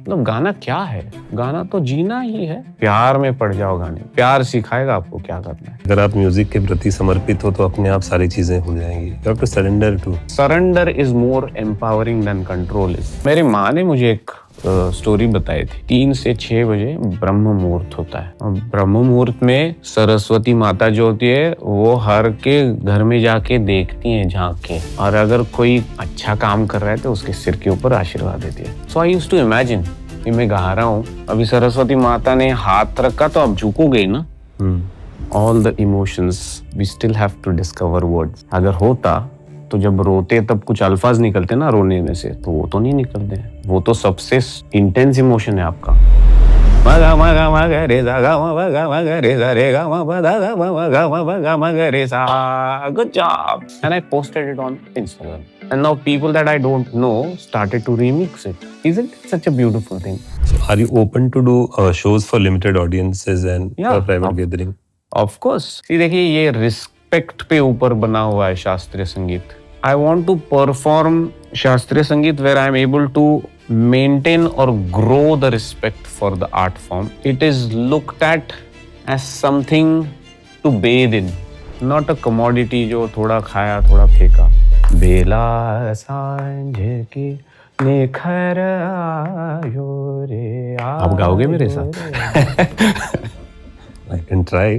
मतलब गाना क्या है? गाना तो जीना ही है। प्यार में पड़ जाओ गाने, प्यार सिखाएगा आपको क्या करना है। अगर आप म्यूजिक के प्रति समर्पित हो तो अपने आप सारी चीजें हो जाएंगी। You have to surrender to. Surrender is more empowering than control is. मेरी माँ ने मुझे एक स्टोरी बताई थी। 3 से 6 बजे ब्रह्म मुहूर्त होता है और ब्रह्म मुहूर्त में सरस्वती माता जो होती है वो हर के घर में जाके देखती हैं, झांक के, और अगर कोई अच्छा काम कर रहा है तो उसके सिर के ऊपर आशीर्वाद देती है। सो आई यूज्ड टू इमेजिन कि मैं गा रहा हूँ, अभी सरस्वती माता ने हाथ रखा तो अब झुकोगे ही ना। All the emotions we still have to discover words. अगर होता तो जब रोते तब कुछ अल्फाज निकलते ना रोने में से, तो वो तो नहीं निकलते हैं। वो तो सबसे इंटेंस इमोशन है आपका। मगा मगा मगा रे सा गा मगा मगा रे सा रे गा मगा गा मगा मगा मगा रे सा। Good job. And I posted it on Instagram. And now people that I don't know started to remix it. Isn't it such a beautiful thing? So are you open to do shows for limited audiences and for private gathering? Of course. See, देखिए ये respect पे ऊपर बना हुआ है शास्त्रीय संगीत। I want to perform शास्त्रीय संगीत where I am able to maintain or grow the respect for the art form. It is looked at as something to bathe in, not a commodity जो थोड़ा खाया थोड़ा फेंका। बेला सांझ की निखर आयो रे। आप गाओगे मेरे साथ? I can try.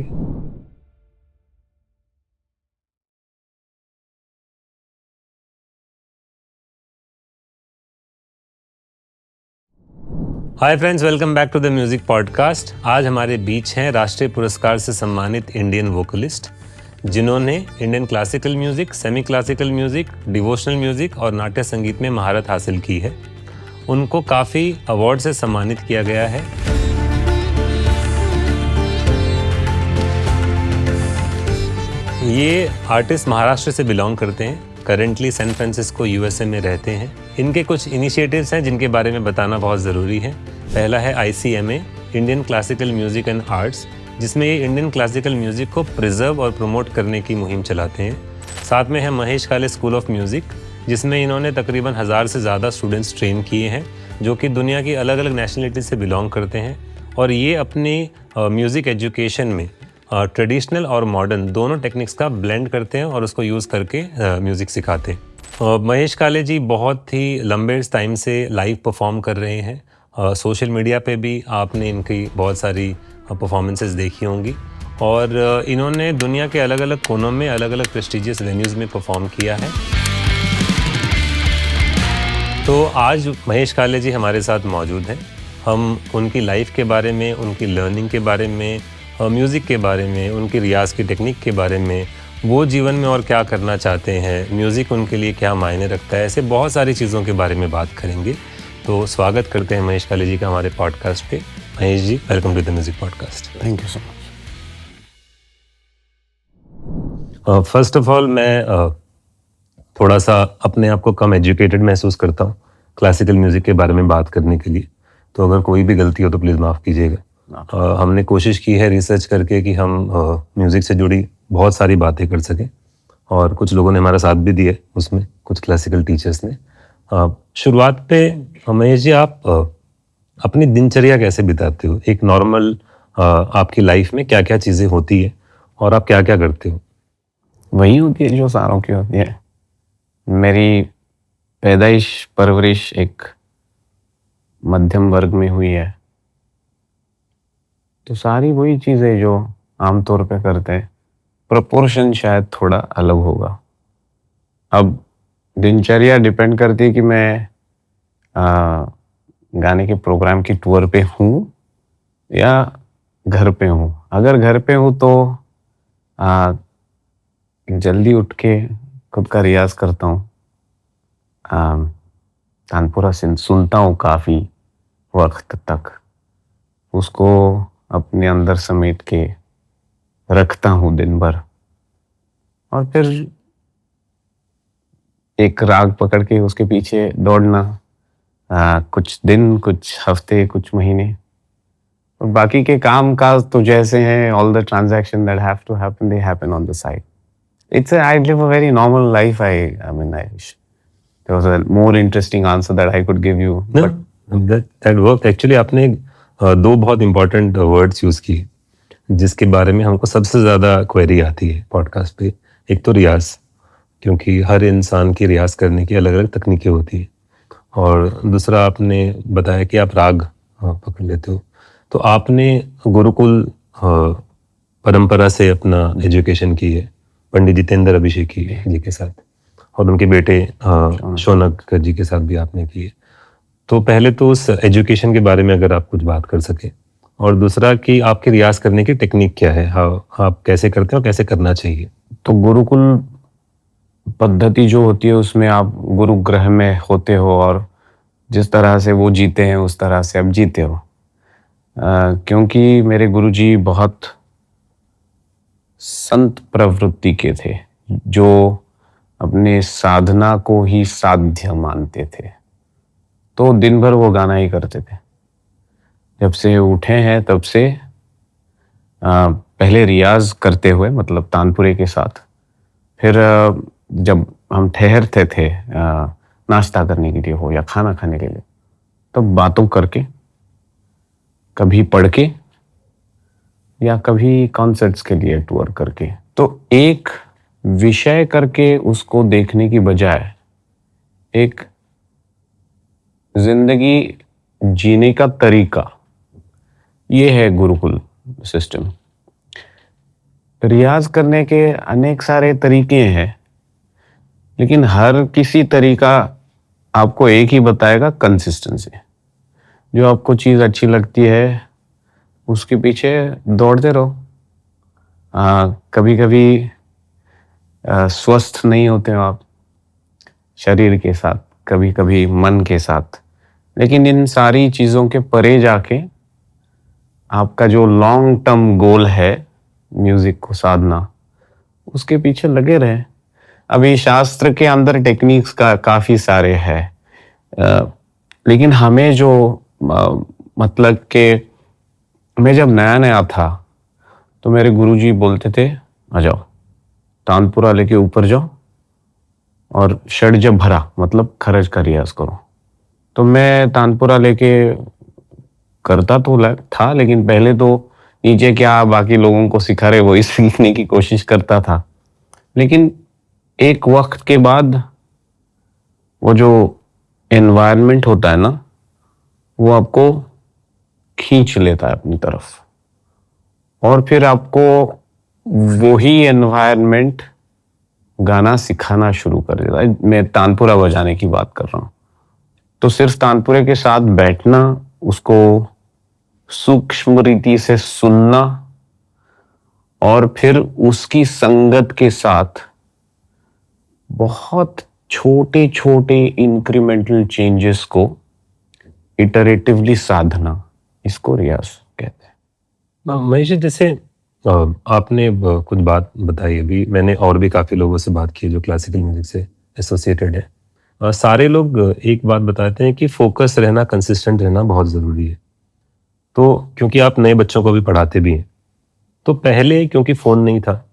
Hi friends, welcome back to the music podcast. आज हमारे बीच हैं राष्ट्रीय पुरस्कार से सम्मानित इंडियन वोकलिस्ट, जिन्होंने Indian classical music, semi classical music, devotional music और नाट्य संगीत में महारत हासिल की है। उनको काफ़ी अवार्ड से सम्मानित किया गया है। ये आर्टिस्ट महाराष्ट्र से बिलोंग करते हैं, करेंटली सैन फ्रांसिस्को यूएसए में रहते हैं। इनके कुछ इनिशिएटिव्स हैं जिनके बारे में बताना बहुत ज़रूरी है। पहला है ICMA, Indian classical music and arts, जिसमें ये इंडियन क्लासिकल म्यूज़िक को प्रिजर्व और प्रमोट करने की मुहिम चलाते हैं। साथ में है महेश काले स्कूल ऑफ म्यूज़िक, जिसमें इन्होंने तकरीबन 1000 से ज़्यादा स्टूडेंट्स ट्रेन किए हैं, जो कि दुनिया की अलग अलग नेशनलिटी से बिलोंग करते हैं। और ये अपनी म्यूज़िक एजुकेशन में ट्रेडिशनल और मॉडर्न दोनों टेक्निक्स का ब्लेंड करते हैं और उसको यूज़ करके म्यूज़िक सिखाते हैं। महेश काले जी बहुत ही लंबे टाइम से लाइव परफॉर्म कर रहे हैं। सोशल मीडिया पे भी आपने इनकी बहुत सारी परफॉर्मेंसेस देखी होंगी और इन्होंने दुनिया के अलग अलग कोनों में अलग अलग प्रेस्टिजियस वेन्यूज़ में परफॉर्म किया है। तो आज महेश काले जी हमारे साथ मौजूद हैं। हम उनकी लाइफ के बारे में, उनकी लर्निंग के बारे में, म्यूज़िक के बारे में, उनकी रियाज़ की टेक्निक के बारे में, वो जीवन में और क्या करना चाहते हैं, म्यूज़िक उनके लिए क्या मायने रखता है, ऐसे बहुत सारी चीज़ों के बारे में बात करेंगे। तो स्वागत करते हैं महेश काले जी का हमारे पॉडकास्ट पे। Mahesh ji, welcome to the music podcast. Thank you so much. First of all मैं थोड़ा सा अपने आप को कम एजुकेटेड महसूस करता हूँ क्लासिकल म्यूज़िक के बारे में बात करने के लिए, तो अगर कोई भी गलती हो तो प्लीज़ माफ़ कीजिएगा। हमने कोशिश की है रिसर्च करके कि हम म्यूज़िक से जुड़ी बहुत सारी बातें कर सकें और कुछ लोगों ने हमारा साथ भी दिया उसमें, कुछ क्लासिकल टीचर्स ने। शुरुआत पे महेश जी, आप अपनी दिनचर्या कैसे बिताते हो? एक नॉर्मल आपकी लाइफ में क्या क्या चीज़ें होती है और आप क्या क्या करते हो? वही होती है जो सारों की होती है। मेरी पैदाइश परवरिश एक मध्यम वर्ग में हुई है, तो सारी वही चीज़ें जो आमतौर पे करते हैं। प्रोपोर्शन शायद थोड़ा अलग होगा। अब दिनचर्या डिपेंड करती है कि मैं गाने के प्रोग्राम की टूर पे हूँ या घर पे हूँ। अगर घर पे हूँ तो जल्दी उठ के खुद का रियाज करता हूँ, तानपुरा सुनता हूँ काफ़ी वक्त तक, उसको अपने अंदर समेट के रखता हूँ दिन भर, और फिर एक राग पकड़ के उसके पीछे दौड़ना, कुछ दिन, कुछ हफ्ते, कुछ महीने, और बाकी के काम काज तो जैसे हैं, all the transaction that have to happen, they happen on the side. I live a very normal life. I mean, I wish there was a more interesting answer that I could give you. No, but that work actually. आपने दो बहुत important words use किए जिसके बारे में हमको सबसे ज़्यादा क्वेरी आती है पॉडकास्ट पे। एक तो रियाज, क्योंकि हर इंसान की रियाज करने की अलग अलग तकनीकें होती हैं, और दूसरा आपने बताया कि आप राग पकड़ लेते हो। तो आपने गुरुकुल परंपरा से अपना एजुकेशन की है पंडित जितेंद्र अभिषेकी जी के साथ, और उनके बेटे शौनक जी के साथ भी आपने की है। तो पहले तो उस एजुकेशन के बारे में अगर आप कुछ बात कर सके, और दूसरा कि आपके रियाज करने की टेक्निक क्या है, आप कैसे करते हैं और कैसे करना चाहिए। तो गुरुकुल पद्धति जो होती है उसमें आप गुरुगृह में होते हो और जिस तरह से वो जीते हैं उस तरह से आप जीते हो। क्योंकि मेरे गुरुजी बहुत संत प्रवृत्ति के थे, जो अपने साधना को ही साध्य मानते थे। तो दिन भर वो गाना ही करते थे। जब से उठे हैं तब से पहले रियाज करते हुए, मतलब तानपुरे के साथ, फिर जब हम ठहरते थे नाश्ता करने के लिए हो या खाना खाने के लिए, तब बातों करके, कभी पढ़ के, या कभी कॉन्सर्ट्स के लिए टूर करके। तो एक विषय करके उसको देखने की बजाय एक जिंदगी जीने का तरीका, ये है गुरुकुल सिस्टम। रियाज करने के अनेक सारे तरीके हैं, लेकिन हर किसी तरीका आपको एक ही बताएगा, कंसिस्टेंसी। जो आपको चीज़ अच्छी लगती है उसके पीछे दौड़ते रहो। कभी कभी स्वस्थ नहीं होते हो आप शरीर के साथ, कभी कभी मन के साथ, लेकिन इन सारी चीज़ों के परे जाके आपका जो लॉन्ग टर्म गोल है म्यूजिक को साधना, उसके पीछे लगे रहे। अभी शास्त्र के अंदर टेक्निक्स का काफ़ी सारे हैं, लेकिन हमें जो मतलब के, मैं जब नया नया था तो मेरे गुरुजी बोलते थे, आ जाओ तानपुरा लेके ऊपर जाओ और षड्ज भरा, मतलब खरज का रियाज करो। तो मैं तानपुरा लेके करता तो था, लेकिन पहले तो नीचे क्या बाकी लोगों को सिखा रहे वही सीखने की कोशिश करता था। लेकिन एक वक्त के बाद वो जो एनवायरनमेंट होता है ना, वो आपको खींच लेता है अपनी तरफ, और फिर आपको वही एनवायरनमेंट गाना सिखाना शुरू कर देता है। मैं तानपुरा बजाने की बात कर रहा हूँ। तो सिर्फ तानपुरे के साथ बैठना, उसको सूक्ष्म रीति से सुनना, और फिर उसकी संगत के साथ बहुत छोटे छोटे इंक्रीमेंटल चेंजेस को इटरेटिवली साधना, इसको रियाज कहते हैं। महेश जी, जैसे आपने कुछ बात बताई, अभी मैंने और भी काफ़ी लोगों से बात की जो क्लासिकल म्यूजिक से एसोसिएटेड है। सारे लोग एक बात बताते हैं कि फोकस रहना, कंसिस्टेंट रहना बहुत ज़रूरी है। तो क्योंकि आप नए बच्चों को भी पढ़ाते भी हैं, तो पहले क्योंकि फ़ोन नहीं था,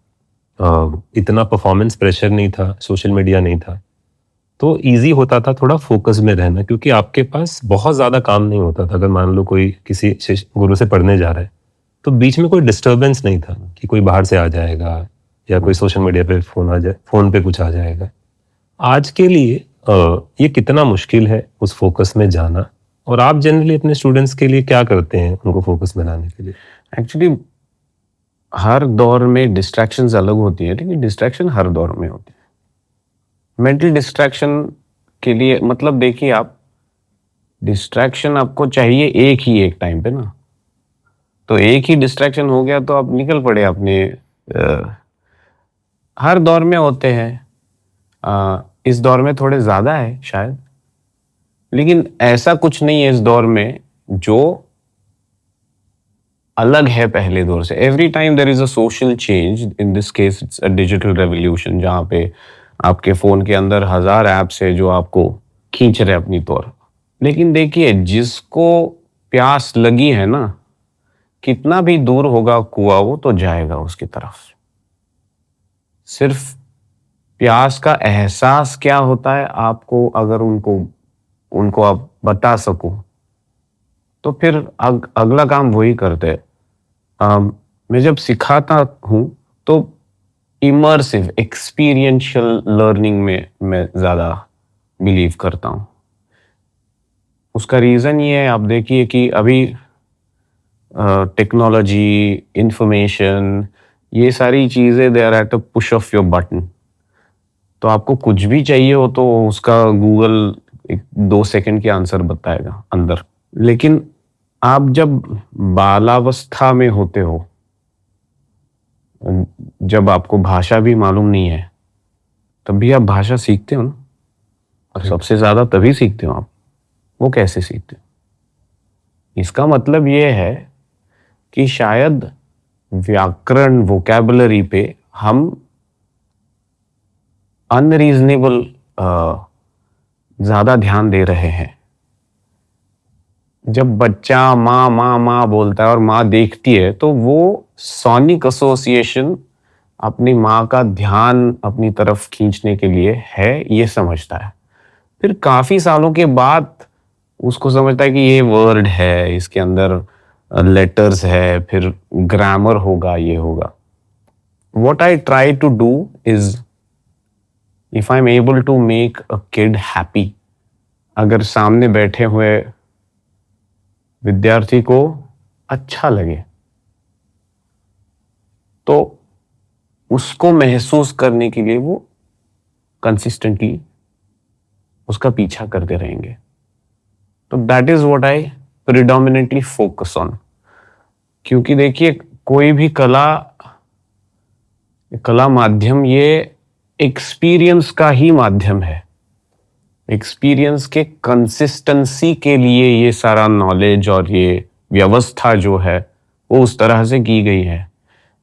इतना परफॉर्मेंस प्रेशर नहीं था, सोशल मीडिया नहीं था, तो इजी होता था थोड़ा फोकस में रहना, क्योंकि आपके पास बहुत ज़्यादा काम नहीं होता था। अगर मान लो कोई किसी गुरु से पढ़ने जा रहा है, तो बीच में कोई डिस्टरबेंस नहीं था कि कोई बाहर से आ जाएगा या कोई सोशल मीडिया पे फ़ोन पे कुछ आ जाएगा। आज के लिए ये कितना मुश्किल है उस फोकस में जाना, और आप जनरली अपने स्टूडेंट्स के लिए क्या करते हैं उनको फोकस में लाने के लिए? एक्चुअली हर दौर में डिस्ट्रैक्शंस अलग होती है, लेकिन डिस्ट्रैक्शन हर दौर में होती है। मेंटल डिस्ट्रैक्शन के लिए, मतलब देखिए, आप डिस्ट्रैक्शन आपको चाहिए एक ही एक टाइम पे ना, तो एक ही डिस्ट्रैक्शन हो गया तो आप निकल पड़े अपने। हर दौर में होते हैं, इस दौर में थोड़े ज्यादा है शायद, लेकिन ऐसा कुछ नहीं है इस दौर में जो अलग है पहले दौर से। Every time there is a social change, in this case it's a digital revolution, जहाँ पे आपके फोन के अंदर 1000 ऐप्स है जो आपको खींच रहे अपनी तौर। लेकिन देखिए, जिसको प्यास लगी है ना, कितना भी दूर होगा कुआं, वो तो जाएगा उसकी तरफ। सिर्फ प्यास का एहसास क्या होता है आपको, अगर उनको आप बता सको तो फिर अगला काम वही करते हैं। मैं जब सिखाता हूँ तो इमर्सिव एक्सपीरियंशियल लर्निंग में मैं ज़्यादा बिलीव करता हूँ। उसका रीज़न ये है, आप देखिए कि अभी टेक्नोलॉजी, इंफॉर्मेशन, ये सारी चीज़ें they are at a push of your button. तो आपको कुछ भी चाहिए हो तो उसका गूगल 2 सेकंड के आंसर बताएगा अंदर। लेकिन आप जब बालावस्था में होते हो, जब आपको भाषा भी मालूम नहीं है, तब भी आप भाषा सीखते हो ना। और सबसे ज्यादा तभी सीखते हो आप। वो कैसे सीखते हो? इसका मतलब ये है कि शायद व्याकरण, वोकैबुलरी पे हम अनरीजनेबल ज्यादा ध्यान दे रहे हैं। जब बच्चा माँ माँ माँ बोलता है और माँ देखती है, तो वो सोनिक एसोसिएशन अपनी माँ का ध्यान अपनी तरफ खींचने के लिए है, ये समझता है। फिर काफी सालों के बाद उसको समझता है कि ये वर्ड है, इसके अंदर लेटर्स है, फिर ग्रामर होगा, ये होगा। What I try to do is, if I'm able to make a kid happy, अगर सामने बैठे हुए विद्यार्थी को अच्छा लगे, तो उसको महसूस करने के लिए वो कंसिस्टेंटली उसका पीछा करते रहेंगे। तो that is what I predominantly focus on. क्योंकि देखिए, कोई भी कला माध्यम ये एक्सपीरियंस का ही माध्यम है। एक्सपीरियंस के कंसिस्टेंसी के लिए ये सारा नॉलेज और ये व्यवस्था जो है वो उस तरह से की गई है।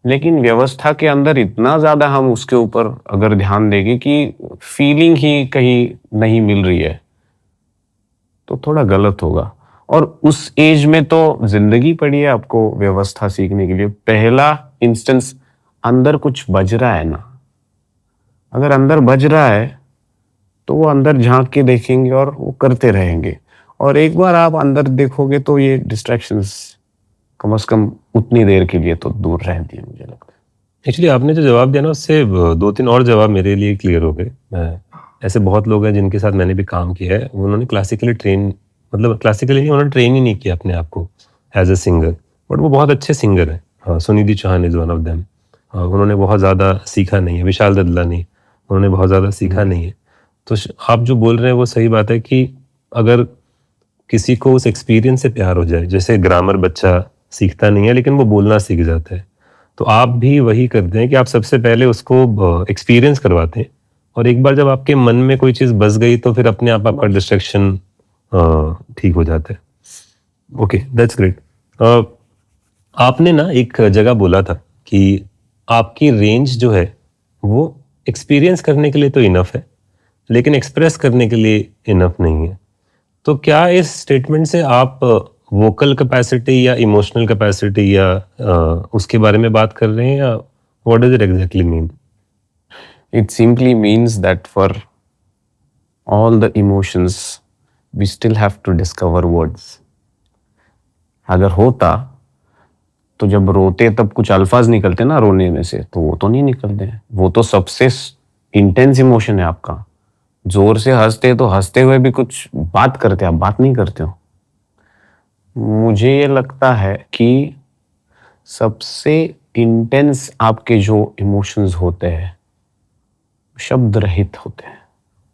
लेकिन व्यवस्था के अंदर इतना ज्यादा हम उसके ऊपर अगर ध्यान देंगे कि फीलिंग ही कहीं नहीं मिल रही है, तो थोड़ा गलत होगा। और उस एज में तो जिंदगी पड़ी है आपको व्यवस्था सीखने के लिए। पहला इंस्टेंस, अंदर कुछ बज रहा है ना। अगर अंदर बज रहा है तो वो अंदर झांक के देखेंगे और वो करते रहेंगे। और एक बार आप अंदर देखोगे तो ये डिस्ट्रैक्शंस कम से कम उतनी देर के लिए तो दूर रहती है, मुझे लगता है। एक्चुअली आपने जो जवाब दिया ना, उससे 2-3 और जवाब मेरे लिए क्लियर हो गए। ऐसे बहुत लोग हैं जिनके साथ मैंने भी काम किया है, उन्होंने क्लासिकली नहीं, उन्होंने ट्रेन ही नहीं किया अपने आप को एज अ सिंगर, बट वो बहुत अच्छे सिंगर हैं। हाँ, Sunidhi Chauhan is one of them. उन्होंने बहुत ज़्यादा सीखा नहीं है। विशाल ददलानी, उन्होंने बहुत ज़्यादा सीखा नहीं है। तो आप जो बोल रहे हैं वो सही बात है कि अगर किसी को उस एक्सपीरियंस से प्यार हो जाए, जैसे ग्रामर बच्चा सीखता नहीं है लेकिन वो बोलना सीख जाता है, तो आप भी वही करते हैं कि आप सबसे पहले उसको एक्सपीरियंस करवाते हैं, और एक बार जब आपके मन में कोई चीज़ बस गई तो फिर अपने आप आपका डिस्ट्रैक्शन ठीक हो जाता है। Okay, that's great. आपने ना एक जगह बोला था कि आपकी रेंज जो है वो एक्सपीरियंस करने के लिए तो इनफ है, लेकिन एक्सप्रेस करने के लिए इनफ नहीं है। तो क्या इस स्टेटमेंट से आप वोकल कैपेसिटी या इमोशनल कैपेसिटी या उसके बारे में बात कर रहे हैं, या what does it exactly mean? It simply means that for all the emotions, we still have to discover words. अगर होता तो जब रोते तब कुछ अल्फाज निकलते ना रोने में से, तो वो तो नहीं निकलते हैं। वो तो सबसे इंटेंस इमोशन है आपका। जोर से हंसते तो हंसते हुए भी कुछ बात करते, आप बात नहीं करते हो। मुझे ये लगता है कि सबसे इंटेंस आपके जो इमोशंस होते हैं शब्द रहित होते हैं,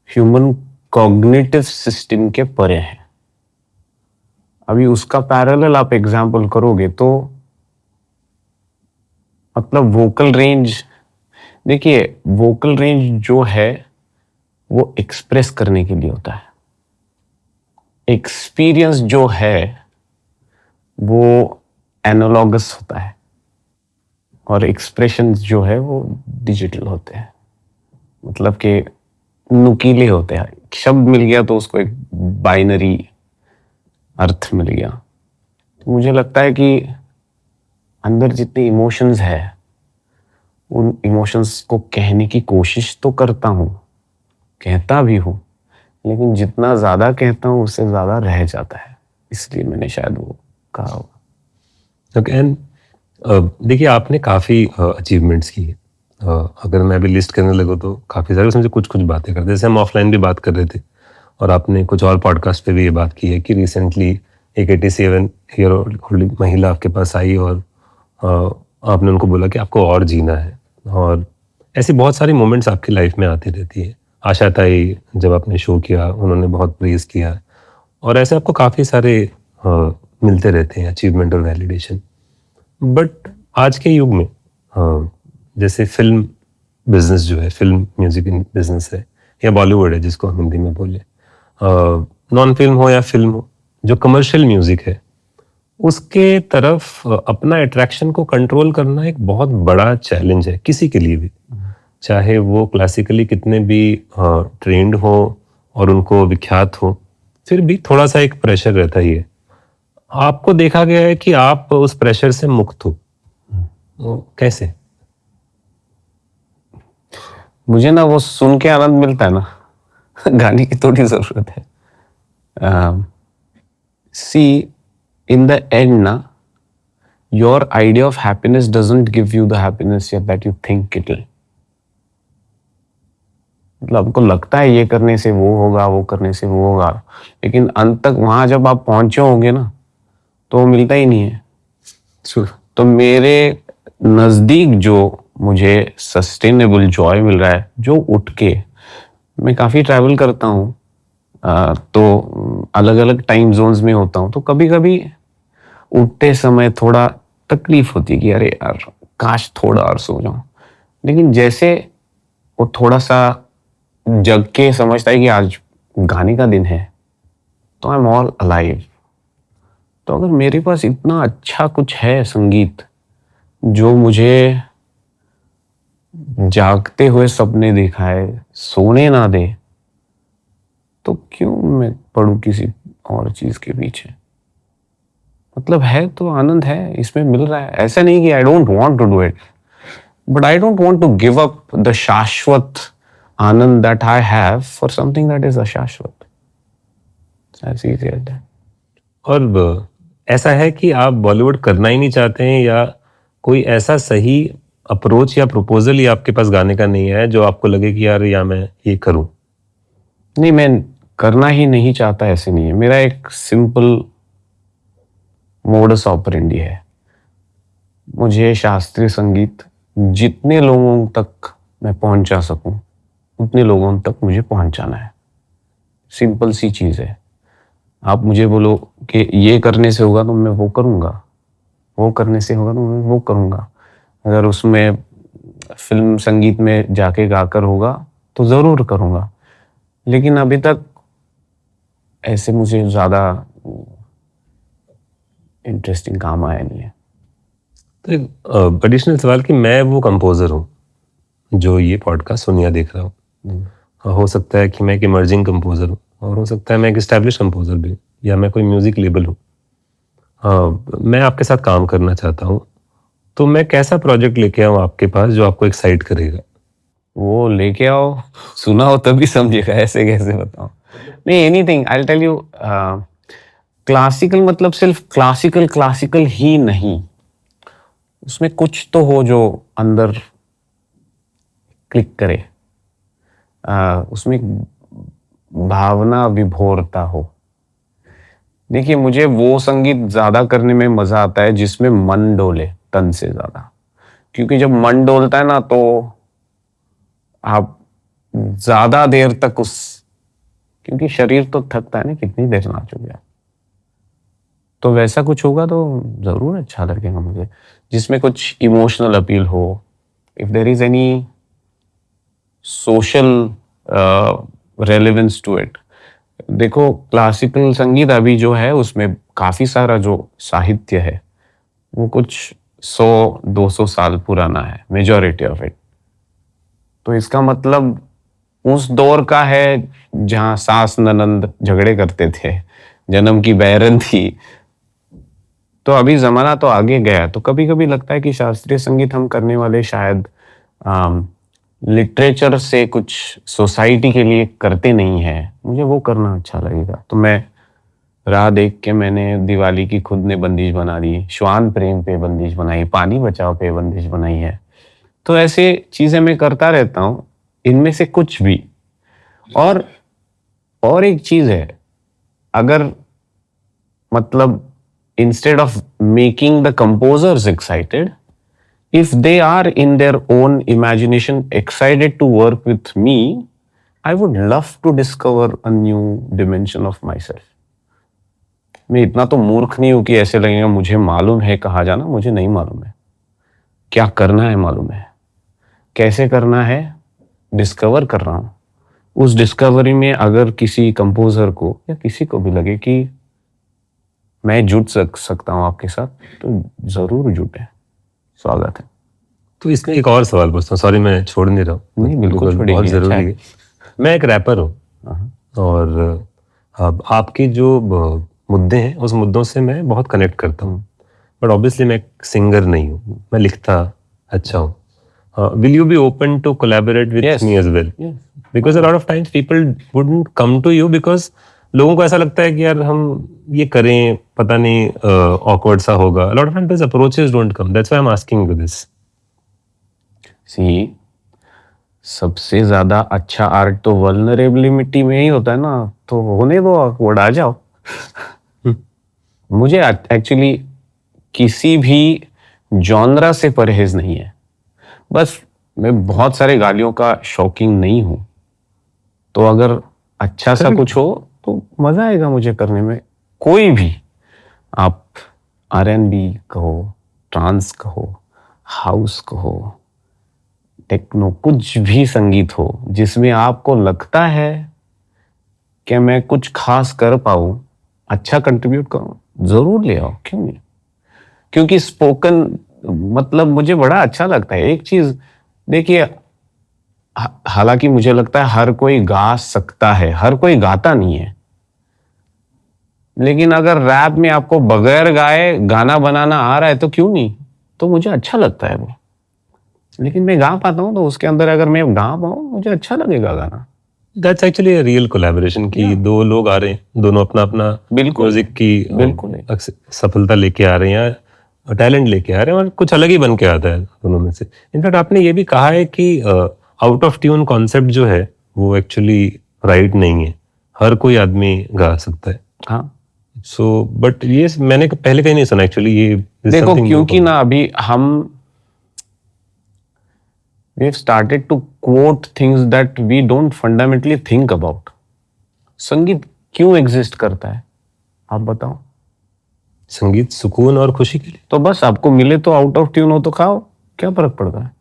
ह्यूमन कॉग्निटिव सिस्टम के परे हैं। अभी उसका पैरेलल आप एग्जाम्पल करोगे तो मतलब वोकल रेंज, देखिए वोकल रेंज जो है वो एक्सप्रेस करने के लिए होता है। एक्सपीरियंस जो है वो एनालॉगस होता है, और एक्सप्रेशन जो है वो डिजिटल होते हैं। मतलब कि नुकीले होते हैं। शब्द मिल गया तो उसको एक बाइनरी अर्थ मिल गया। तो मुझे लगता है कि अंदर जितने इमोशंस है, उन इमोशंस को कहने की कोशिश तो करता हूँ, कहता भी हूँ, लेकिन जितना ज़्यादा कहता हूँ उससे ज़्यादा रह जाता है। इसलिए मैंने शायद वो कहा होगा। ओके, एंड देखिए आपने काफ़ी अचीवमेंट्स की है। अगर मैं अभी लिस्ट करने लगूँ तो काफ़ी सारे, उसमें से कुछ कुछ बातें करते, जैसे हम ऑफलाइन भी बात कर रहे थे और आपने कुछ और पॉडकास्ट पे भी ये बात की है कि रिसेंटली एक 87 ईयर ओल्ड महिला आपके पास आई और आपने उनको बोला कि आपको और जीना है। और ऐसी बहुत सारी मोमेंट्स आपकी लाइफ में आती रहती है। आशा ताई जब आपने शो किया उन्होंने बहुत प्रेज किया, और ऐसे आपको काफ़ी सारे मिलते रहते हैं अचीवमेंट और वैलिडेशन। बट आज के युग में जैसे फिल्म बिजनेस जो है, फिल्म म्यूजिक बिजनेस है या बॉलीवुड है जिसको हम हिंदी में बोले, नॉन फिल्म हो या फिल्म हो, जो कमर्शियल म्यूजिक है उसके तरफ अपना अट्रैक्शन को कंट्रोल करना एक बहुत बड़ा चैलेंज है किसी के लिए भी, चाहे वो क्लासिकली कितने भी ट्रेंड हो और उनको विख्यात हो, फिर भी थोड़ा सा एक प्रेशर रहता ही है। आपको देखा गया है कि आप उस प्रेशर से मुक्त हो, तो कैसे? मुझे ना वो सुन के आनंद मिलता है ना, गाने की थोड़ी जरूरत है। सी, इन द एंड ना, your idea of happiness doesn't give you the happiness that you think it will. मतलब आपको लगता है ये करने से वो होगा, वो करने से वो होगा, लेकिन अंत तक वहां जब आप पहुंचे होंगे ना तो वो मिलता ही नहीं है। तो मेरे नजदीक जो मुझे सस्टेनेबल जॉय मिल रहा है, जो उठ के मैं काफी ट्रैवल करता हूँ, तो अलग अलग टाइम जोन्स में होता हूँ, तो कभी कभी उठते समय थोड़ा तकलीफ होती है कि अरे यार काश थोड़ा और सो जाऊं, लेकिन जैसे वो थोड़ा सा जग के समझता है कि आज गाने का दिन है, तो आई एम ऑल अलाइव। तो अगर मेरे पास इतना अच्छा कुछ है संगीत जो मुझे जागते हुए सपने दिखाए, सोने ना दे, तो क्यों मैं पढूं किसी और चीज के पीछे? मतलब है तो आनंद है, इसमें मिल रहा है। ऐसा नहीं कि I don't want to do it, but I don't want to give up the shashwat anand that I have for something that is ashashwat. As easy as that. और ऐसा है कि आप बॉलीवुड करना ही नहीं चाहते हैं, या कोई ऐसा सही अप्रोच या प्रपोजल ही आपके पास गाने का नहीं है जो आपको लगे कि यार या मैं ये करूं? नहीं, मैं करना ही नहीं चाहता ऐसे नहीं है। मेरा एक सिंपल मोडस ऑपरेंडी है। मुझे शास्त्रीय संगीत जितने लोगों तक मैं पहुंचा सकूं उतने लोगों तक मुझे पहुंचाना है। सिंपल सी चीज है। आप मुझे बोलो कि ये करने से होगा तो मैं वो करूंगा, वो करने से होगा तो मैं वो करूंगा। अगर उसमें फिल्म संगीत में जाके गाकर होगा तो जरूर करूंगा, लेकिन अभी तक ऐसे मुझे ज्यादा इंटरेस्टिंग काम आया नहीं है। तो एक एडिशनल सवाल कि मैं वो कंपोजर हूँ जो ये पॉडकास्ट सुन या देख रहा हूँ। हो सकता है कि मैं एक इमर्जिंग कंपोजर हूँ, और हो सकता है मैं एक एस्टैब्लिश कंपोजर भी, या मैं कोई म्यूजिक लेबल हूँ। मैं आपके साथ काम करना चाहता हूँ, तो मैं कैसा प्रोजेक्ट लेके आऊँ आपके पास जो आपको एक्साइट करेगा? वो लेके आओ, सुना हो तभी समझेगा, ऐसे कैसे बताओ। नहीं, anything I tell you. Classical मतलब सिर्फ क्लासिकल क्लासिकल ही नहीं, उसमें कुछ तो हो जो अंदर क्लिक करे, उसमें भावना विभोरता हो। देखिए, मुझे वो संगीत ज्यादा करने में मजा आता है जिसमें मन डोले तन से ज्यादा, क्योंकि जब मन डोलता है ना तो आप ज्यादा देर तक क्योंकि शरीर तो थकता है ना, कितनी देर नाचोगे आप। तो वैसा कुछ होगा तो जरूर अच्छा लगेगा मुझे, जिसमें कुछ इमोशनल अपील हो, if there is any social relevance to it. देखो, क्लासिकल संगीत अभी जो है उसमें काफी सारा जो साहित्य है वो कुछ 100-200 साल पुराना है, मेजॉरिटी ऑफ इट। तो इसका मतलब उस दौर का है जहां सास ननंद झगड़े करते थे, जन्म की बैरन थी। तो अभी जमाना तो आगे गया, तो कभी कभी लगता है कि शास्त्रीय संगीत हम करने वाले शायद लिटरेचर से कुछ सोसाइटी के लिए करते नहीं है। मुझे वो करना अच्छा लगेगा, तो मैं राह देख के मैंने दिवाली की खुद ने बंदिश बना दी, श्वान प्रेम पे बंदिश बनाई, पानी बचाओ पे बंदिश बनाई है। तो ऐसे चीजें मैं करता रहता हूँ, इनमें से कुछ भी। और एक चीज है, अगर मतलब instead of making the composers excited, if they are in their own imagination excited to work with me, I would love to discover a new dimension of myself. मैं इतना तो मूर्ख नहीं हूं कि ऐसे लगेगा मुझे मालूम है कहाँ जाना, मुझे नहीं मालूम है। क्या करना है मालूम है, कैसे करना है डिस्कवर कर रहा हूं। उस डिस्कवरी में अगर किसी कंपोजर को या किसी को भी लगे कि मैं जुट सकता हूं आपके साथ, तो जरूर जुटे, स्वागत है। तो इसमें एक और सवाल पूछता हूँ, सॉरी मैं छोड़ नहीं रहा हूँ, नहीं बिल्कुल बहुत छोड़िए, जरूरी अच्छा है। मैं एक रैपर हूँ और अब आपके जो मुद्दे हैं उस मुद्दों से मैं बहुत कनेक्ट करता हूँ, बट ऑब्वियसली मैं एक सिंगर नहीं हूँ, मैं लिखता अच्छा हूँ। Will you be open to collaborate with Yes. Me as well? Yes. Because a lot of times people wouldn't come to you because लोगों को ऐसा लगता है कि यार हम ये करें पता नहीं ऑकवर्ड सा होगा। Lot of times approaches don't come, that's why I am asking you this. See, सबसे ज्यादा अच्छा आर्ट तो वल्नरेबिलिटी में ही होता है ना, तो होने दो, ऑकवर्ड आ जाओ। मुझे एक्चुअली किसी भी जॉनरा से परहेज नहीं है, बस मैं बहुत सारे गालियों का शौकीन नहीं हूं, तो अगर अच्छा सा कुछ हो तो मजा आएगा मुझे करने में। कोई भी, आप R&B कहो, ट्रांस कहो, हाउस कहो, टेक्नो, कुछ भी संगीत हो जिसमें आपको लगता है कि मैं कुछ खास कर पाऊं, अच्छा कंट्रीब्यूट करूं, जरूर ले आओ, क्यों नहीं। क्योंकि स्पोकन मतलब मुझे बड़ा अच्छा लगता है। एक चीज देखिए, हालांकि मुझे लगता है हर कोई गा सकता है, हर कोई गाता नहीं है, लेकिन अगर रैप में आपको बगैर गाए गाना बनाना आ रहा है तो क्यों नहीं, तो मुझे अच्छा लगता है वो। लेकिन मैं गा पाता हूँ, तो उसके अंदर अगर मैं गा पाऊँ मुझे अच्छा लगेगा गाना। That's actually a real collaboration कि दो लोग आ रहे हैं, दोनों अपना अपना बिल्कुल, म्यूजिक की बिल्कुल है। सफलता लेके आ रहे हैं या टैलेंट लेके आ रहे हैं और कुछ अलग ही बन के आता है दोनों में से। इनफैक्ट आपने ये भी कहा है कि आउट ऑफ ट्यून कॉन्सेप्ट जो है वो एक्चुअली राइट नहीं है, हर कोई आदमी गा सकता है। हाँ, सो बट ये मैंने पहले कहीं नहीं सुना एक्चुअली ये। देखो क्योंकि ना अभी हम we have started to quote things that we don't fundamentally think about. संगीत क्यों एग्जिस्ट करता है, आप बताओ। संगीत सुकून और खुशी के लिए। तो बस आपको मिले तो आउट ऑफ ट्यून हो तो खाओ, क्या फर्क पड़ता है,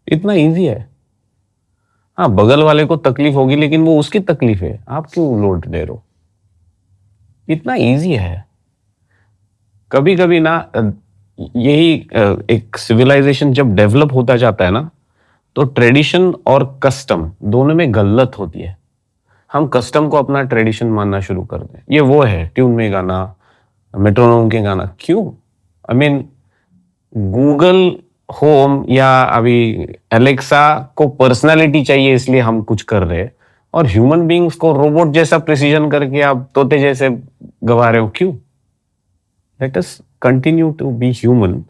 इतना इजी है। हाँ, बगल वाले को तकलीफ होगी लेकिन वो उसकी तकलीफ है, आप क्यों लोड दे रहे हो, इतना इजी है। कभी कभी ना यही एक सिविलाइजेशन जब डेवलप होता जाता है ना, तो ट्रेडिशन और कस्टम दोनों में गलत होती है। हम कस्टम को अपना ट्रेडिशन मानना शुरू कर दें, ये वो है ट्यून में गाना, मेट्रोनोम के गाना, क्यों। आई मीन गूगल होम या अभी एलेक्सा को पर्सनालिटी चाहिए इसलिए हम कुछ कर रहे हैं, और ह्यूमन बींग्स को रोबोट जैसा प्रिसीजन करके आप तोते जैसे गवा रहे हो, क्यों। Let us continue to be human.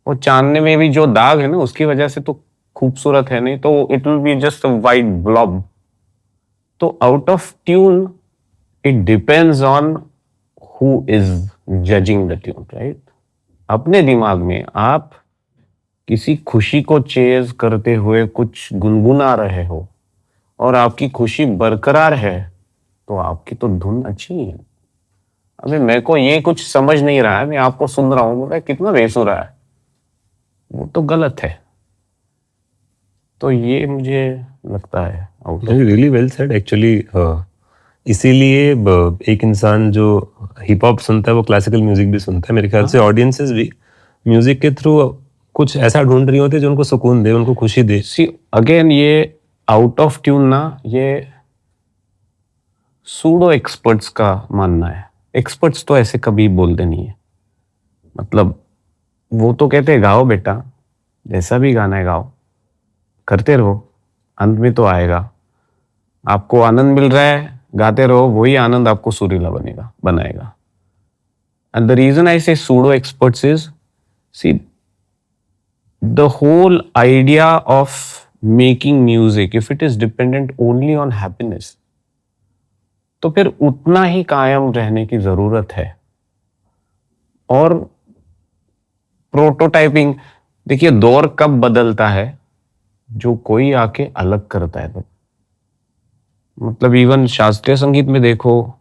और चांदने में भी जो दाग है ना, उसकी वजह से तो खूबसूरत है, नहीं तो it will be just a white blob. तो out of tune it depends on who is judging the tune, right. अपने दिमाग में आप किसी खुशी को चेज करते हुए कुछ गुनगुना रहे हो और आपकी खुशी बरकरार है, तो आपकी तो धुन अच्छी है। अबे मेरे को ये कुछ समझ नहीं रहा है, मैं आपको सुन रहा हूँ, बोल रहा है कितना बेसुरा है, वो तो गलत है। तो ये मुझे लगता है रियली वेल सेड एक्चुअली। इसीलिए एक इंसान जो हिप हॉप सुनता है वो क्लासिकल म्यूजिक भी सुनता है। मेरे ख्याल से ऑडियंसेस भी म्यूजिक के थ्रू कुछ ऐसा ढूंढ रही होती है जो उनको सुकून दे, उनको खुशी दे। सी अगेन, ये आउट ऑफ ट्यून ना, ये सूडो एक्सपर्ट्स का मानना है। एक्सपर्ट्स तो ऐसे कभी बोलते नहीं है, मतलब वो तो कहते हैं गाओ बेटा, जैसा भी गाना है गाओ, करते रहो, अंत में तो आएगा। आपको आनंद मिल रहा है, गाते रहो, वही आनंद आपको सुरीला बनाएगा. And the reason I say pseudo experts is, see, the whole idea of making music, if it is dependent only on happiness, तो फिर उतना ही कायम रहने की जरूरत है. और प्रोटोटाइपिंग, देखिए दौर कब बदलता है, जो कोई आके अलग करता है. तो मतलब इवन शास्त्रीय संगीत में देखो,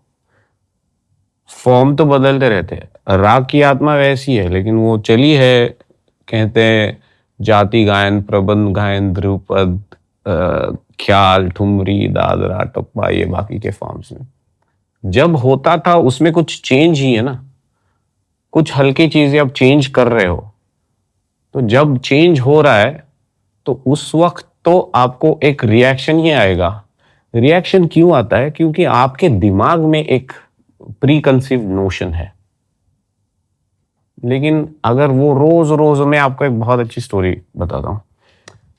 फॉर्म तो बदलते रहते हैं. राग की आत्मा वैसी है, लेकिन वो चली है, कहते हैं जाति गायन, प्रबंध गायन, ध्रुपद, ख्याल, ठुमरी, दादरा, टप्पा, ये बाकी के फॉर्म्स में जब होता था उसमें कुछ चेंज ही है ना. कुछ हल्की चीजें अब चेंज कर रहे हो, तो जब चेंज हो रहा है तो उस वक्त तो आपको एक रिएक्शन ही आएगा. रिएक्शन क्यों आता है? क्योंकि आपके दिमाग में एक प्री कंसीव्ड नोशन है. लेकिन अगर वो रोज रोज, मैं आपको एक बहुत अच्छी स्टोरी बताता हूँ.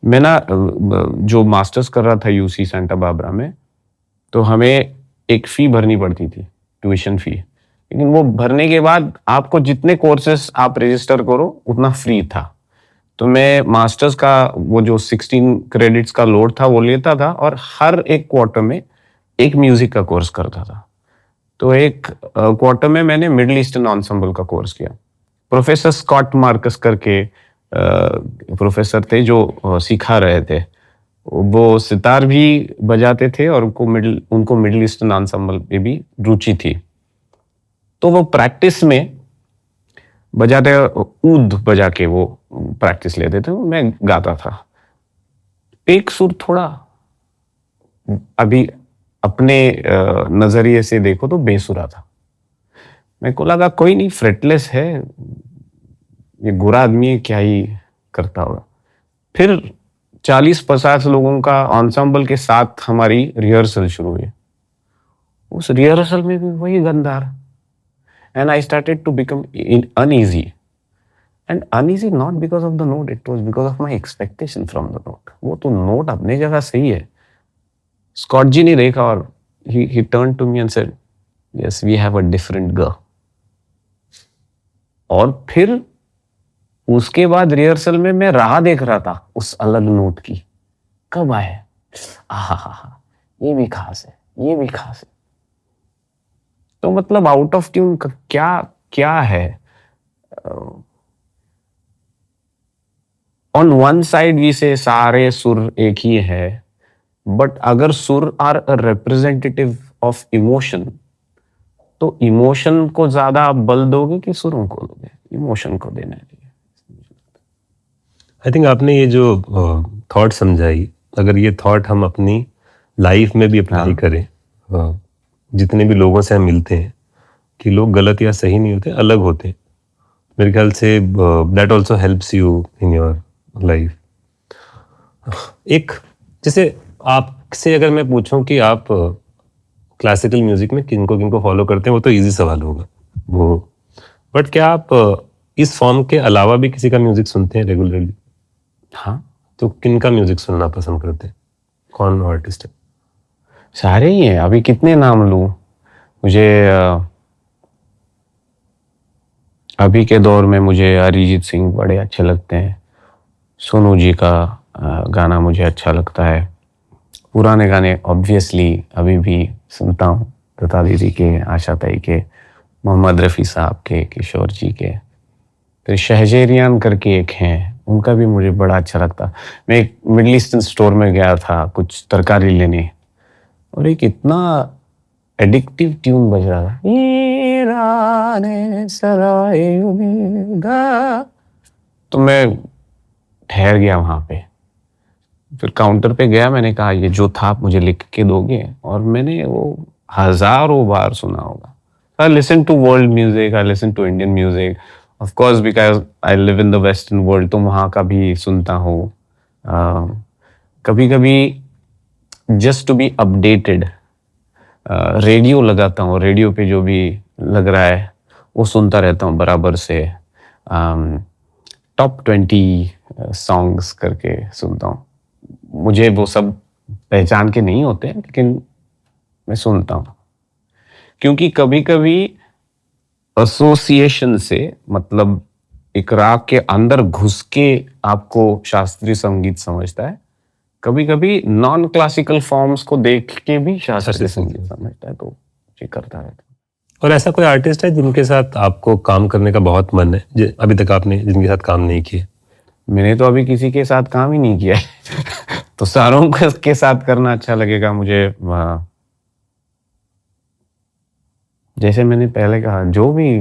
मैं ना जो मास्टर्स कर रहा था यूसी सेंटा बारबरा में, तो हमें एक फी भरनी पड़ती थी, ट्यूशन फी. लेकिन वो भरने के बाद आपको जितने कोर्सेस आप रजिस्टर करो उतना फ्री था. तो मैं मास्टर्स का वो जो 16 क्रेडिट्स का लोड था वो लेता था, और हर एक क्वार्टर में एक म्यूजिक का कोर्स करता था. तो एक क्वार्टर में मैंने मिडिल ईस्टर्न एंसेंबल का कोर्स किया. प्रोफेसर स्कॉट मार्कस करके प्रोफेसर थे जो सिखा रहे थे. वो सितार भी बजाते थे और उनको मिडिल ईस्टर्न एंसेंबल में भी रुचि थी. तो वो प्रैक्टिस में बजाते, ऊद बजा के वो प्रैक्टिस लेते थे, मैं गाता था. एक सुर थोड़ा अभी अपने नजरिए से देखो तो बेसुरा था. मेरे को लगा कोई नहीं, फ्रेटलेस है, ये गोरा आदमी है, क्या ही करता होगा. फिर 40-50 लोगों का एंसेंबल के साथ हमारी रिहर्सल शुरू हुई. उस रिहर्सल में भी वही गंदार. And I started to become uneasy. And uneasy not because of the note, it was because of my expectation from the note. वो तो नोट अपने जगह सही है. स्कॉट जी ने देखा और he turned to me and said, yes, we have a different girl. और फिर उसके बाद रिहर्सल में मैं राह देख रहा था उस अलग नोट की, कब आए. आहा, ये भी खास है, ये भी खास है. तो मतलब आउट ऑफ ट्यून का क्या है. ऑन वन साइड वी से सारे सुर एक ही है, बट अगर सुर are a representative of emotion, तो इमोशन को ज्यादा आप बल दोगे कि सुरों को दोगे? इमोशन को देना चाहिए. आई थिंक आपने ये जो थॉट समझाई, अगर ये थॉट हम अपनी लाइफ में भी अप्लाई करें, जितने भी लोगों से हम मिलते हैं कि लोग गलत या सही नहीं होते, अलग होते हैं, मेरे ख्याल say that also helps you in your life. एक जैसे आपसे अगर मैं पूछूं कि आप क्लासिकल म्यूजिक में किनको किनको फॉलो करते हैं, वो तो इजी सवाल होगा वो, बट क्या आप इस फॉर्म के अलावा भी किसी का म्यूजिक सुनते हैं रेगुलरली? हाँ. तो किन का म्यूजिक सुनना पसंद करते हैं? कौन आर्टिस्ट है? सारे ही हैं. अभी कितने नाम लूं? मुझे अभी के दौर में मुझे अरिजीत सिंह बड़े अच्छे लगते हैं. सोनू जी का गाना मुझे अच्छा लगता है. पुराने गाने ऑब्वियसली अभी भी सुनता हूँ, लता दीदी के, आशा ताई के, मोहम्मद रफ़ी साहब के, किशोर जी के. फिर शहजेरियान करके एक हैं, उनका भी मुझे बड़ा अच्छा लगता. मैं एक मिडिल ईस्टर्न स्टोर में गया था कुछ तरकारी लेने, और एक इतना एडिक्टिव ट्यून बज रहा था, ईराने सराय उम्मीदा. तो मैं ठहर गया वहां पे. फिर काउंटर पे गया, मैंने कहा ये जो था आप मुझे लिख के दोगे? और मैंने वो हजारों बार सुना होगा. I listen to world music, I listen to Indian music, of course because I live in the western world, तो वहाँ का भी सुनता हूँ. कभी कभी just to be updated radio लगाता हूँ. रेडियो पे जो भी लग रहा है वो सुनता रहता हूँ बराबर से. टॉप 20 सॉन्ग्स करके सुनता हूँ. मुझे वो सब पहचान के नहीं होते, लेकिन मैं सुनता हूँ, क्योंकि कभी कभी एसोसिएशन से, मतलब एक राग के अंदर घुस के आपको शास्त्रीय संगीत समझता है, कभी कभी नॉन क्लासिकल फॉर्म्स को देख के भी शास्त्रीय संगीत समझता है, तो ये करता है। और ऐसा कोई आर्टिस्ट है जिनके साथ आपको काम करने का बहुत मन है, अभी तक आपने जिनके साथ काम नहीं किए? मैंने तो अभी किसी के साथ काम ही नहीं किया है तो सारों के साथ करना अच्छा लगेगा मुझे। जैसे मैंने पहले कहा, जो भी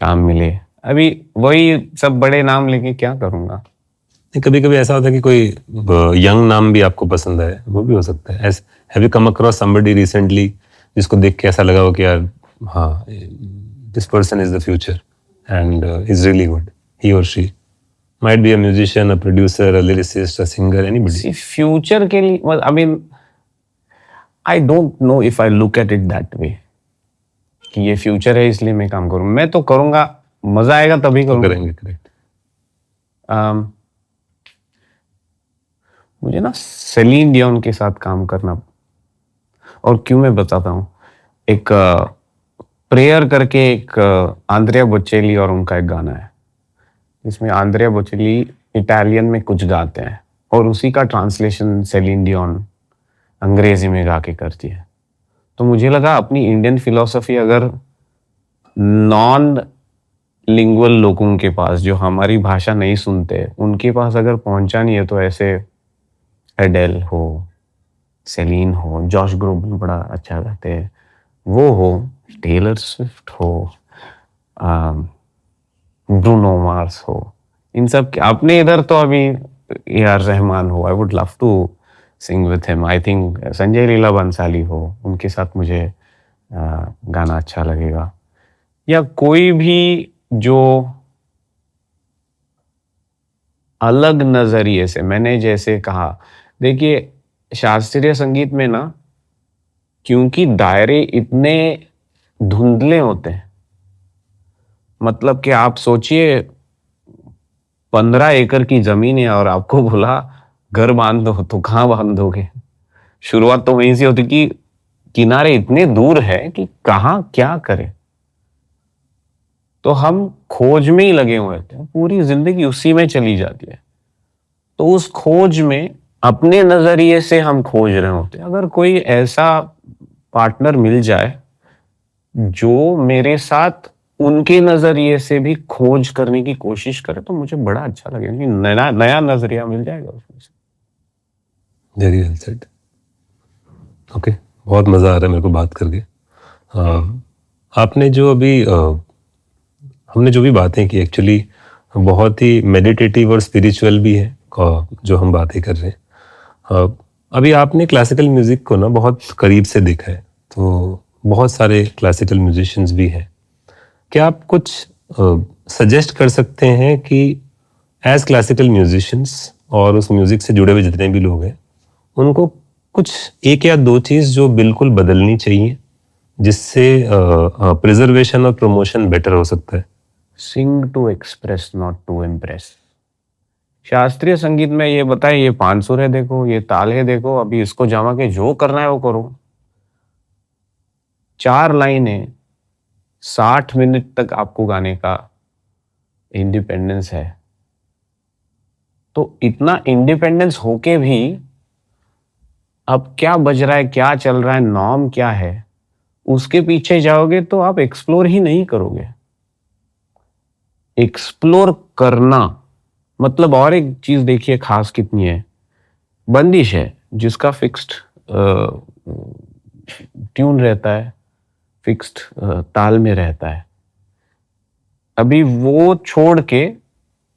काम मिले, अभी वही सब बड़े नाम लेके क्या करूंगा। कभी कभी ऐसा होता है कि कोई यंग नाम भी आपको पसंद है, वो भी हो सकता है। Have you come across somebody recently जिसको देख के ऐसा लगा हो कि यार हाँ, this person is the future and is really good, he और she might be a musician, a producer, a lyricist, a singer, anybody? See, future के लिए, I mean, I don't know if I look at it that way कि ये future है इसलिए मैं काम करूँ। मैं तो करूँगा, मजा आएगा तभी करूँगा। करेंगे, करेक्ट। मुझे ना सेलिन डियोन के साथ काम करना, और क्यों मैं बताता हूँ। एक प्रेयर करके एक आंद्रिया बोचेली और उनका एक गाना है, इसमें आंद्रिया बोचेली इटालियन में कुछ गाते हैं और उसी का ट्रांसलेशन सेलिन डियोन अंग्रेजी में गा के करती है। तो मुझे लगा अपनी इंडियन फिलॉसफी अगर नॉन लिंगुअल लोगों के पास, जो हमारी भाषा नहीं सुनते, उनके पास अगर पहुंचानी है, तो ऐसे एडेल हो, सेलिन हो, जॉश ग्रोबन बड़ा अच्छा गाते हैं, वो हो, टेलर स्विफ्ट हो, ब्रूनो मार्स हो, इन सब के। अपने इधर तो अभी ए आर रहमान हो, I would love to sing with him. I think Sanjay Leela Bhansali हो, उनके साथ मुझे गाना अच्छा लगेगा। या कोई भी जो अलग नजरिए से, मैंने जैसे कहा, देखिए शास्त्रीय संगीत में ना, क्योंकि दायरे इतने धुंधले होते हैं, मतलब कि आप सोचिए 15 एकड़ की जमीन है और आपको बोला घर बांध दो, तो कहाँ बांधोगे? शुरुआत तो वहीं से होती कि किनारे इतने दूर है कि कहाँ क्या करें। तो हम खोज में ही लगे हुए थे, पूरी जिंदगी उसी में चली जाती है। तो उस खोज में अपने नजरिए से हम खोज रहे होते हैं। अगर कोई ऐसा पार्टनर मिल जाए जो मेरे साथ उनके नजरिए से भी खोज करने की कोशिश करे, तो मुझे बड़ा अच्छा लगेगा कि नया नया नजरिया मिल जाएगा उसमें से। Very well said. ओके, बहुत मज़ा आ रहा है मेरे को बात करके। आपने जो अभी हमने जो भी बातें की, एक्चुअली बहुत ही मेडिटेटिव और स्पिरिचुअल भी है जो हम बातें कर रहे हैं। अभी आपने क्लासिकल म्यूज़िक को ना बहुत करीब से देखा है, तो बहुत सारे क्लासिकल म्यूजिशियंस भी हैं। क्या आप कुछ सजेस्ट कर सकते हैं कि एज क्लासिकल म्यूजिशियंस और उस म्यूज़िक से जुड़े हुए जितने भी लोग हैं, उनको कुछ एक या दो चीज़ जो बिल्कुल बदलनी चाहिए, जिससे प्रिजर्वेशन और प्रमोशन बेटर हो सकता है? Sing to express, not to impress. शास्त्रीय संगीत में ये बताए, ये 5 सुर है देखो, ये ताल है देखो, अभी इसको जमा के जो करना है वो करो। 4 लाइनें 60 मिनट तक आपको गाने का इंडिपेंडेंस है। तो इतना इंडिपेंडेंस होके भी अब क्या बज रहा है, क्या चल रहा है, नॉर्म क्या है, उसके पीछे जाओगे तो आप एक्सप्लोर ही नहीं करोगे। एक्सप्लोर करना मतलब, और एक चीज देखिए खास कितनी है, बंदिश है जिसका फिक्स्ड ट्यून रहता है, फिक्स्ड ताल में रहता है। अभी वो छोड़ के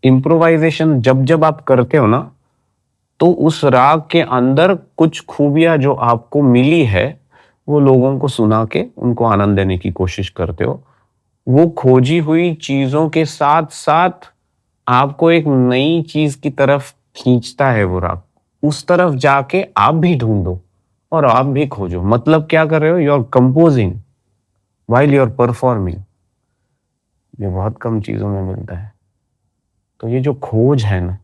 इम्प्रोवाइजेशन जब जब आप करते हो ना, तो उस राग के अंदर कुछ खूबियां जो आपको मिली है, वो लोगों को सुना के उनको आनंद देने की कोशिश करते हो। वो खोजी हुई चीजों के साथ साथ आपको एक नई चीज की तरफ खींचता है वो राग। उस तरफ जाके आप भी ढूंढो और आप भी खोजो। मतलब क्या कर रहे हो? You are composing while you are performing. ये बहुत कम चीजों में मिलता है। तो ये जो खोज है ना,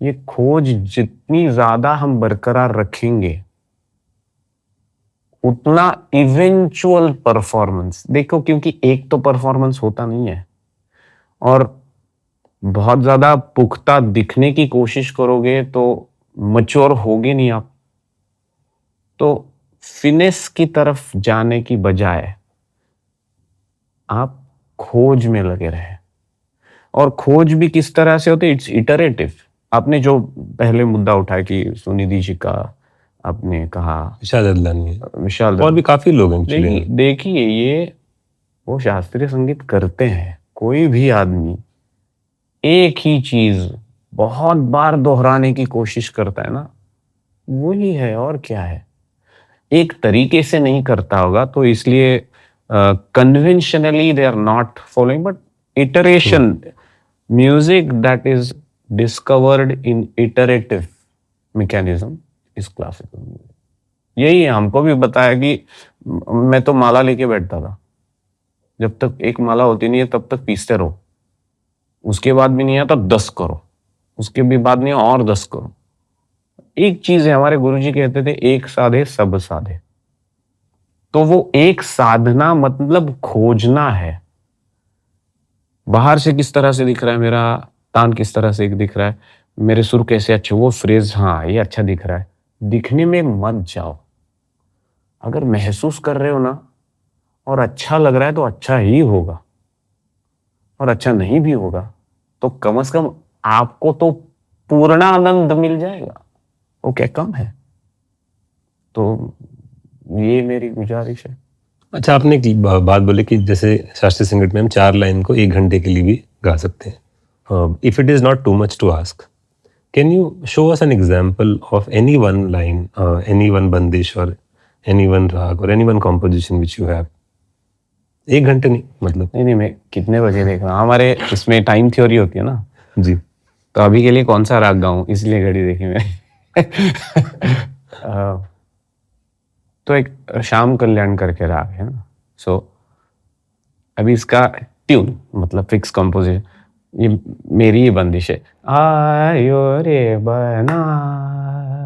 ये खोज जितनी ज्यादा हम बरकरार रखेंगे, उतना इवेंचुअल परफॉर्मेंस देखो, क्योंकि एक तो परफॉर्मेंस होता नहीं है, और बहुत ज्यादा पुख्ता दिखने की कोशिश करोगे तो मैच्योर होगे नहीं आप। तो फिनेस की तरफ जाने की बजाय आप खोज में लगे रहे। और खोज भी किस तरह से होती है? It's iterative. आपने जो पहले मुद्दा उठाया कि सुनिधि जी का आपने कहा, विशाल ददलानी है, विशाल और भी काफी लोग हैं एक्चुअली। देखिए ये वो शास्त्रीय संगीत करते हैं, कोई भी आदमी एक ही चीज बहुत बार दोहराने की कोशिश करता है ना, वही है और क्या है। एक तरीके से नहीं करता होगा तो इसलिए conventionally they are not following, but iteration, music that is discovered in iterative mechanism is classical music. यही है, हमको भी बताया कि मैं तो माला लेके बैठता था, जब तक एक माला होती नहीं है तब तक पीसते रहो, उसके बाद भी नहीं है तो 10 करो, उसके भी बाद नहीं है और 10 करो। एक चीज है, हमारे गुरुजी कहते थे एक साधे सब साधे। तो वो एक साधना मतलब खोजना है। बाहर से किस तरह से दिख रहा है, मेरा तान किस तरह से दिख रहा है, मेरे सुर कैसे अच्छे, वो फ्रेज हाँ ये अच्छा दिख रहा है, दिखने में मत जाओ। अगर महसूस कर रहे हो ना और अच्छा लग रहा है तो अच्छा ही होगा, और अच्छा नहीं भी होगा तो कम से कम आपको तो पूर्ण आनंद मिल जाएगा, वो क्या कम है। तो ये मेरी गुजारिश है। अच्छा, आपने एक बात बोली कि जैसे शास्त्रीय संगीत में हम 4 लाइन को 1 घंटे के लिए भी गा सकते हैं। If it is not too much to ask, can you show us an example of any one line, any one bandish और एनी वन राग और any one composition which you have? 1 घंटे नहीं, मतलब। नहीं मैं कितने बजे देख रहा हूँ, हमारे इसमें टाइम थ्योरी होती है ना जी। तो अभी के लिए कौन सा राग गाऊं, इसलिए घड़ी देखी मैं। तो एक श्याम कल्याण करके राग है ना, सो अभी इसका ट्यून मतलब फिक्स कंपोजिशन, ये मेरी ही बंदिश है। आयो रे बना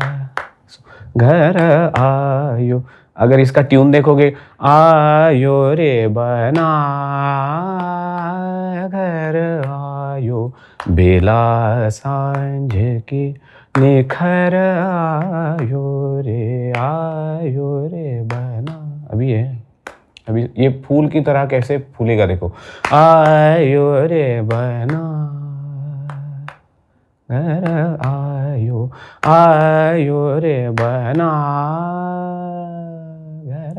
घर आयो, अगर इसका ट्यून देखोगे, आयो रे बना घर आयो, बेला सांझ की निखर आयो रे बना। अभी है, अभी ये फूल की तरह कैसे फूलेगा देखो, आयो रे बना घर आयो रे बना घर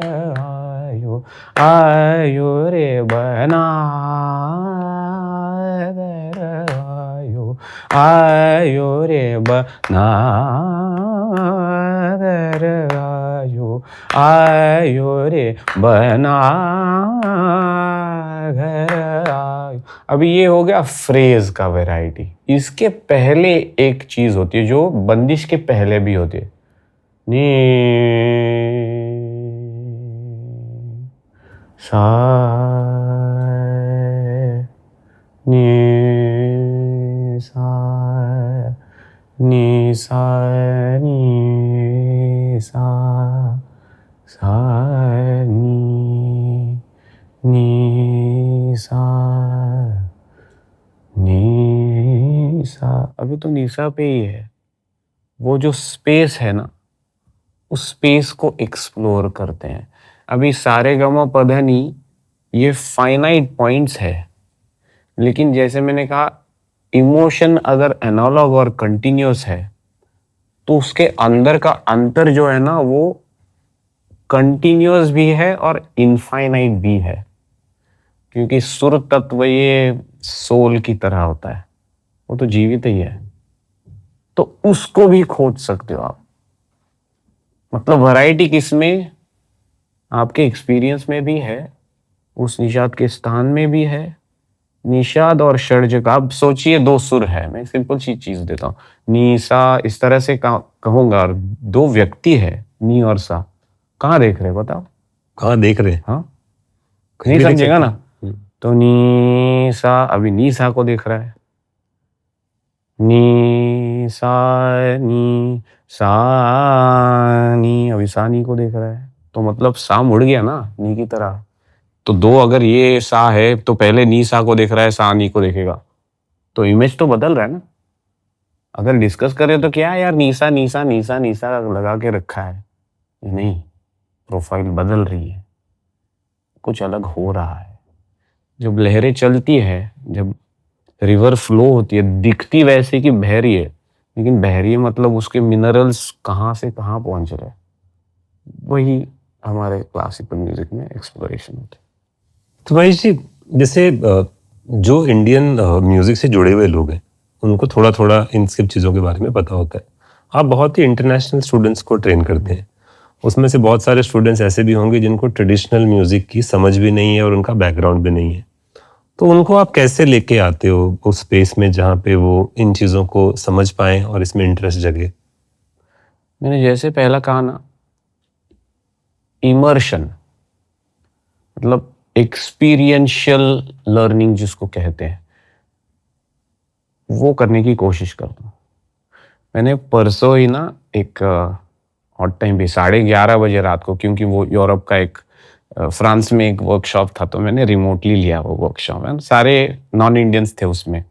आयो रे बना घर आयो रे बना घर आयो रे बना घर आयो। अभी ये हो गया फ्रेज का वैरायटी। इसके पहले एक चीज होती है जो बंदिश के पहले भी होती है, नी सा नी सा नी सा नी सा सा नी सा नी सा। अभी तो निशा पे ही है, वो जो स्पेस है ना उस स्पेस को एक्सप्लोर करते हैं। अभी सारे गमा पधनी ये फाइनाइट पॉइंट्स है, लेकिन जैसे मैंने कहा इमोशन अगर एनालॉग और कंटिन्यूअस है तो उसके अंदर का अंतर जो है ना वो कंटिन्यूअस भी है और इनफाइनाइट भी है, क्योंकि सुर तत्व ये सोल की तरह होता है, वो तो जीवित ही है, तो उसको भी खोज सकते हो आप। मतलब वैरायटी किसमें, आपके एक्सपीरियंस में भी है, उस निषाद के स्थान में भी है। निषाद और षड्ज, आप सोचिए 2 सुर है, मैं सिंपल सी चीज देता हूँ, नी सा इस तरह से कहूंगा, और 2 व्यक्ति है नी और सा, कहाँ देख रहे बताओ? कहाँ देख रहे हैं? हाँ कहीं नहीं भी देख समझेगा सकते ना। तो नी सा, अभी नी सा को देख रहा है, नी सा नी सा नी, अभी सा नी को देख रहा है, तो मतलब सा मुड़ गया ना नी की तरह। तो दो अगर ये सा है तो पहले नी सा को देख रहा है, सा नी को देखेगा, तो इमेज तो बदल रहा है ना। अगर डिस्कस करें तो क्या है यार, नीसा नीसा नीसा नीसा लगा के रखा है, नहीं, प्रोफाइल बदल रही है, कुछ अलग हो रहा है। जब लहरें चलती है, जब रिवर फ्लो होती है, दिखती वैसे कि बह रही है, लेकिन बह रही है मतलब उसके मिनरल्स कहाँ से कहाँ पहुंच रहे हैं, वही हमारे क्लासिकल म्यूजिक में एक्सप्लोरेशन होती है। तो महेश जी, जैसे जो इंडियन म्यूजिक से जुड़े हुए लोग हैं उनको थोड़ा थोड़ा इन सब चीज़ों के बारे में पता होता है। आप बहुत ही इंटरनेशनल स्टूडेंट्स को ट्रेन करते हैं, उसमें से बहुत सारे स्टूडेंट्स ऐसे भी होंगे जिनको ट्रेडिशनल म्यूजिक की समझ भी नहीं है और उनका बैकग्राउंड भी नहीं है। तो उनको आप कैसे लेके आते हो उस स्पेस में जहाँ पे वो इन चीज़ों को समझ पाएं और इसमें इंटरेस्ट जगे? मैंने जैसे पहला कहा ना, इमर्शन, मतलब एक्सपीरियंशियल लर्निंग जिसको कहते हैं, वो करने की कोशिश करता हूँ। मैंने परसों ही ना एक हॉट टाइम पे 11:30 बजे रात को, क्योंकि वो यूरोप का एक फ्रांस में एक वर्कशॉप था, तो मैंने रिमोटली लिया वो वर्कशॉप है, सारे नॉन इंडियंस थे उसमें।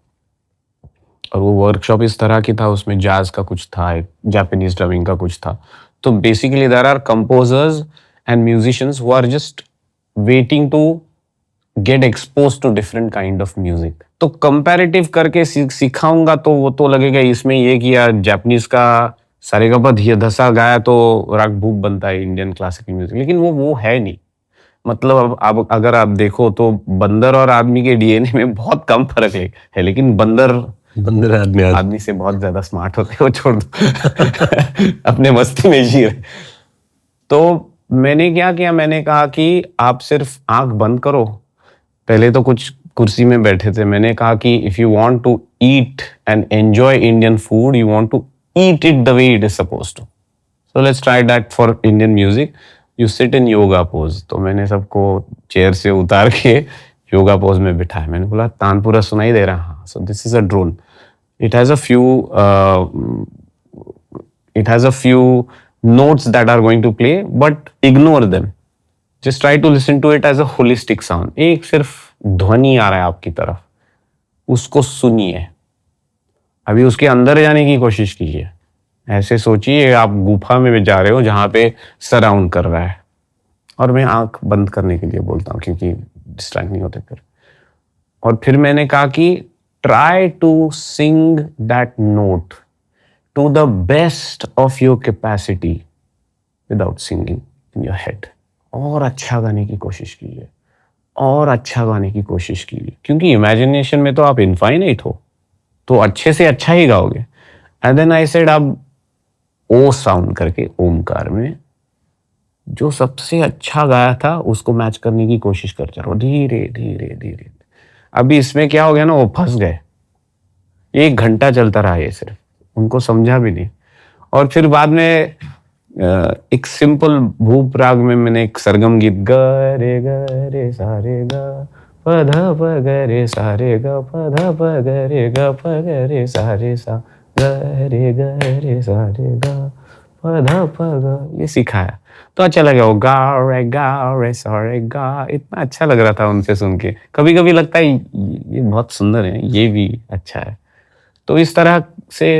और वो वर्कशॉप इस तरह की था, उसमें जैज का कुछ था, एक जापानीज ड्रमिंग का कुछ था। तो basically there are composers and musicians who are just waiting to get expose to different kind of music. तो कंपैरेटिव करके सिखाऊंगा तो वो तो लगेगा इसमें ये किया, जापानीज का सारेगामा धसा गाया तो राग भूप बनता है इंडियन क्लासिकल म्यूजिक, लेकिन वो है नहीं। मतलब अब अगर आप देखो तो बंदर और आदमी के डीएनए में बहुत कम फर्क है, लेकिन बंदर आदमी से बहुत ज्यादा स्मार्ट होते हैं, वो छोड़ दो अपने मस्ती में जी रहे। तो मैंने क्या किया, मैंने कहा कि आप सिर्फ आंख बंद करो। पहले तो कुछ कुर्सी में बैठे थे, मैंने कहा कि if you want to eat and enjoy Indian food, you want to eat it the way it is supposed to, so let's try that for Indian music, you sit in yoga pose. तो मैंने सबको chair से उतार के yoga pose में बिठाया। मैंने बोला तानपुरा सुनाई दे रहा है? हाँ। So this is a drone, it has a few it has a few notes that are going to play, but ignore them, just try to listen to it as a holistic sound। एक सिर्फ ध्वनि आ रहा है आपकी तरफ, उसको सुनिए, अभी उसके अंदर जाने की कोशिश कीजिए। ऐसे सोचिए आप गुफा में जा रहे हो जहां पे सराउंड कर रहा है, और मैं आंख बंद करने के लिए बोलता हूँ क्योंकि डिस्ट्रैक्ट नहीं होते फिर। और फिर मैंने कहा कि try to sing that note to the best of your capacity without singing in your head। और अच्छा गाने की कोशिश कीजिए, और अच्छा गाने की कोशिश कीजिए, क्योंकि इमेजिनेशन में तो आप इनफाइनाइट हो, तो अच्छे से अच्छा ही गाओगे। एंड देन आई सेड आप ओ साउंड करके ओमकार में जो सबसे अच्छा गाया था उसको मैच करने की कोशिश करते रहो, धीरे धीरे धीरे। अभी इसमें क्या हो गया ना, वो फंस गए। 1 घंटा चलता रहा ये, सिर्फ उनको समझा भी नहीं। और फिर बाद में एक सिंपल भूप राग में मैंने एक सरगम गीत, ग रे सारे ग प ध प ग रे सारे ग प ध प ग रे ग प ग रे सारे सा ग रे सारे ग प ध प ग, ये सिखाया। तो अच्छा लगा, वो गा रे सारे गा, इतना अच्छा लग रहा था उनसे सुन के। कभी कभी लगता है ये बहुत सुंदर है, ये भी अच्छा है। तो इस तरह से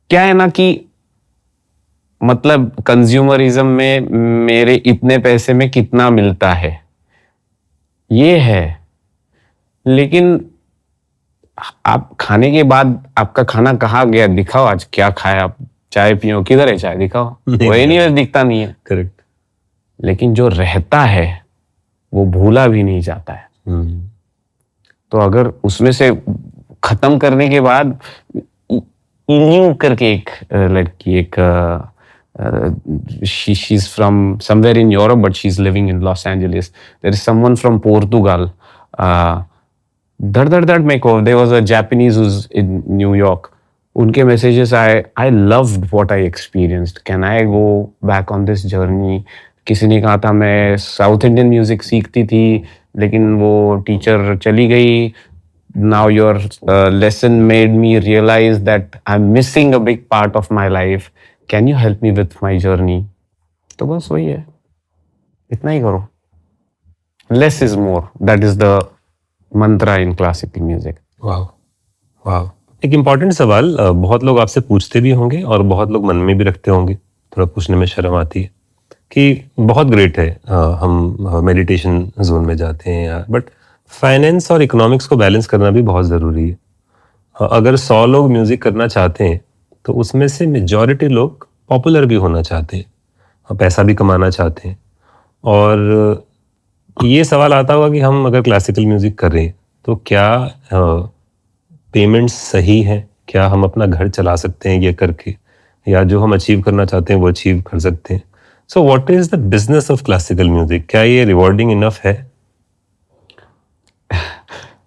क्या है ना कि मतलब कंज्यूमरिज्म में मेरे इतने पैसे में कितना मिलता है, ये है। लेकिन आप खाने के बाद आपका खाना कहाँ गया, दिखाओ आज क्या खाया आप, चाय पियो, किधर है चाय, दिखाओ, वही नहीं है, दिखता नहीं है। करेक्ट। लेकिन जो रहता है वो भूला भी नहीं जाता है। तो अगर उसमें से खत्म करने के बाद न्यू करके एक लड़की, एक she's from somewhere in Europe but she's living in Los Angeles, there is someone from Portugal, there was a Japanese who's in New York, उनके messages आए, I loved what I experienced, can I go back on this journey। किसी ने कहा था मैं south Indian music सीखती थी लेकिन वो टीचर चली गई, now your lesson made me realize that I'm missing a big part of my life, can you help me with my journey। तो बस वही है, इतना ही करो, less is more, that is the Mantra in classical music. वाह वाह। एक important सवाल बहुत लोग आपसे पूछते भी होंगे और बहुत लोग मन में भी रखते होंगे, थोड़ा पूछने में शर्म आती है कि बहुत ग्रेट है हम मेडिटेशन जोन में जाते हैं यार, बट फाइनेंस और इकोनॉमिक्स को बैलेंस करना भी बहुत ज़रूरी है। अगर 100 लोग म्यूज़िक करना चाहते हैं तो उसमें से मेजॉरिटी लोग पॉपुलर भी होना चाहते हैं, पैसा भी कमाना चाहते हैं, और ये सवाल आता होगा कि हम अगर क्लासिकल म्यूज़िक कर रहे हैं तो क्या पेमेंट सही है, क्या हम अपना घर चला सकते हैं ये करके, या जो हम अचीव करना चाहते हैं वो अचीव कर सकते हैं। So what is the business of classical music, क्या ये रिवॉर्डिंग इनफ है?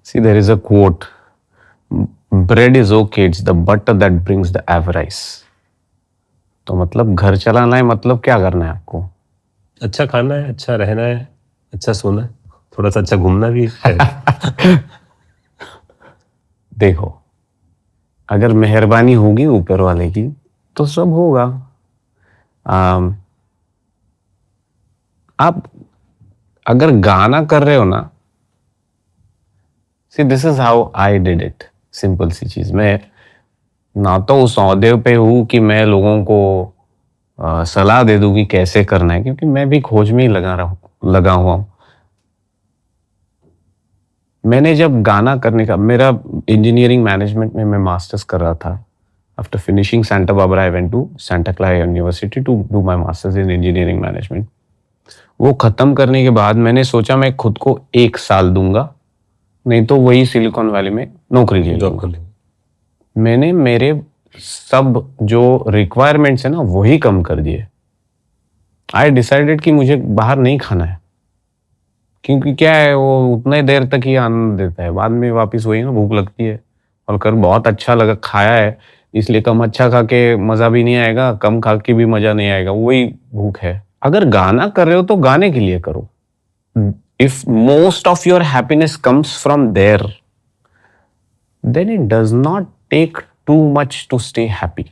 See, there is a quote, bread is okay, it's the butter that brings the avarice. तो मतलब घर चलाना है, मतलब क्या करना है आपको? अच्छा खाना है, अच्छा रहना है, अच्छा सोना है, थोड़ा सा अच्छा घूमना भी है। देखो, अगर मेहरबानी होगी ऊपर वाले की तो सब होगा। आप अगर गाना कर रहे हो ना, see this is how I did it, simple सी चीज। मैं ना तो उस औहदे पे हूं कि मैं लोगों को सलाह दे दूं कि कैसे करना है, क्योंकि मैं भी खोज में ही लगा हुआ हूं। मैंने जब गाना करने का, मेरा इंजीनियरिंग मैनेजमेंट में मैं मास्टर्स कर रहा था। After finishing Santa Barbara I went to Santa Clara university to do my masters in engineering management. वो खत्म करने के बाद मैंने सोचा मैं खुद को 1 साल दूंगा, नहीं तो वही सिलिकॉन वैली में नौकरी ले जॉब कर लूंगा। लेंगे। मैंने मेरे सब जो रिक्वायरमेंट्स है ना वही कम कर दिए। आई डिसाइडेड कि मुझे बाहर नहीं खाना है, क्योंकि क्या है, वो उतने देर तक ही आनंद देता है, बाद में वापस वही ना भूख लगती है। और कर बहुत अच्छा लगा, खाया है, इसलिए कम अच्छा खा के मजा भी नहीं आएगा, कम खा के भी मजा नहीं आएगा, वही भूख है। अगर गाना कर रहे हो तो गाने के लिए करो। If most of your happiness comes from there, then it does not take too much to stay happy.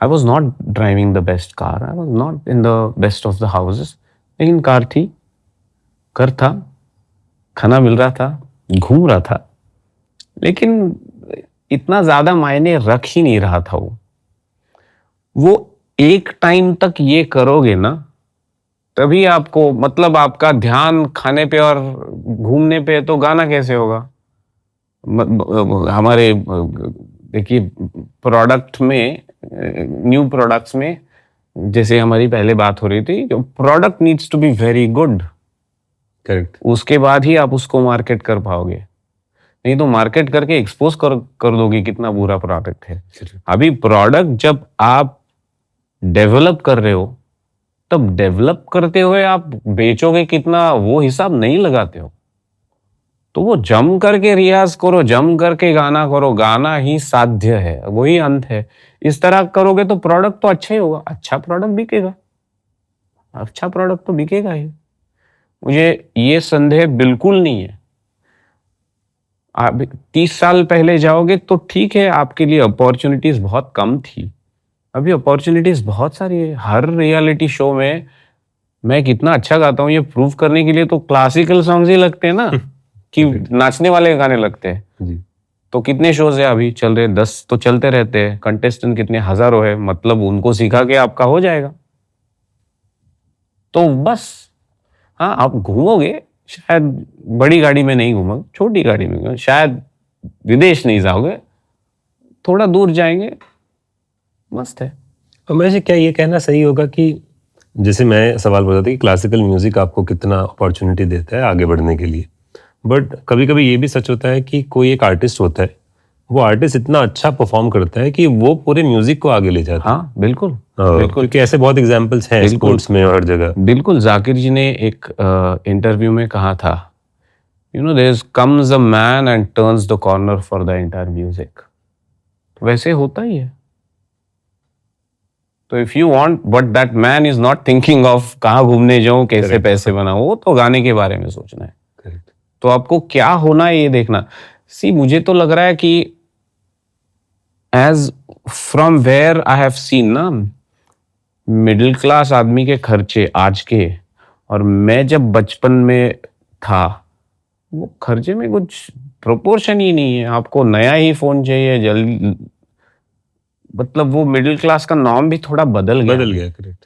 I was not driving the best car, I was not in the best of the houses, लेकिन car थी, घर था, खाना मिल रहा था, घूम रहा था, लेकिन इतना ज्यादा मायने रख ही नहीं रहा था वो एक टाइम तक ये करोगे ना, तभी आपको, मतलब आपका ध्यान खाने पे और घूमने पे, तो गाना कैसे होगा? हमारे देखिए प्रोडक्ट में, न्यू प्रोडक्ट्स में, जैसे हमारी पहले बात हो रही थी, product needs to be very good, correct. उसके बाद ही आप उसको मार्केट कर पाओगे, नहीं तो मार्केट करके एक्सपोज कर दोगे कितना बुरा प्रोडक्ट है। अभी प्रोडक्ट जब आप डेवलप कर रहे हो, तब डेवलप करते हुए आप बेचोगे कितना, वो हिसाब नहीं लगाते हो। तो वो जम करके रियाज करो, जम करके गाना करो, गाना ही साध्य है, वही अंत है। इस तरह करोगे तो प्रोडक्ट तो अच्छा ही होगा, अच्छा प्रोडक्ट बिकेगा, अच्छा प्रोडक्ट तो बिकेगा ही, मुझे ये संदेह बिल्कुल नहीं है। आप 30 साल पहले जाओगे तो ठीक है, आपके लिए अपॉर्चुनिटीज बहुत कम थी, अभी अपॉर्चुनिटीज बहुत सारी है। हर रियलिटी शो में मैं कितना अच्छा गाता हूँ ये प्रूव करने के लिए तो क्लासिकल सॉन्ग्स ही लगते हैं ना, कि नाचने वाले गाने लगते हैं जी। तो कितने शोज है अभी चल रहे, 10 तो चलते रहते हैं, कंटेस्टेंट कितने हजारों है, मतलब उनको सिखा के आपका हो जाएगा। तो बस हाँ, आप घूमोगे, शायद बड़ी गाड़ी में नहीं घूमोगे, छोटी गाड़ी में घूमोगे, शायद विदेश नहीं जाओगे, थोड़ा दूर जाएंगे, मस्त है। और मैं क्या ये कहना सही होगा कि जैसे मैं सवाल पूछा था कि क्लासिकल म्यूजिक आपको कितना अपॉर्चुनिटी देता है आगे बढ़ने के लिए, बट कभी कभी ये भी सच होता है कि कोई एक आर्टिस्ट होता है, वो आर्टिस्ट इतना अच्छा परफॉर्म करता है कि वो पूरे म्यूजिक को आगे ले जाता है। हाँ बिल्कुल, बिल्कुल, क्योंकि ऐसे बहुत एग्जांपल्स हैं स्पोर्ट्स में और हर जगह। बिल्कुल, जाकिर जी ने एक इंटरव्यू में कहा था, you know there comes a man and turns the corner for the entire music. वैसे होता ही है। तो if you want, but that man is not thinking of कहाँ घूमने जाऊं, कैसे पैसे बनाऊं, वो तो गाने के बारे में सोचना है। Correct. तो आपको क्या होना है ये देखना। सी मुझे तो लग रहा है कि as from where I have seen ना, मिडिल क्लास आदमी के खर्चे आज के और मैं जब बचपन में था, वो खर्चे में कुछ प्रोपोर्शन ही नहीं है। आपको नया ही फोन चाहिए जल्दी, मतलब वो मिडिल क्लास का नॉर्म भी थोड़ा बदल गया। करेक्ट।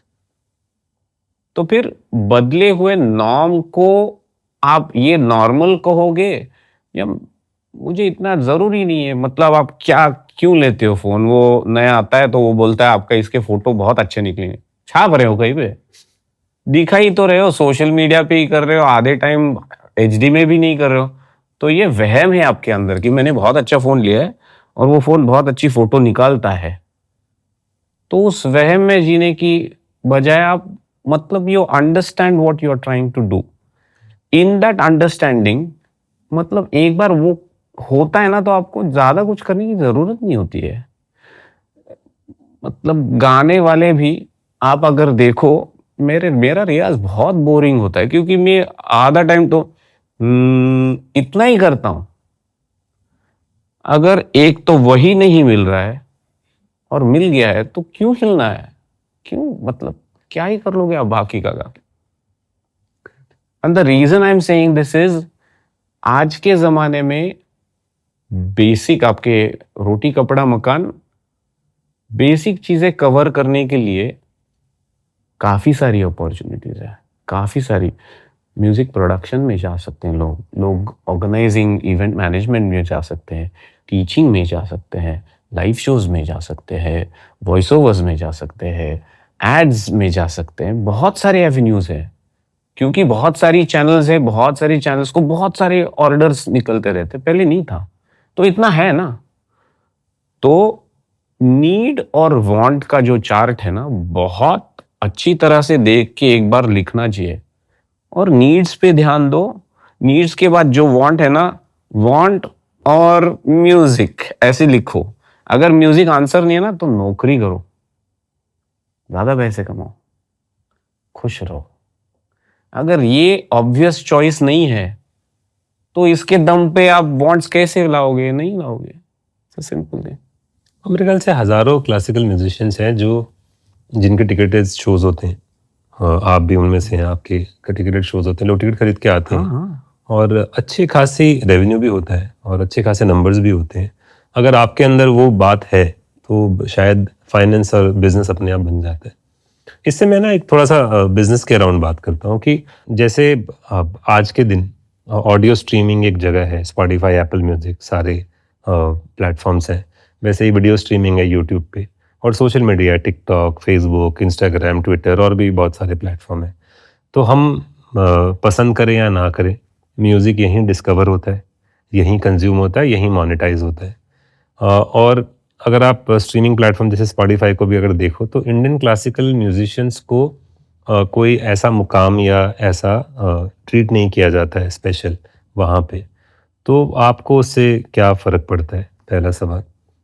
तो फिर बदले हुए नॉर्म को आप ये नॉर्मल कहोगे या मुझे इतना जरूरी नहीं है। मतलब आप क्या क्यों लेते हो फोन? वो नया आता है तो वो बोलता है आपका इसके फोटो बहुत अच्छे निकलेंगे। छाप रहे हो कहीं पे, दिखा ही तो रहे हो, सोशल मीडिया पे ही कर रहे हो, आधे टाइम एचडी में भी नहीं कर रहे हो। तो ये वहम है आपके अंदर कि मैंने बहुत अच्छा फोन लिया है और वो फोन बहुत अच्छी फोटो निकालता है। तो उस वहम में जीने की बजाय आप, मतलब you understand what you are trying to do, in that understanding, मतलब एक बार वो होता है ना तो आपको ज्यादा कुछ करने की जरूरत नहीं होती है। मतलब गाने वाले भी आप अगर देखो, मेरा रियाज बहुत बोरिंग होता है क्योंकि मैं आधा टाइम तो इतना ही करता हूं। अगर एक तो वही नहीं मिल रहा है और मिल गया है तो क्यों हिलना है? क्यों, मतलब क्या ही कर लोगे आप बाकी का गा? And the reason I am saying this is, आज के जमाने में बेसिक आपके रोटी कपड़ा मकान, बेसिक चीजें कवर करने के लिए काफी सारी अपॉर्चुनिटीज है। काफी सारी, म्यूजिक प्रोडक्शन में जा सकते हैं लोग ऑर्गेनाइजिंग इवेंट मैनेजमेंट में जा सकते हैं, टीचिंग में जा सकते हैं, लाइव शोज में जा सकते हैं, वॉइस ओवर्स में जा सकते हैं, एड्स में जा सकते हैं। बहुत सारे एवेन्यूज हैं क्योंकि बहुत सारी चैनल्स है, बहुत सारी चैनल्स को बहुत सारे ऑर्डर्स निकलते रहते, पहले नहीं था। तो इतना है ना, तो नीड और वांट का जो चार्ट है ना, बहुत अच्छी तरह से देख के एक बार लिखना चाहिए और नीड्स पे ध्यान दो। नीड्स के बाद जो वांट है ना, वांट और म्यूजिक ऐसे लिखो। अगर म्यूजिक आंसर नहीं है ना तो नौकरी करो, ज्यादा पैसे कमाओ, खुश रहो। अगर ये ऑब्वियस चॉइस नहीं है तो इसके दम पे आप वांट्स कैसे लाओगे? नहीं लाओगे। सिंपल है। मेरे ख्याल से हज़ारों क्लासिकल म्यूजिशियंस हैं जो जिनके टिकटेड शोज होते हैं। आप भी उनमें से हैं, आपके टिकटेड शोज होते हैं, लोग टिकट खरीद के आते हैं। हाँ। और अच्छी खासी रेवेन्यू भी होता है और अच्छे खासे नंबर्स भी होते हैं। अगर आपके अंदर वो बात है तो शायद फाइनेंस और बिजनेस अपने आप बन जाता है। इससे मैं ना एक थोड़ा सा बिजनेस के अराउंड बात करता हूँ कि जैसे आज के दिन ऑडियो स्ट्रीमिंग एक जगह है, स्पॉटिफाई, एप्पल म्यूजिक, सारे प्लेटफॉर्म्स हैं। वैसे ही वीडियो स्ट्रीमिंग है यूट्यूब पे, और social media, TikTok, Facebook, Instagram, Twitter और भी बहुत सारे प्लेटफॉर्म हैं। तो हम पसंद करें या ना करें, म्यूज़िक यहीं डिस्कवर होता है, यहीं कंज्यूम होता है, यहीं मोनेटाइज होता है। और अगर आप स्ट्रीमिंग प्लेटफॉर्म जैसे स्पॉटिफाई को भी अगर देखो तो इंडियन क्लासिकल म्यूजिशियंस को कोई ऐसा मुकाम या ऐसा ट्रीट नहीं किया जाता है स्पेशल वहाँ पे। तो आपको उससे क्या फ़र्क पड़ता है? पहला सवाल।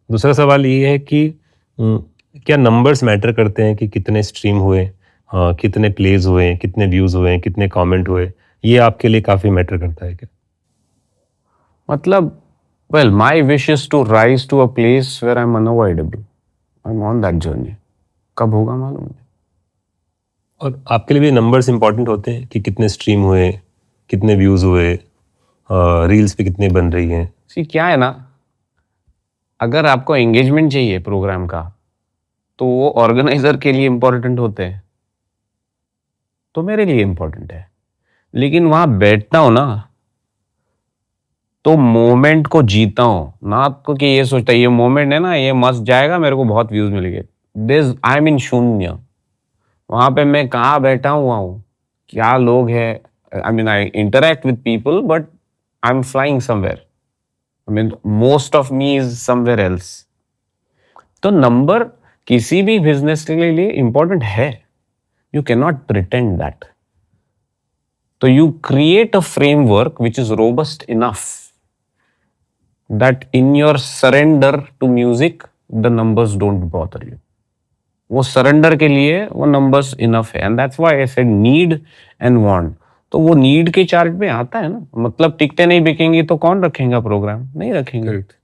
दूसरा सवाल ये है कि क्या नंबर्स मैटर करते हैं कि कितने स्ट्रीम हुए, कितने प्लेज हुए, कितने व्यूज़ हुए, कितने कमेंट हुए? ये आपके लिए काफ़ी मैटर करता है क्या? मतलब, well, my wish is to rise to a place where I'm unavoidable. I'm on that journey. कब होगा मालूम नहीं। और आपके लिए भी नंबर्स इंपॉर्टेंट होते हैं कि कितने स्ट्रीम हुए, कितने व्यूज़ हुए, रील्स पे कितने बन रही हैं? सी क्या है ना, अगर आपको एंगेजमेंट चाहिए प्रोग्राम का तो वो ऑर्गेनाइजर के लिए इंपॉर्टेंट होते हैं, तो मेरे लिए इंपॉर्टेंट है। लेकिन वहां बैठता हूं ना तो मोमेंट को जीता हूं ना, आपको कि ये सोचता है ये मोमेंट है ना, ये मस्त जाएगा, मेरे को बहुत व्यूज मिलेंगे। दिस आई मीन शून्य। वहां पे मैं कहाँ बैठा हुआ हूँ, क्या लोग हैं, I mean I interact with people but I am flying somewhere, I mean most of me is somewhere else. तो नंबर किसी भी बिजनेस के लिए इंपॉर्टेंट है, you can not pretend that. तो you create a framework which is robust enough that in your surrender to music the numbers don't bother you. वो surrender के लिए वो numbers enough है, and that's why I said need and want. तो वो need के chart में आता है ना, मतलब टिकटें नहीं बिकेंगी तो कौन रखेगा प्रोग्राम? नहीं रखेंगे। Correct.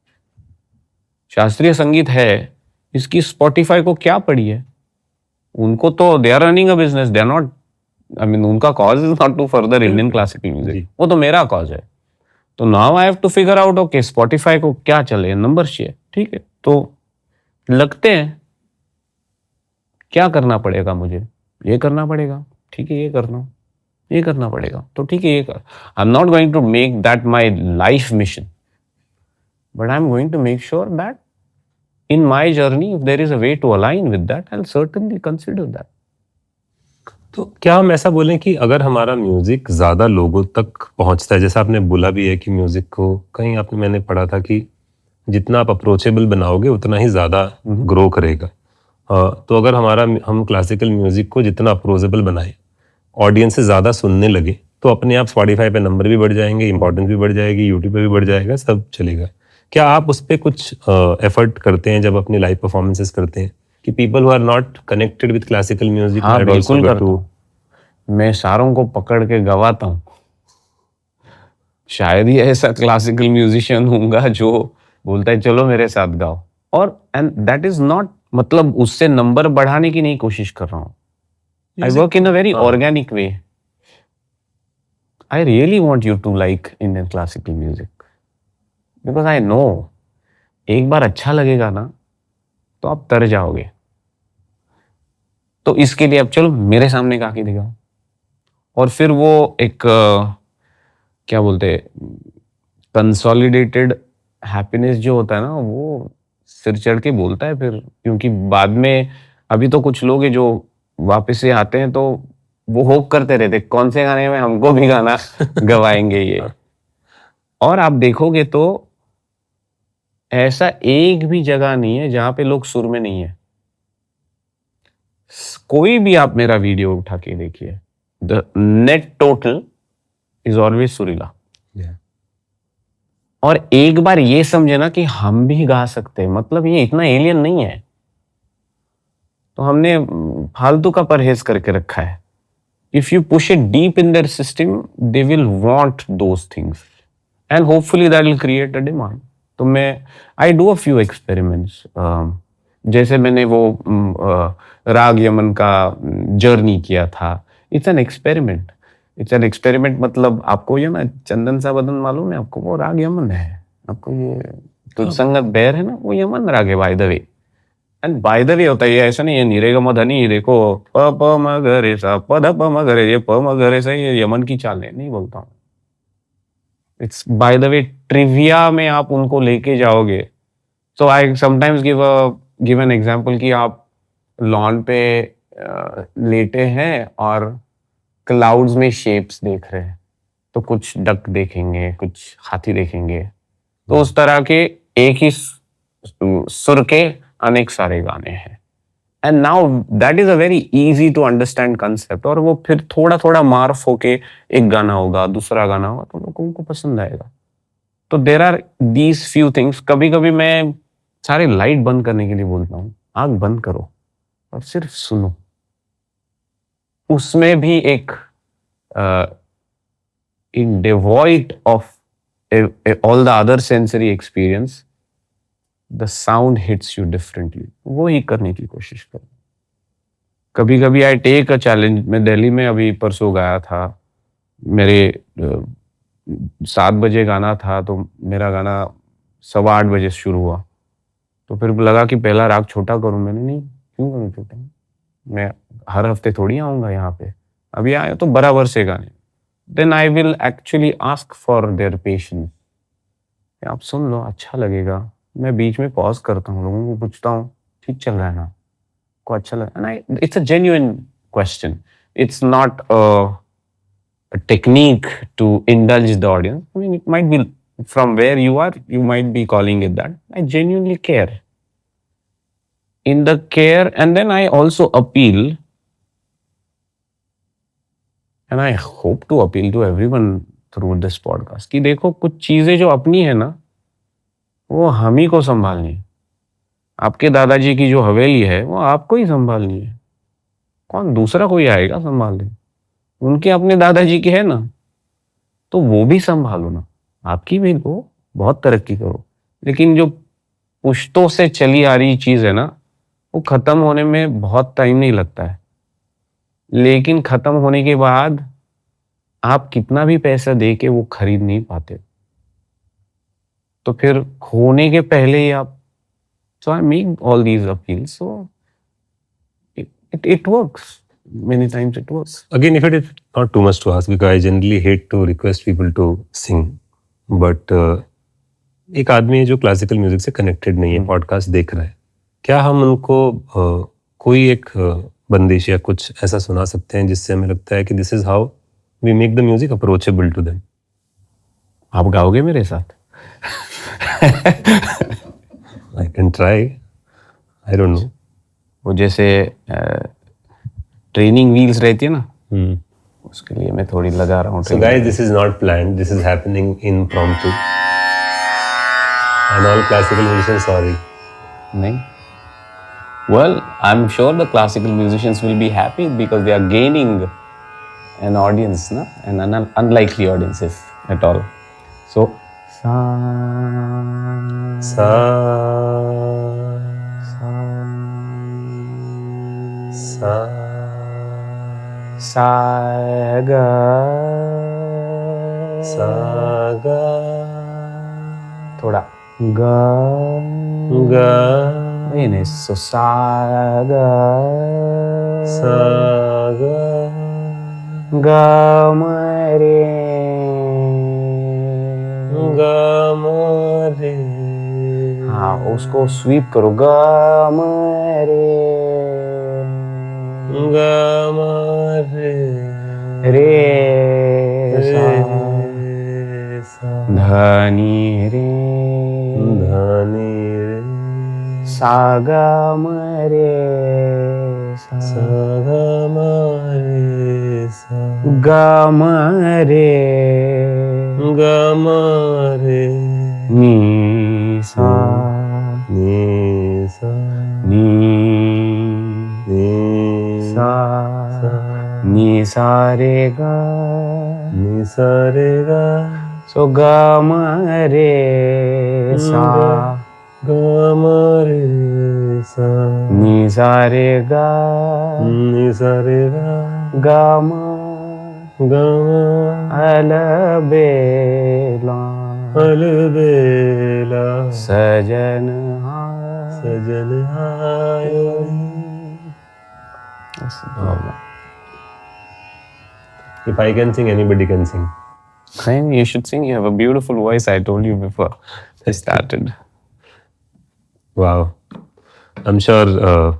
शास्त्रीय संगीत है, इसकी स्पॉटिफाई को क्या पड़ी है? उनको तो they are running a business, they are not, I mean उनका cause is not to further Indian classical music, वो तो मेरा कॉज है। तो now I have to figure out okay Spotify को क्या चले, नंबर चाहिए, ठीक है। तो लगते हैं क्या करना पड़ेगा मुझे, ये करना पड़ेगा, ठीक है, ये करना पड़ेगा, तो ठीक है ये कर। I am not going to make that my life mission, but I am going to make sure that in my journey if there is a way to align with that, I'll certainly consider that. तो क्या हम ऐसा बोलें कि अगर हमारा music ज़्यादा लोगों तक पहुंचता है, जैसा आपने बोला भी है कि म्यूजिक को कहीं आपने मैंने पढ़ा था कि जितना आप अप्रोचेबल बनाओगे उतना ही ज़्यादा ग्रो करेगा। तो अगर हम क्लासिकल म्यूजिक को जितना अप्रोचेबल बनाए, ऑडियंस से ज़्यादा सुनने लगे, तो अपने आप स्पॉटिफाई पे नंबर भी बढ़ जाएंगे, इंपॉर्टेंस भी बढ़ जाएगी, यूट्यूब पे भी बढ़ जाएगा, सब चलेगा। क्या आप उस पर कुछ एफर्ट करते हैं जब अपनी लाइव परफॉर्मेंसेस करते हैं कि people who are not connected with classical music? हाँ बिल्कुल करता हूँ, मैं सारों को पकड़ के गवाता हूँ। शायद ही ऐसा क्लासिकल म्यूजिशियन होऊंगा जो बोलता है चलो मेरे साथ गाओ, और एंड दैट इज नॉट, मतलब उससे नंबर बढ़ाने की नहीं कोशिश कर रहा हूँ। I work in a very organic way. I really want you to like Indian classical music because I know एक बार अच्छा लगेगा ना तो आप तर जाओगे। तो इसके लिए अब चलो मेरे सामने गा के दिखाओ, और फिर वो एक क्या बोलते कंसोलिडेटेड हैप्पीनेस जो होता है ना, वो सिर चढ़ के बोलता है फिर। क्योंकि बाद में अभी तो कुछ लोग हैं जो वापस से आते हैं तो वो होप करते रहते कौन से गाने में हमको भी गाना गवाएंगे ये। और आप देखोगे तो ऐसा एक भी जगह नहीं है जहां पे लोग सुर में नहीं है। कोई भी आप मेरा वीडियो उठा के देखिए, the net total is always सुरीला। और एक बार ये समझे ना कि हम भी गा सकते हैं, मतलब ये इतना एलियन नहीं है। तो हमने फालतू का परहेज करके रखा है। If you push it deep in their system they will want those things and hopefully that will create a demand. तो मैं I do a few experiments, जैसे मैंने वो राग यमन का जर्नी किया था। It's an experiment, it's an experiment. मतलब आपको ये ना चंदन सा बदन मालूम है आपको, वो राग यमन है। आपको ये तुझ संगत बैर है ना, वो यमन राग है bye the way. And bye the वे होता है ये, ऐसा नहीं है नीरे ग मधनी देखो प प म ग रे सा प ध प म ग रे, ये प म ग रे सा ये यमन की चाल है, नहीं बोलता हूँ। It's by the way trivia में आप उनको लेके जाओगे। So I sometimes give an example कि आप लॉन पे लेटे हैं और क्लाउड्स में शेप्स देख रहे हैं, तो कुछ डक देखेंगे, कुछ हाथी देखेंगे। तो उस तरह के एक ही सुर के अनेक सारे गाने हैं। And now that is a very easy to understand concept. और वो फिर थोड़ा थोड़ा मार्फ होके एक गाना होगा, दूसरा गाना होगा, तो लोगों को पसंद आएगा। तो there are these few things. कभी कभी मैं सारे लाइट बंद करने के लिए बोलता हूँ, आंख बंद करो और सिर्फ सुनो। उसमें भी एक in devoid of all the other sensory experience, the sound hits you differently. वो ही करने की कोशिश करो। कभी कभी आई टेक अ चैलेंज। मैं दिल्ली में अभी परसों गया था, मेरे 7 बजे गाना था, तो मेरा गाना 8:15 बजे शुरू हुआ। तो फिर लगा कि पहला राग छोटा करूं। मैंने नहीं, क्यों करूं छोटा, मैं हर हफ्ते थोड़ी आऊंगा यहाँ पे, अभी आया तो बराबर से गाने। Then I will actually ask for their patience. आप सुन लो, अच्छा लगेगा। मैं बीच में पॉज करता हूँ, लोगों को पूछता हूँ ठीक चल रहा है ना, को अच्छा लगा। It's a genuine question. It's not a technique to indulge the audience. I mean, it might be from where you are, you might be calling it that. I genuinely care. In the care, and then I also appeal. And I hope to appeal to everyone through this podcast कि देखो कुछ चीजें जो अपनी है ना, वो हम ही को संभालनी है। आपके दादाजी की जो हवेली है वो आपको ही संभालनी है, कौन दूसरा कोई आएगा संभालने। उनके अपने दादाजी की है ना, तो वो भी संभालो ना, आपकी भी लो, बहुत तरक्की करो। लेकिन जो पुश्तों से चली आ रही चीज है ना, वो खत्म होने में बहुत टाइम नहीं लगता है, लेकिन खत्म होने के बाद आप कितना भी पैसा दे के वो खरीद नहीं पाते। तो फिर खोने के पहले ही आप, so I make all these appeals, so it works. Many times it works. Again, if it is not too much to ask, because I generally hate to request people to sing, but एक आदमी है जो classical music से connected नहीं है, podcast देख रहा है, क्या हम उनको कोई एक बंदिश या कुछ ऐसा सुना सकते हैं जिससे हमें लगता है कि this is how we make the music approachable to them? आप गाओगे मेरे साथ? I can try, I don't know. वो जैसे ट्रेनिंग व्हील्स रहती है ना, उसके लिए मैं थोड़ी लगा रहा हूँ। So guys, this is not planned. This is happening impromptu. And all classical musicians, sorry. नहीं? Well, I'm sure the classical musicians will be happy because they are gaining an audience, na? And an unlikely audience, if at all. So, sa, Sa, sa, sa, ga, sa, ga, थोड़ा ga, ga, नहीं, so sa, ga, sa, ga, ga, ma, re, ga, ma, re. हाँ, उसको SVEEP करो, गा, ma, re, Ga, ma, re, रे, re, सा, धनी रे, dhani, re, सा, गा, ma, re, सा, sa, ga, ma, re, sa, गा, ma, re, ga, ma, re, नी, सा, ni, sa, नी, ni, सा, sa, नी, सा, रे, गा, ni, sa, re, ga, so गा, ma, re, सा, ga, ma, re, sa, नी, सा, रे, गा, ni, sa, re, ga, गा, ma, ga, ma, अल, बेला, अलबेला, सजन हाय। सजन आयो। If I can sing, anybody can sing. Then you should sing. You have a beautiful voice. I told you before I started. Wow. I'm sure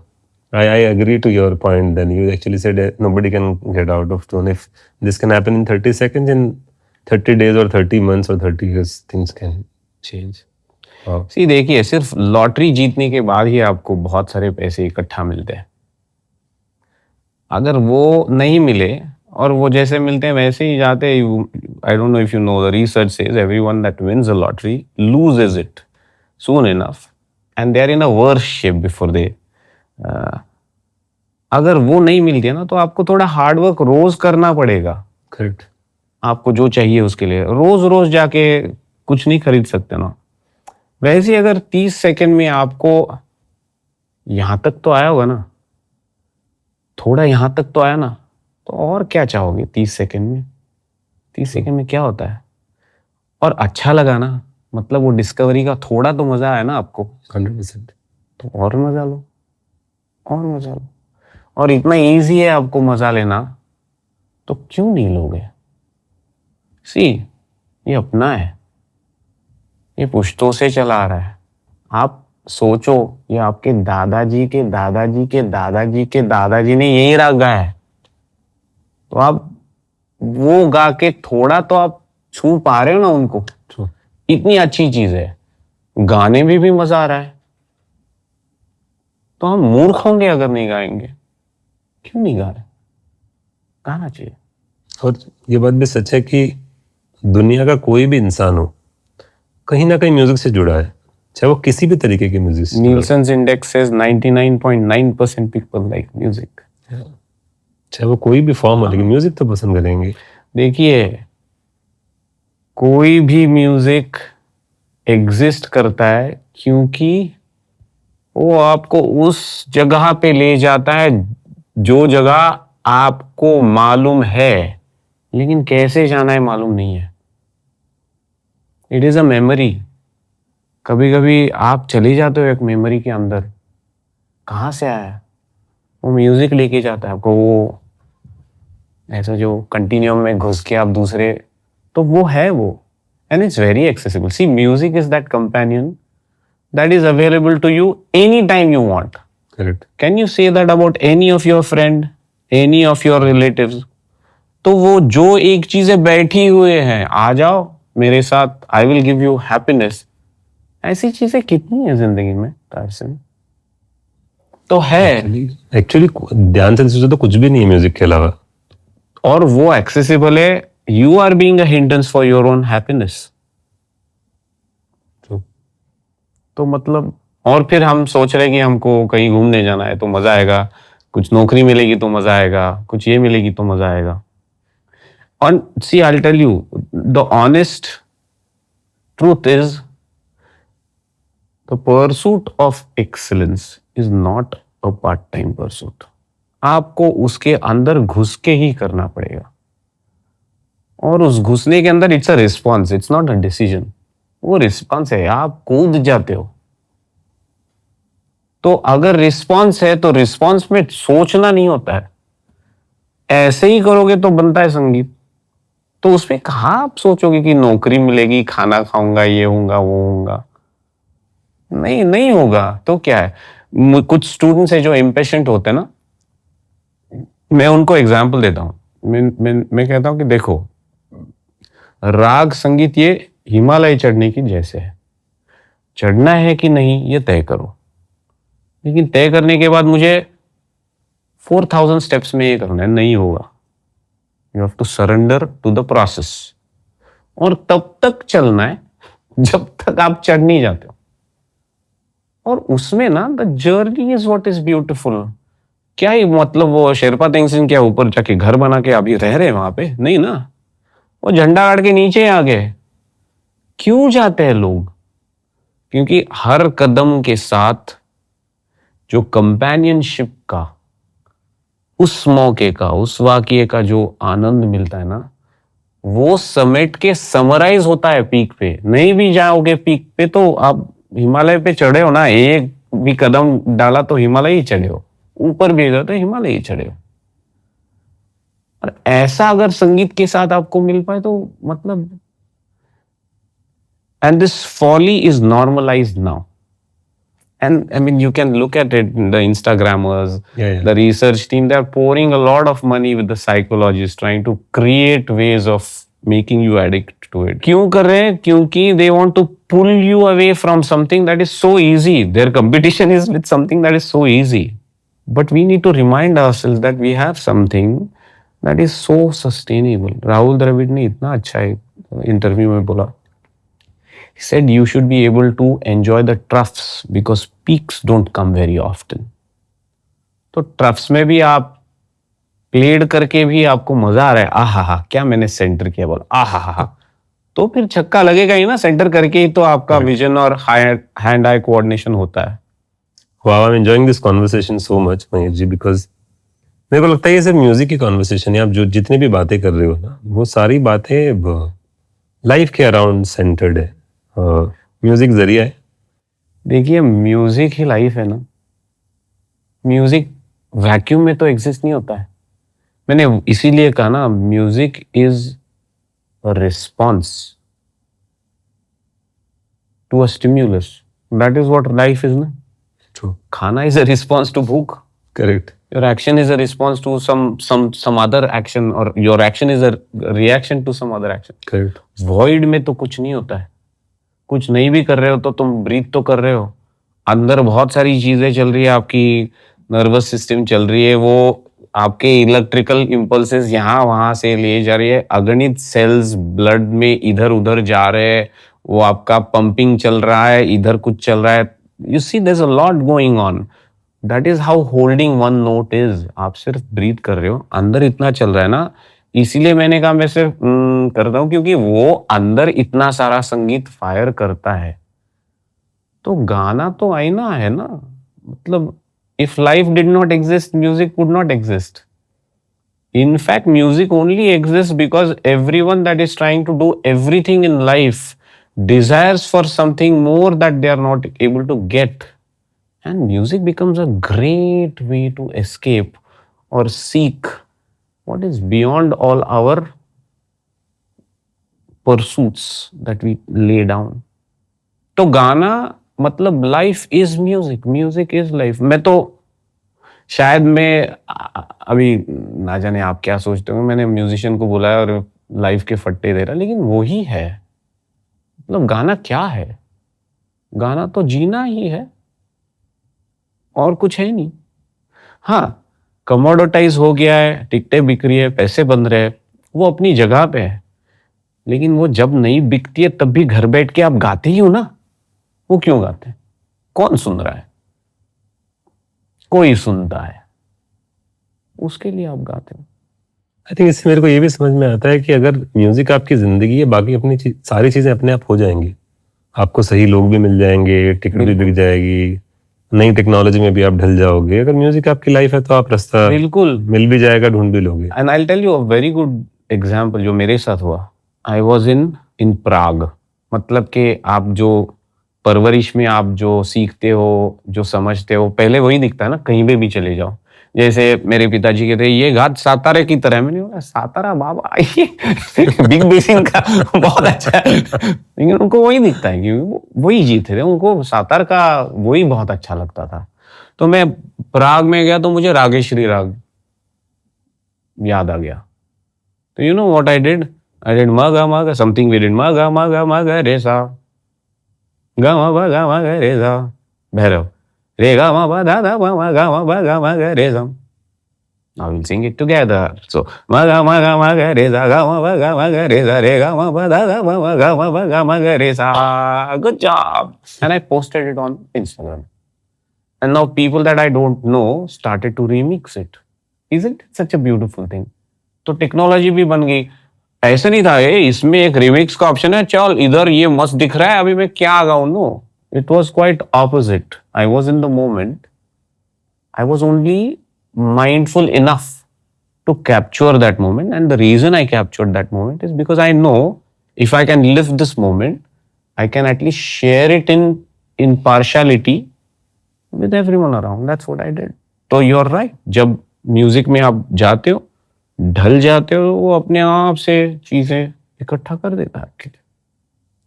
I agree to your point. Then you actually said nobody can get out of tune. If this can happen in 30 seconds, in 30 days or 30 months or 30 years, things can change. Wow. See, देखिए, सिर्फ lottery जीतने के बाद ही आपको बहुत सारे पैसे इकट्ठा मिलते हैं। अगर वो नहीं मिले और वो जैसे मिलते हैं वैसे ही जाते हैं, I don't know if you know, the research says everyone that wins a lottery loses it soon enough and they are in a worse shape before they अगर वो नहीं मिलती है ना, तो आपको थोड़ा हार्ड वर्क रोज करना पड़ेगा। Correct. आपको जो चाहिए उसके लिए रोज रोज जाके कुछ नहीं खरीद सकते ना। वैसे अगर 30 सेकंड में आपको यहां तक तो आया होगा ना, थोड़ा यहां तक तो आया ना, तो और क्या चाहोगे 30 सेकंड में? 30 सेकंड में क्या होता है? और अच्छा लगा ना, मतलब वो डिस्कवरी का थोड़ा तो मजा आया ना आपको, 100%. तो और मजा लो, और मजा लो। और इतना इजी है आपको मजा लेना, तो क्यों नहीं लोगे? सी, ये अपना है, ये पुश्तों से चला आ रहा है। आप सोचो, ये आपके दादाजी के दादाजी के दादाजी के दादाजी ने यही राग गाया है, तो आप वो गा के थोड़ा तो आप छू पा रहे हो ना उनको। इतनी अच्छी चीज है, गाने में भी मजा आ रहा है, तो हम मूर्ख होंगे अगर नहीं गाएंगे। क्यों नहीं गा रहे? गाना चाहिए। और ये बात भी सच है कि दुनिया का कोई भी इंसान हो, कहीं ना कहीं म्यूजिक से जुड़ा है, चाहे वो किसी भी तरीके के म्यूजिक से। Nielsen's index says 99.9% people like music. चाहे वो कोई भी फॉर्म हो, लेकिन म्यूजिक तो पसंद करेंगे। देखिए, कोई भी म्यूजिक एग्जिस्ट करता है क्योंकि वो आपको उस जगह पे ले जाता है जो जगह आपको मालूम है, लेकिन कैसे जाना है मालूम नहीं है। It is a memory. कभी कभी आप चले जाते हो एक मेमोरी के अंदर, कहाँ से आया है? वो म्यूजिक लेके जाता है आपको, वो ऐसा जो कंटिन्यूम में घुस के आप दूसरे, तो वो है वो। And it's very accessible. See, music is that companion that is available to you anytime you want. Correct. Can you say that about any of your friend, any of your relatives? तो वो जो एक चीजें बैठी हुए हैं, आ जाओ मेरे साथ, I will give you happiness, ऐसी चीजें कितनी है जिंदगी में तारसन? तो है। एक्चुअली ध्यान से सोचो तो कुछ भी नहीं है म्यूजिक के अलावा, और वो एक्सेसिबल है। You are being a hindrance for your own happiness. तो मतलब, और फिर हम सोच रहे हैं कि हमको कहीं घूमने जाना है तो मजा आएगा, कुछ नौकरी मिलेगी तो मजा आएगा, कुछ ये मिलेगी तो मजा आएगा। और see, I will tell you the honest truth is the pursuit of excellence is not a part time pursuit. आपको उसके अंदर घुस के ही करना पड़ेगा, और उस घुसने के अंदर it's a response, it's not a decision. वो रिस्पॉन्स है, आप कूद जाते हो। तो अगर रिस्पॉन्स है तो रिस्पॉन्स में सोचना नहीं होता है, ऐसे ही करोगे तो बनता है संगीत। तो उसमें कहाँ आप सोचोगे कि नौकरी मिलेगी, खाना खाऊंगा, ये होगा वो होगा? नहीं, नहीं होगा। तो क्या है, कुछ स्टूडेंट्स है जो इम्पेशेंट होते हैं ना, मैं उनको एग्जाम्पल देता हूँ। मैं कहता हूँ कि देखो, राग संगीत ये हिमालय चढ़ने की जैसे है। चढ़ना है कि नहीं ये तय करो, लेकिन तय करने के बाद मुझे 4000 स्टेप्स में ये करना है, नहीं होगा। You have to surrender to the process, और तब तक चलना है जब तक आप चढ़ नहीं जाते हो। और उसमें ना the journey is what is beautiful. क्या ही मतलब वो शेरपा तेंगसिंग क्या ऊपर जाके घर बना के अभी रह रहे वहां पे? नहीं ना, वो झंडा गाड़ के नीचे आ गए। क्यों जाते हैं लोग? क्योंकि हर कदम के साथ जो कंपेनियनशिप का, उस मौके का, उस वाकये का जो आनंद मिलता है ना, वो समेट के समराइज होता है पीक पे। नहीं भी जाओगे पीक पे तो आप हिमालय पे चढ़े हो ना, एक भी कदम डाला तो हिमालय ही चढ़े हो, ऊपर भी गए तो हिमालय ही चढ़े हो। और ऐसा अगर संगीत के साथ आपको मिल पाए तो मतलब, and this folly is normalized now. And I mean, you can look at it, the Instagrammers, the research team, they're pouring a lot of money with the psychologists trying to create ways of making you addict to it. क्यों कर रहे हैं? क्योंकि they want to pull you away from something that is so easy. Their competition is with something that is so easy. But we need to remind ourselves that we have something that is so sustainable. Rahul Dravid ने इतना अच्छा interview में बोला, he said you should be able to enjoy the troughs because peaks don't come very often. तो troughs में भी आप played करके भी आपको मजा आ रहा है, आहा हा क्या मैंने सेंटर किया, बोला आहा हा, तो फिर छक्का लगेगा ही ना। सेंटर करके ही तो आपका विजन और हैंड आई कोऑर्डिनेशन होता है। Wow, I'm enjoying this conversation so much, Mahesh ji, because मेरे को लगता है ये सिर्फ म्यूजिक की कॉन्वर्सेशन है। आप जो जितनी भी बातें कर रहे हो ना, वो सारी बातें लाइफ के अराउंड सेंटर्ड है। म्यूजिक जरिया है। देखिए, म्यूजिक ही लाइफ है ना। म्यूजिक वैक्यूम में तो एग्जिस्ट नहीं होता है। मैंने इसीलिए कहा ना, music is a response to a stimulus. That is what life is ना। True. खाना इज अ रिस्पॉन्स टू भूख। Correct. Your action is a response to some other action, or your action is a reaction to some other action. Correct. Void में तो कुछ नहीं होता है। कुछ नहीं भी कर रहे हो तो तुम ब्रीथ तो कर रहे हो। अंदर बहुत सारी चीजें चल रही है, आपकी नर्वस सिस्टम चल रही है, वो आपके इलेक्ट्रिकल इम्पल्सेस यहाँ वहां से ले जा रही है। अगणित सेल्स ब्लड में इधर उधर जा रहे हैं, वो आपका पंपिंग चल रहा है, इधर कुछ चल रहा है। You see there is a lot going on. That is how holding one note is. आप सिर्फ ब्रीथ कर रहे हो, अंदर इतना चल रहा है ना। इसीलिए मैंने कहा मैं सिर्फ करता हूँ, क्योंकि वो अंदर इतना सारा संगीत फायर करता है। तो गाना तो आईना है ना। मतलब if life did not exist, music would not exist. In fact, music only exists because everyone that is trying to do everything in life desires for something more that they are not able to get. And music becomes a great way to escape or seek what is beyond all our pursuits that we lay down. तो गाना मतलब life is music, music is life. मैं तो शायद अभी ना जाने आप क्या सोचते हो, मैंने म्यूजिशियन को बुलाया और लाइफ के फट्टे दे रहा, लेकिन वो ही है. मतलब गाना क्या है? गाना तो जीना ही है और कुछ है नहीं. हाँ, कमोडोटाइज हो गया है, टिकटें बिक रही है, पैसे बन रहे हैं, वो अपनी जगह पे है. लेकिन वो जब नहीं बिकती है तब भी घर बैठ के आप गाते ही हो ना. वो क्यों गाते हैं? कौन सुन रहा है? कोई सुनता है, उसके लिए आप गाते हो. आई थिंक इससे मेरे को ये भी समझ में आता है कि अगर म्यूजिक आपकी जिंदगी है, बाकी अपनी सारी चीजें अपने आप हो जाएंगी. आपको सही लोग भी मिल जाएंगे, टिकट भी बिक जाएगी, नई टेक्नोलॉजी में भी आप ढल जाओगे. अगर म्यूजिक आपकी लाइफ है तो आप रास्ता बिल्कुल मिल भी जाएगा, ढूंढ भी लोगे. And I will tell you a very good example जो मेरे साथ हुआ. I was in Prague. मतलब कि आप जो परवरिश में आप जो सीखते हो, जो समझते हो, पहले वही दिखता है ना, कहीं पे भी चले जाओ. जैसे मेरे पिताजी कहते हैं ये घाट सातारा की तरह है. मैंने बोला सातारा बाबा ये बिग बेसिन का बहुत अच्छा है. लेकिन उनको वही दिखता है कि वही जीते थे, उनको सातार का वही बहुत अच्छा लगता था. तो मैं प्राग में गया तो मुझे रागेश्वरी राग याद आ गया. तो you know what I did मगा मगा समथिंग वी डिड मगा मगा मगा रे सा गा मा बा गा मा गा रे सा भैरव रे गा मा बा दा दा मा मा गा मा बा गा मा गा रे सा. Now we'll sing it together. So ma ga re sa ga ma ga re sa re ga ma ba da da ma ga ma ga re sa. Good job. And I posted it on Instagram. And now people that I don't know started to remix it. Isn't it such a beautiful thing? तो technology भी बन गई. ऐसा नहीं था इसमें एक remix का ऑप्शन है, चल इधर ये मस्त दिख रहा है, अभी मैं क्या गाऊं. No, it was quite opposite. I was in the moment. I was only mindful enough to capture that moment, and the reason I captured that moment is because I know if I can live this moment, I can at least share it in partiality with everyone around. That's what I did. तो you're right, जब music में आप जाते हो, ढल जाते हो, वो अपने आप से चीजें इकट्ठा कर देता है आपके लिए.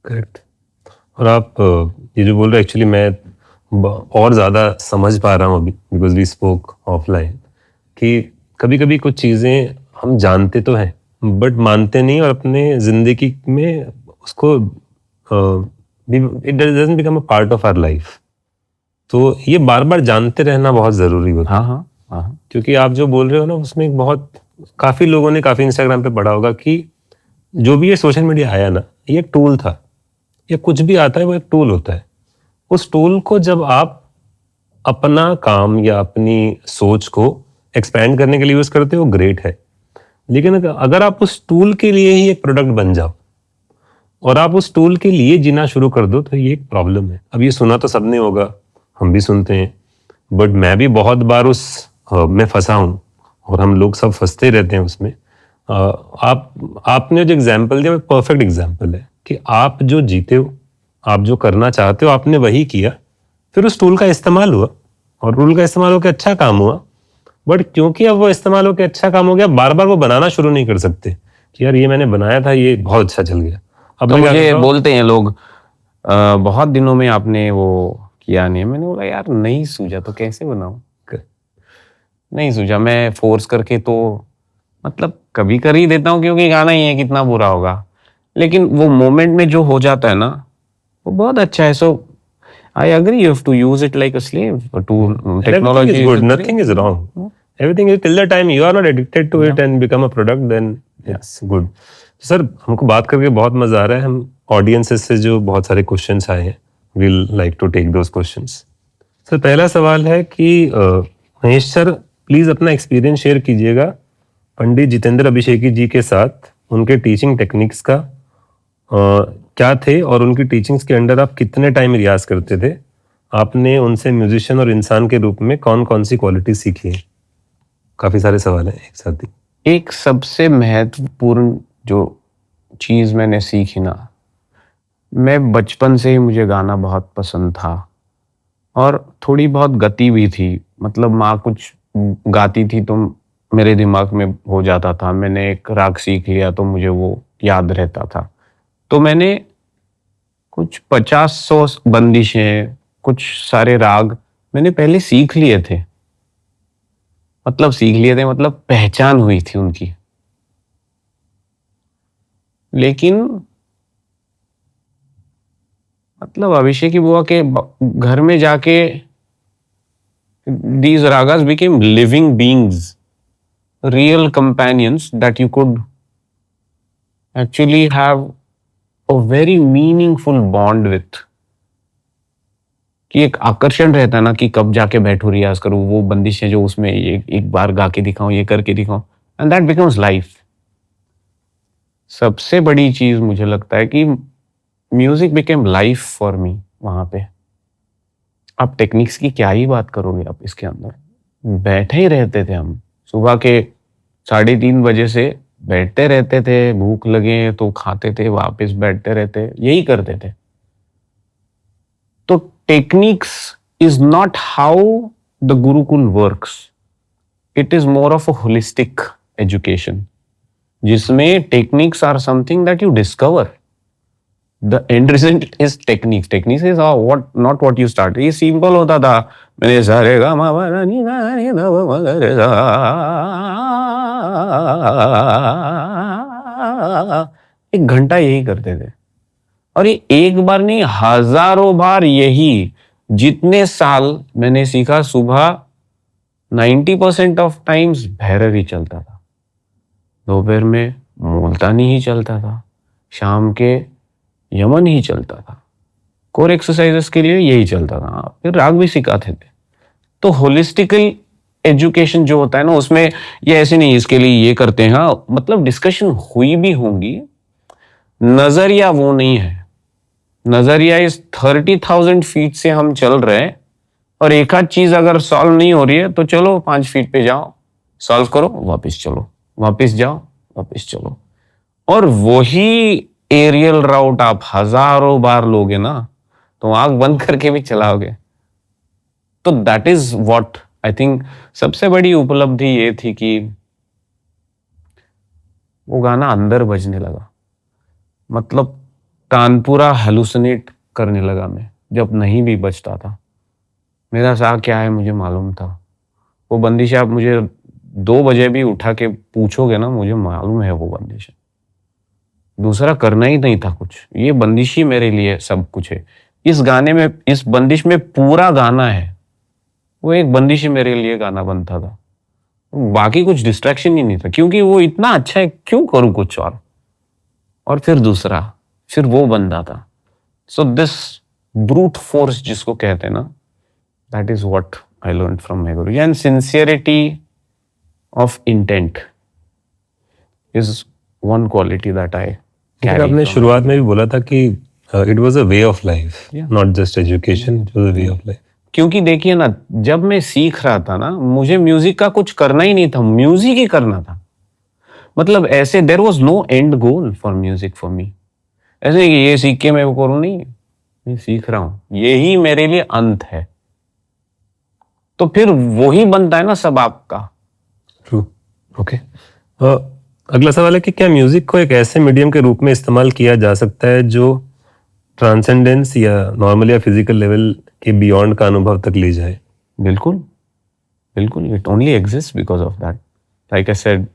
करेक्ट. और आप ये जो बोल रहे, एक्चुअली मैं और ज़्यादा समझ पा रहा हूँ अभी, बिकॉज वी स्पोक ऑफलाइन, कि कभी कभी कुछ चीज़ें हम जानते तो हैं बट मानते नहीं, और अपने ज़िंदगी में उसको it doesn't become a part of our life. तो ये बार बार जानते रहना बहुत ज़रूरी होता है. हाँ. क्योंकि आप जो बोल रहे हो ना, उसमें एक बहुत काफ़ी लोगों ने काफ़ी इंस्टाग्राम पे पढ़ा होगा कि जो भी ये सोशल मीडिया आया ना, ये एक टूल था, या कुछ भी आता है वो एक टूल होता है. उस टूल को जब आप अपना काम या अपनी सोच को एक्सपेंड करने के लिए यूज करते हो, ग्रेट है. लेकिन अगर आप उस टूल के लिए ही एक प्रोडक्ट बन जाओ और आप उस टूल के लिए जीना शुरू कर दो, तो ये एक प्रॉब्लम है. अब ये सुना तो सबने होगा, हम भी सुनते हैं, बट मैं भी बहुत बार उस में फंसा हूँ, और हम लोग सब फंसते रहते हैं उसमें. आपने जो एग्जाम्पल दिया वो परफेक्ट एग्जाम्पल है कि आप जो जीते हो, आप जो करना चाहते हो, आपने वही किया, फिर उस टूल का इस्तेमाल हुआ, और टूल का इस्तेमाल होकर अच्छा काम हुआ. बट क्योंकि अब वो इस्तेमाल होकर अच्छा काम हो गया, बार बार वो बनाना शुरू नहीं कर सकते कि यार ये मैंने बनाया था, ये बहुत अच्छा चल गया. अब तो मुझे बोलते हैं लोग बहुत दिनों में आपने वो किया नहीं. मैंने बोला यार नहीं सूझा तो कैसे बनाऊं. नहीं सूझा, मैं फोर्स करके तो मतलब कभी कर ही देता हूँ, क्योंकि गाना ही है, कितना बुरा होगा. लेकिन वो मोमेंट में जो हो जाता है ना, वो बहुत अच्छा है. सो I agree, you have to use it like a slave to technology. Everything is good, nothing is wrong. Everything is till the time you are not addicted to it and become a product, then it's good. Sir, हमको बात करके बहुत मजा आ रहा है. हम audiences से जो बहुत सारे क्वेश्चंस आए हैं, we'll like to take those questions. Sir, पहला सवाल है कि महेश सर प्लीज अपना एक्सपीरियंस शेयर कीजिएगा पंडित जितेंद्र अभिषेकी जी के साथ. उनके टीचिंग टेक्निक्स का क्या थे, और उनकी टीचिंग्स के अंडर आप कितने टाइम रियाज करते थे. आपने उनसे म्यूजिशियन और इंसान के रूप में कौन कौन सी क्वालिटी सीखी है? काफ़ी सारे सवाल हैं एक साथ ही। एक सबसे महत्वपूर्ण जो चीज़ मैंने सीखी ना, मैं बचपन से ही मुझे गाना बहुत पसंद था और थोड़ी बहुत गति भी थी। मतलब माँ कुछ गाती थी तो मेरे दिमाग में हो जाता था। मैंने एक राग सीख लिया तो मुझे वो याद रहता था। तो मैंने कुछ 50-100 बंदिशें, कुछ सारे राग मैंने पहले सीख लिए थे। मतलब पहचान हुई थी उनकी। लेकिन मतलब अभिषेक की बुआ के घर में जाके these ragas became living beings, real companions that you could actually have a very meaningful bond with. कि एक आकर्षण रहता है ना कि कब जाके बैठो रियाज करूँ, वो बंदिशें जो उसमें एक बार गा के दिखाऊं, ये करके दिखाऊं, एंड दैट बिकम्स लाइफ। सबसे बड़ी चीज मुझे लगता है कि music became life for me वहां पे। आप टेक्निक्स की क्या ही बात करोगे आप इसके अंदर। बैठे ही रहते थे हम, सुबह के 3:30 बजे से बैठते रहते थे, भूख लगे तो खाते थे, वापस बैठते रहते, यही करते थे। तो techniques is not how the gurukul works, it is more of a holistic education, जिसमें techniques are something that you discover. The end result is techniques. Techniques is not what you start. ये सिंपल होता था। मैंने सारे गा मा पा धा नी गा रे धा प म ग रे सा, एक घंटा यही करते थे। और ये एक बार नहीं, हजारों बार यही। जितने साल मैंने सीखा, सुबह 90% ऑफ टाइम्स भैरव ही चलता था, दोपहर में मुल्तानी ही चलता था, शाम के यमन ही चलता था, कोर एक्सरसाइजेस के लिए यही चलता था, फिर राग भी सिखाते थे। तो होलिस्टिकल एजुकेशन जो होता है ना, उसमें ये ऐसे नहीं इसके लिए ये करते हैं, हाँ मतलब डिस्कशन हुई भी होंगी। नजरिया वो नहीं है। नजरिया इस 30,000 फीट से हम चल रहे हैं और एक आध चीज अगर सॉल्व नहीं हो रही है तो चलो 5 फीट पे जाओ, सॉल्व करो, वापस चलो, वापस जाओ, वापस चलो। और वही एरियल राउट आप हजारों बार लोगे ना तो आंख बंद करके भी चलाओगे। तो that is what I think सबसे बड़ी उपलब्धि ये थी कि वो गाना अंदर बजने लगा। मतलब तानपुरा हेलुसिनेट करने लगा मैं, जब नहीं भी बजता था। मेरा सा क्या है मुझे मालूम था। वो बंदिश आप मुझे 2 बजे भी उठा के पूछोगे ना, मुझे मालूम है वो बंदिश। दूसरा करना ही नहीं था कुछ, ये बंदिश ही मेरे लिए सब कुछ है। इस गाने में, इस बंदिश में पूरा गाना है। वो एक बंदिश ही मेरे लिए गाना बनता था, बाकी कुछ डिस्ट्रैक्शन ही नहीं था, क्योंकि वो इतना अच्छा है, क्यों करूं कुछ और फिर दूसरा, फिर वो बंदा था। सो दिस ब्रूट फोर्स जिसको कहते हैं ना, that is what I learn from my guru. And sincerity of intent is one quality that I carry. आपने शुरुआत में भी बोला था कि it was a way of life, not just education, it was a way of life. क्योंकि देखिए ना, जब मैं सीख रहा था ना, मुझे म्यूजिक का कुछ करना ही नहीं था, म्यूजिक ही करना था। मतलब ऐसे there was no end goal for music for me. ऐसे कि ये सीख के मैं वो करूं, नहीं, मैं सीख रहा हूं, यही मेरे लिए अंत है। तो फिर वही बनता है ना सब आपका। ट्रू। ओके। अगला सवाल है कि क्या म्यूजिक को एक ऐसे मीडियम के रूप में इस्तेमाल किया जा सकता है जो ट्रांसेंडेंस या नॉर्मल या फिजिकल लेवल के बियॉन्ड का अनुभव तक ले जाए? बिल्कुल बिल्कुल, it only exist because of that. Like I said,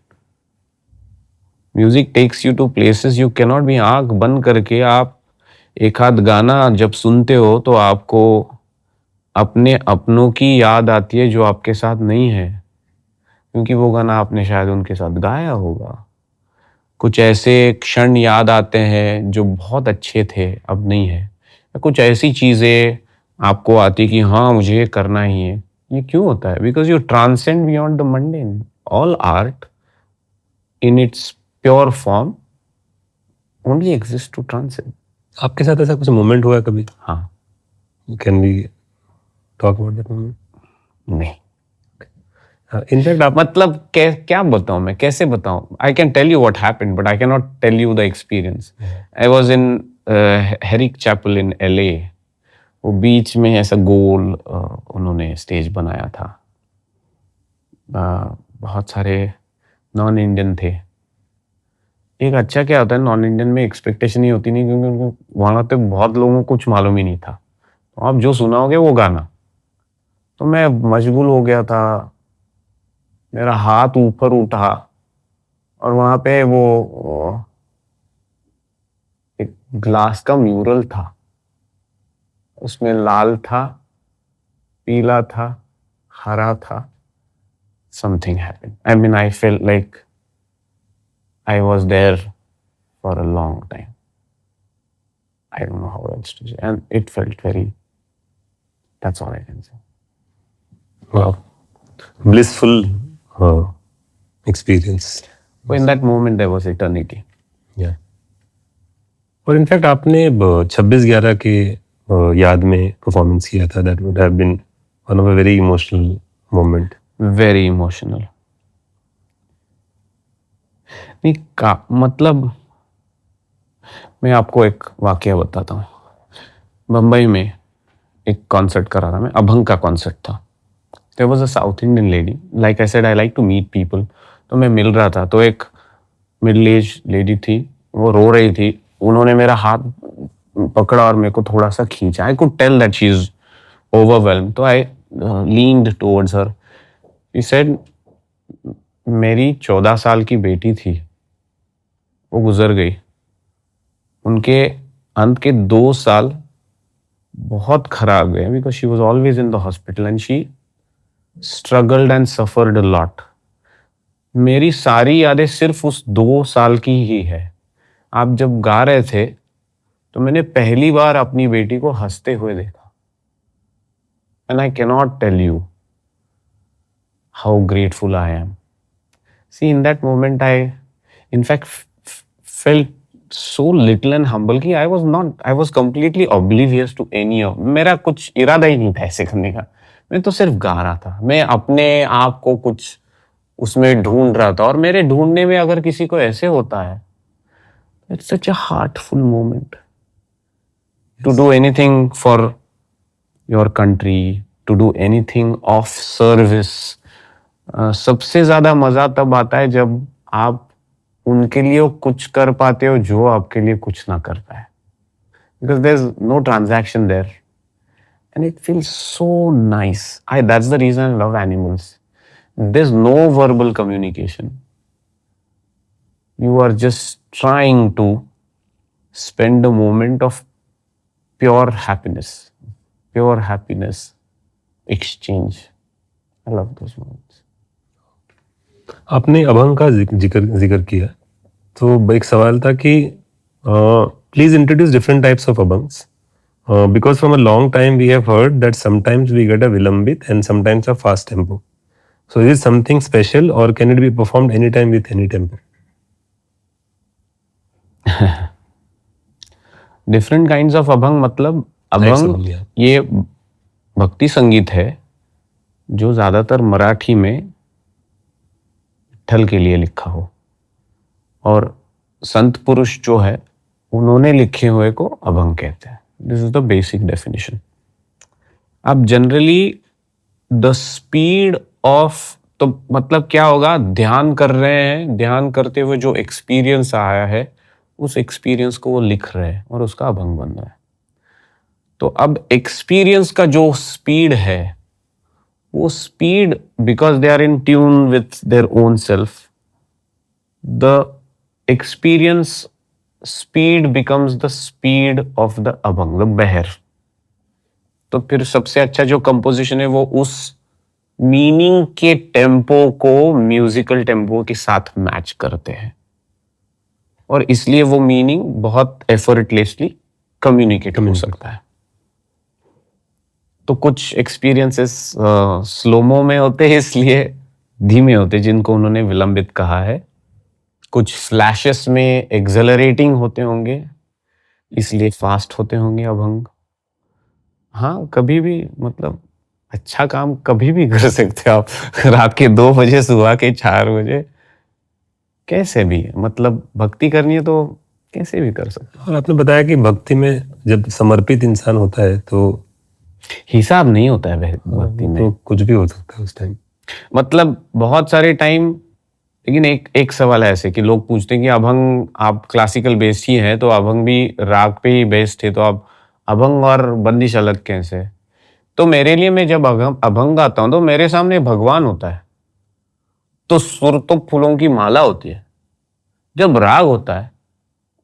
music takes you to places you can not be. आंख बंद करके आप एक आध गाना जब सुनते हो तो आपको अपने अपनों की याद आती है जो आपके साथ नहीं है, क्योंकि वो गाना आपने शायद उनके साथ गाया होगा। कुछ ऐसे क्षण याद आते हैं जो बहुत अच्छे थे, अब नहीं है। कुछ ऐसी चीजें आपको आती कि हाँ मुझे ये करना ही है। ये क्यों होता है? Because you transcend beyond the mundane. All art in its pure form only exist to transcend. आपके साथ ऐसा कुछ मोमेंट हुआ है कभी? हाँ। Can be talk about that moment? नहीं, In fact, आप मतलब क्या बताऊं मैं, कैसे बताऊं? I can tell you what happened but I can not tell you the experience. I was in Herrick chapel in LA. वो बीच में ऐसा गोल उन्होंने स्टेज बनाया था. बहुत सारे नॉन इंडियन थे. एक अच्छा क्या होता है, नॉन इंडियन में एक्सपेक्टेशन ही होती नहीं, क्योंकि उनको वहाँ पे बहुत लोगों को कुछ मालूम ही नहीं था. तो आप जो सुनाओगे वो गाना. तो मैं मशगूल हो गया था, मेरा हाथ ऊपर उठा और वहां पे वो एक ग्लास का म्यूरल था. उसमें लाल था, पीला था, हरा था. Something happened. I mean I felt like I was there for a long time. I don't know how else to say. And it felt very, that's all I can say. wow, blissful experience. So in that moment, there was eternity. Yeah. और in fact आपने 26/11 के याद में performance किया था. That would have been one of a very emotional moment. Very emotional. नहीं मतलब मैं आपको एक वाकया बताता हूँ. मुंबई में एक कॉन्सर्ट करा था मैं, अभंग का कॉन्सर्ट था. There was a South Indian lady. Like I said, I like to meet people. तो मैं मिल रहा था, तो एक मिडिल एज लेडी थी, वो रो रही थी. उन्होंने मेरा हाथ पकड़ा और मेरे को थोड़ा सा खींचा. I could tell that she is overwhelmed. तो I leaned towards her. She said, मेरी 14 साल की बेटी थी, वो गुजर गई. उनके अंत के 2 साल बहुत खराब गए, because she was always in the hospital and she struggled and suffered a lot. मेरी सारी यादें सिर्फ उस 2 साल की ही है. आप जब गा रहे थे तो मैंने पहली बार अपनी बेटी को हंसते हुए देखा. And I cannot tell you how grateful I am. See, in that moment I in fact felt so little and humble कि I was completely oblivious to any of. मेरा कुछ इरादा ही नहीं था ऐसे करने का. मैं तो सिर्फ गा रहा था. मैं अपने आप को कुछ उसमें ढूंढ रहा था. और मेरे ढूंढने में अगर किसी को ऐसे होता है, it's such a heartful moment to do anything for your country, to do anything of service. सबसे ज्यादा मजा तब आता है जब आप उनके लिए वो कुछ कर पाते हो जो आपके लिए कुछ ना कर पाए. Because there's no transaction there. And it feels so nice. That's the reason I love animals. There's no verbal communication. You are just trying to spend a moment of pure happiness. Pure happiness exchange. I love those moments. आपने अभंग का जिक्र किया, तो एक सवाल था कि please introduce different types of abhangs, because from a long time we have heard that sometimes we get a vilambit and sometimes a fast tempo. So is it something special और can it be performed any time with any tempo? Different kinds of abhang मतलब अभंग ये भक्ति संगीत है जो ज्यादातर मराठी में विठ्ठल के लिए लिखा हो, और संत पुरुष जो है उन्होंने लिखे हुए को अभंग कहते हैं. This is the basic definition. अब जनरली द स्पीड ऑफ, तो मतलब क्या होगा, ध्यान कर रहे हैं, ध्यान करते हुए जो एक्सपीरियंस आया है उस एक्सपीरियंस को वो लिख रहे हैं और उसका अभंग बन रहा है. तो अब एक्सपीरियंस का जो स्पीड है, वो speed, because they are in tune with their own self, the experience speed becomes the speed of the abhang, the बहर. तो फिर सबसे अच्छा जो कंपोजिशन है वो उस मीनिंग के टेम्पो को म्यूजिकल टेम्पो के साथ मैच करते हैं, और इसलिए वो मीनिंग बहुत एफर्टलेसली कम्युनिकेट हो सकता है. तो कुछ एक्सपीरियंसेस स्लोमो में होते हैं, इसलिए धीमे होते, जिनको उन्होंने विलंबित कहा है. कुछ फ्लैशेस में एक्सेलरेटिंग होते होंगे, इसलिए फास्ट होते होंगे अभंग. हाँ, कभी भी मतलब अच्छा काम कभी भी कर सकते हो आप। रात के 2 बजे, सुबह के 4 बजे, कैसे भी, मतलब भक्ति करनी है तो कैसे भी कर सकते हो। और आपने बताया कि भक्ति में जब समर्पित इंसान होता है तो हिसाब नहीं होता है भक्ति में, तो कुछ भी हो सकता है उस टाइम। मतलब बहुत सारे टाइम। लेकिन एक एक सवाल है ऐसे कि लोग पूछते हैं कि अभंग, आप क्लासिकल बेस्ड ही है तो अभंग भी राग पे ही बेस्ड है, तो आप अभंग और बंदिश अलग कैसे? तो मेरे लिए, मैं जब अभंग गाता हूं तो मेरे सामने भगवान होता है, तो सुर तो फूलों की माला होती है। जब राग होता है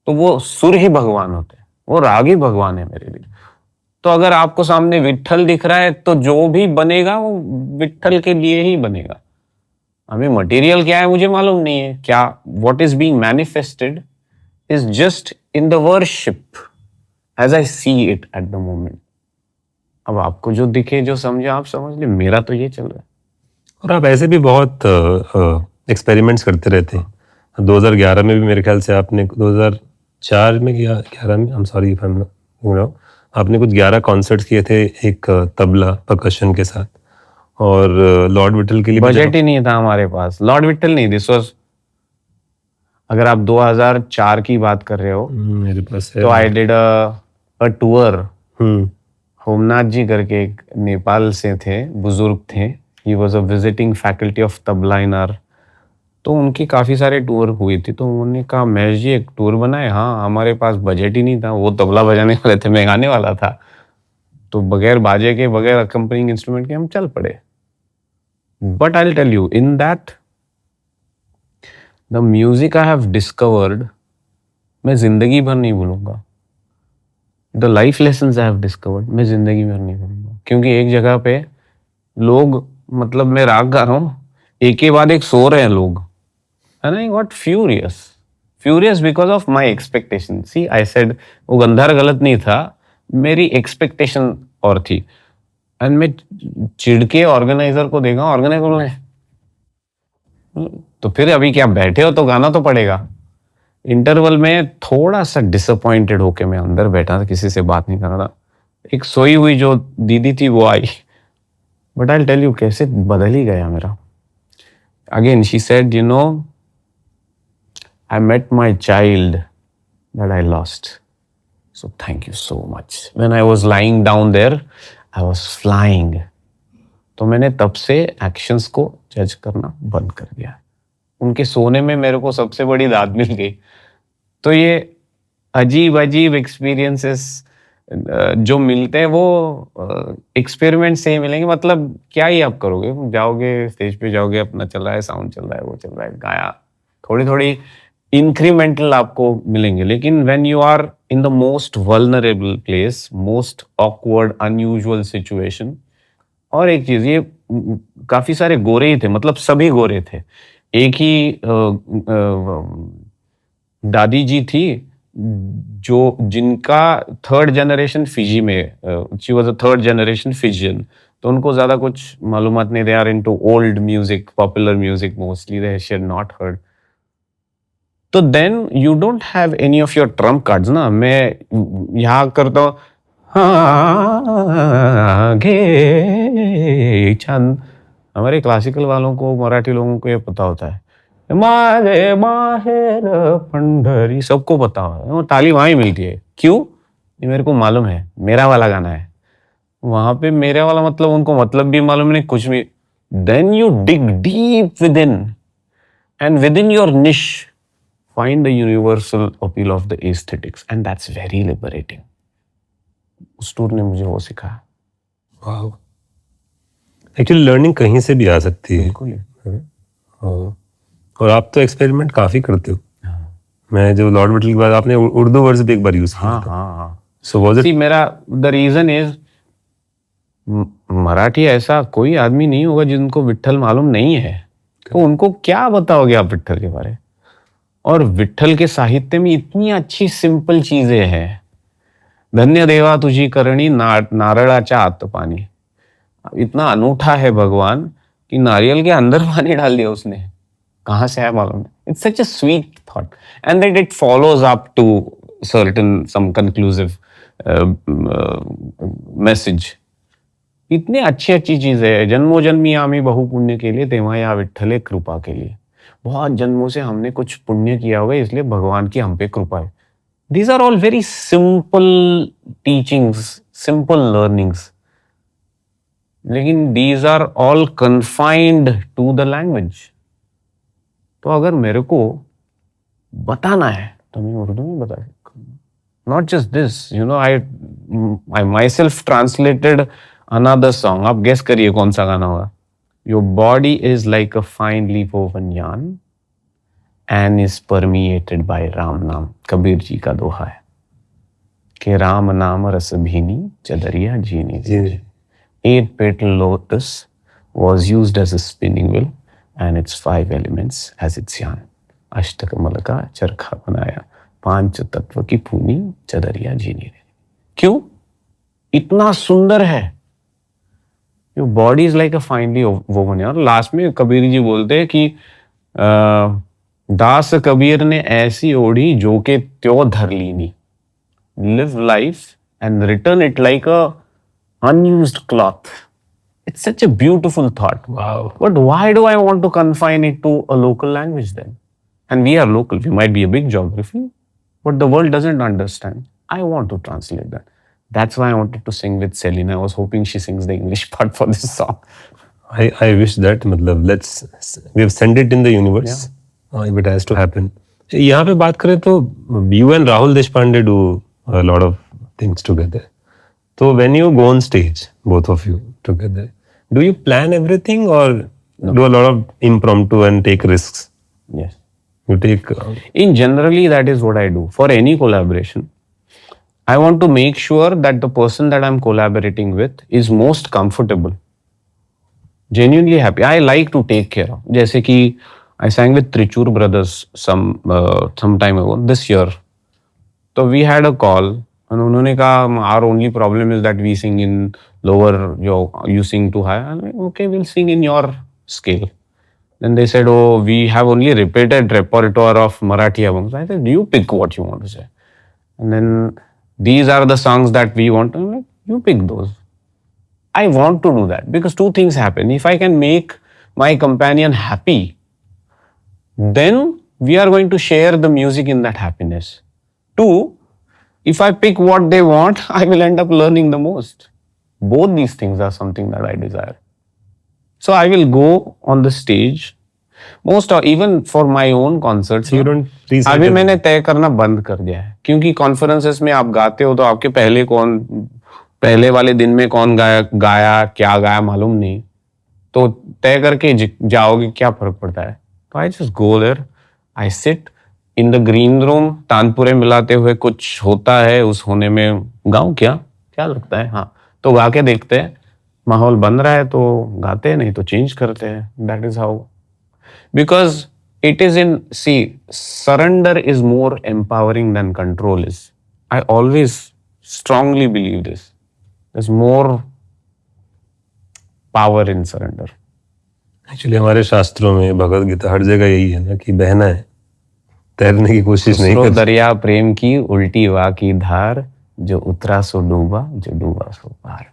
तो वो सुर ही भगवान होते हैं, वो राग ही भगवान है मेरे लिए। तो अगर आपको सामने विट्ठल दिख रहा है तो जो भी बनेगा वो विट्ठल के लिए ही बनेगा। हमें मटेरियल क्या है मुझे मालूम नहीं है, क्या what is being manifested is just in the worship as I see it at the moment. अब आपको जो दिखे, जो समझे आप समझ ले, मेरा तो ये चल रहा है। और आप ऐसे भी बहुत एक्सपेरिमेंट्स करते रहते हैं। 2011 में भी मेरे ख्याल से आपने, 2004 में या 11 में, आई am sorry if I am wrong, आपने कुछ 11 कॉन्सर्ट्स किए थे एक तबला परकशन के साथ, और लॉर्ड विटल के लिए भी बजट ही नहीं था हमारे पास, लॉर्ड विट्ठल नहीं, दिस वाज, अगर आप 2004 की बात कर रहे हो मेरे पास है। तो आई डिड अ टूर। हम्म। होमनाथ जी करके एक नेपाल से थे, बुजुर्ग थे, he was a visiting faculty of tabla in are, तो उनकी काफ़ी सारे टूर हुई थी। तो उन्होंने कहा महेश जी एक टूर बनाए। हाँ, हमारे पास बजट ही नहीं था, वो तबला बजाने वाले थे, मैं गाने वाला था, तो बगैर बाजे के, बगैर अकम्पनिंग इंस्ट्रूमेंट के हम चल पड़े। But I will tell you, in that the music I have discovered, मैं जिंदगी भर नहीं भूलूंगा। The life lessons I have discovered, मैं जिंदगी भर नहीं भूलूंगा। क्योंकि एक जगह पे लोग, मतलब मैं राग गा रहा हूँ, एक के बाद एक सो रहे हैं लोग, and I got furious because of my expectation. See, I said वो गंधार गलत नहीं था, मेरी एक्सपेक्टेशन और थी। एंड मैं चिढ़ के ऑर्गेनाइजर को देखा, ऑर्गेनाइजर बोले तो फिर अभी क्या बैठे हो तो गाना तो पड़ेगा। इंटरवल में थोड़ा सा डिसअपॉइंटेड होके मैं अंदर बैठा था, किसी से बात नहीं कर रहा था। एक सोई हुई जो दीदी थी वो आई, बट आई टेल यू कैसे बदल ही गया मेरा। Again she said, you know, I met my child that I lost. So thank you so much. When I was lying down there, I was flying. तो मैंने तब से एक्शंस को जज करना बंद कर दिया। उनके सोने में मेरे को सबसे बड़ी दाद मिल गई। तो ये अजीब अजीब एक्सपीरियंसेस जो मिलते हैं वो एक्सपेरिमेंट से ही मिलेंगे। मतलब क्या ही आप करोगे, जाओगे स्टेज पे, जाओगे, अपना चल रहा है, साउंड चल रहा है, वो चल रहा है, गाया, थोड़ी थोड़ी इंक्रीमेंटल आपको मिलेंगे। लेकिन when you are in the most vulnerable place, most awkward unusual situation, और एक चीज ये, काफी सारे गोरे ही थे, मतलब सभी गोरे थे। एक ही दादी जी थी जो, जिनका 3rd जनरेशन फिजी में, she was a 3rd generation Fijian, तो उनको ज्यादा कुछ मालूमात नहीं, they are into old music, popular music mostly, they she had not heard. तो then you don't have any of your trump cards ना। मैं यहाँ करता हूँ हाँ घे चंद, हमारे क्लासिकल वालों को, मराठी लोगों को ये पता होता है, माझे माहेर पंढरी, सबको पता है, वो ताली वहां ही मिलती है। क्यों? ये मेरे को मालूम है, मेरा वाला गाना है। वहां पे मेरे वाला मतलब उनको मतलब भी मालूम नहीं, कुछ भी। Then you dig deep within, and within your niche find the universal appeal of the aesthetics, and that's very liberating. उस टूर ने मुझे वो सिखाया। वाह, एक्चुअली लर्निंग कहीं से भी आ सकती है। बिल्कुल। और आप तो एक्सपेरिमेंट काफी करते हो। मैं जो लॉर्ड विटल की बात, आपने उर्दू वर्ड्स भी एक बार यूज किया था। हाँ। सो वाज इट, मेरा द रीजन इज, मराठी ऐसा कोई आदमी नहीं होगा जिनको विट्ठल मालूम नहीं है, तो उनको क्या बताओगे आप विट्ठल के बारे। और विट्ठल के साहित्य में इतनी अच्छी सिंपल चीजें हैं। धन्य देवा तुझी करणी नारळाच्या आत पानी, इतना अनूठा है भगवान कि नारियल के अंदर पानी डाल दिया उसने, कहाँ से आया मालूम नहीं। It's such a sweet thought, and that it follows up to certain some conclusive message. इतने अच्छी अच्छी चीजें है। जन्मो जन्मी आम्ही बहुपुण्य केले तेव्हा या विठ्ठले कृपा केली। बहुत जन्मों से हमने कुछ पुण्य किया होगा इसलिए भगवान की हम पे कृपा है। These are all very simple teachings, simple learnings. लेकिन these are all confined to the language. तो अगर मेरे को बताना है तो मैं उर्दू में बता सकता हूँ। Not just this, you know, I myself translated another song. आप guess करिए कौन सा गाना होगा। Your body is like a finely woven yarn and is permeated by Ram नाम। कबीर जी का दोहा है कि राम नाम रस भीनी चदरिया जीनी। जी। 8 petal lotus was used as a spinning wheel and its 5 elements as its yarn. अष्टकमल का चरखा बनाया, 5 तत्व की पूनी चदरिया जीनी। क्यों इतना सुंदर है? Your body is like a finely woven yarn। Last में कबीर जी बोलते हैं कि दास कबीर ने ऐसी ओढ़ी जो के त्यों धर लीनी। Live life and return it like a unused cloth. It's such a beautiful thought. Wow. But why do I want to confine it to a local language then? And we are local. We might be a big geography, but the world doesn't understand. I want to translate that. That's why I wanted to sing with Selena. I was hoping she sings the English part for this song. I wish that we have sent it in the universe. If it has to happen. यहाँ पे बात करें तो you and Rahul Deshpande do a lot of things together. So when you go on stage, both of you together, do you plan everything or do a lot of impromptu and take risks? Yes. You take. In generally, that is what I do for any collaboration. I want to make sure that the person that I'm collaborating with is most comfortable, genuinely happy. I like to take care of. जैसे कि I sang with Trichur Brothers some time ago this year. So we had a call and उन्होंने कहा our only problem is that we sing in lower, you sing too high. I'm like, okay, we'll sing in your scale. Then they said, oh, we have only repeated repertoire of Marathi albums. I said, you pick what you want to say. And then these are the songs that we want. I'm like, you pick those. I want to do that because 2 things happen. If I can make my companion happy, then we are going to share the music in that happiness. 2, if I pick what they want, I will end up learning the most. Both these things are something that I desire. So I will go on the stage, even for my own concerts. You don't recite अभी मैंने तय करना बंद कर दिया है क्योंकि conferences में आप गाते हो तो आपके पहले वाले दिन में कौन गाया क्या गाया मालूम नहीं, तो तय करके जाओगे क्या फर्क पड़ता है। तो I just go there, I sit in the green room, तानपुरे मिलाते हुए कुछ होता है, उस होने में गाऊं क्या लगता है, हाँ तो गा के देखते हैं, माहौल बन रहा है तो गाते हैं, नहीं तो चेंज करते हैं। That is how, because it is surrender is more empowering than control is. I always strongly believe this. There's more power in surrender. Actually हमारे शास्त्रों में भगवद गीता हर जगह यही है ना कि बहना है, तैरने की कोशिश नहीं कर। दरिया प्रेम की उल्टी वाह की धार, जो उतरा सो डूबा, जो डूबा सो पार।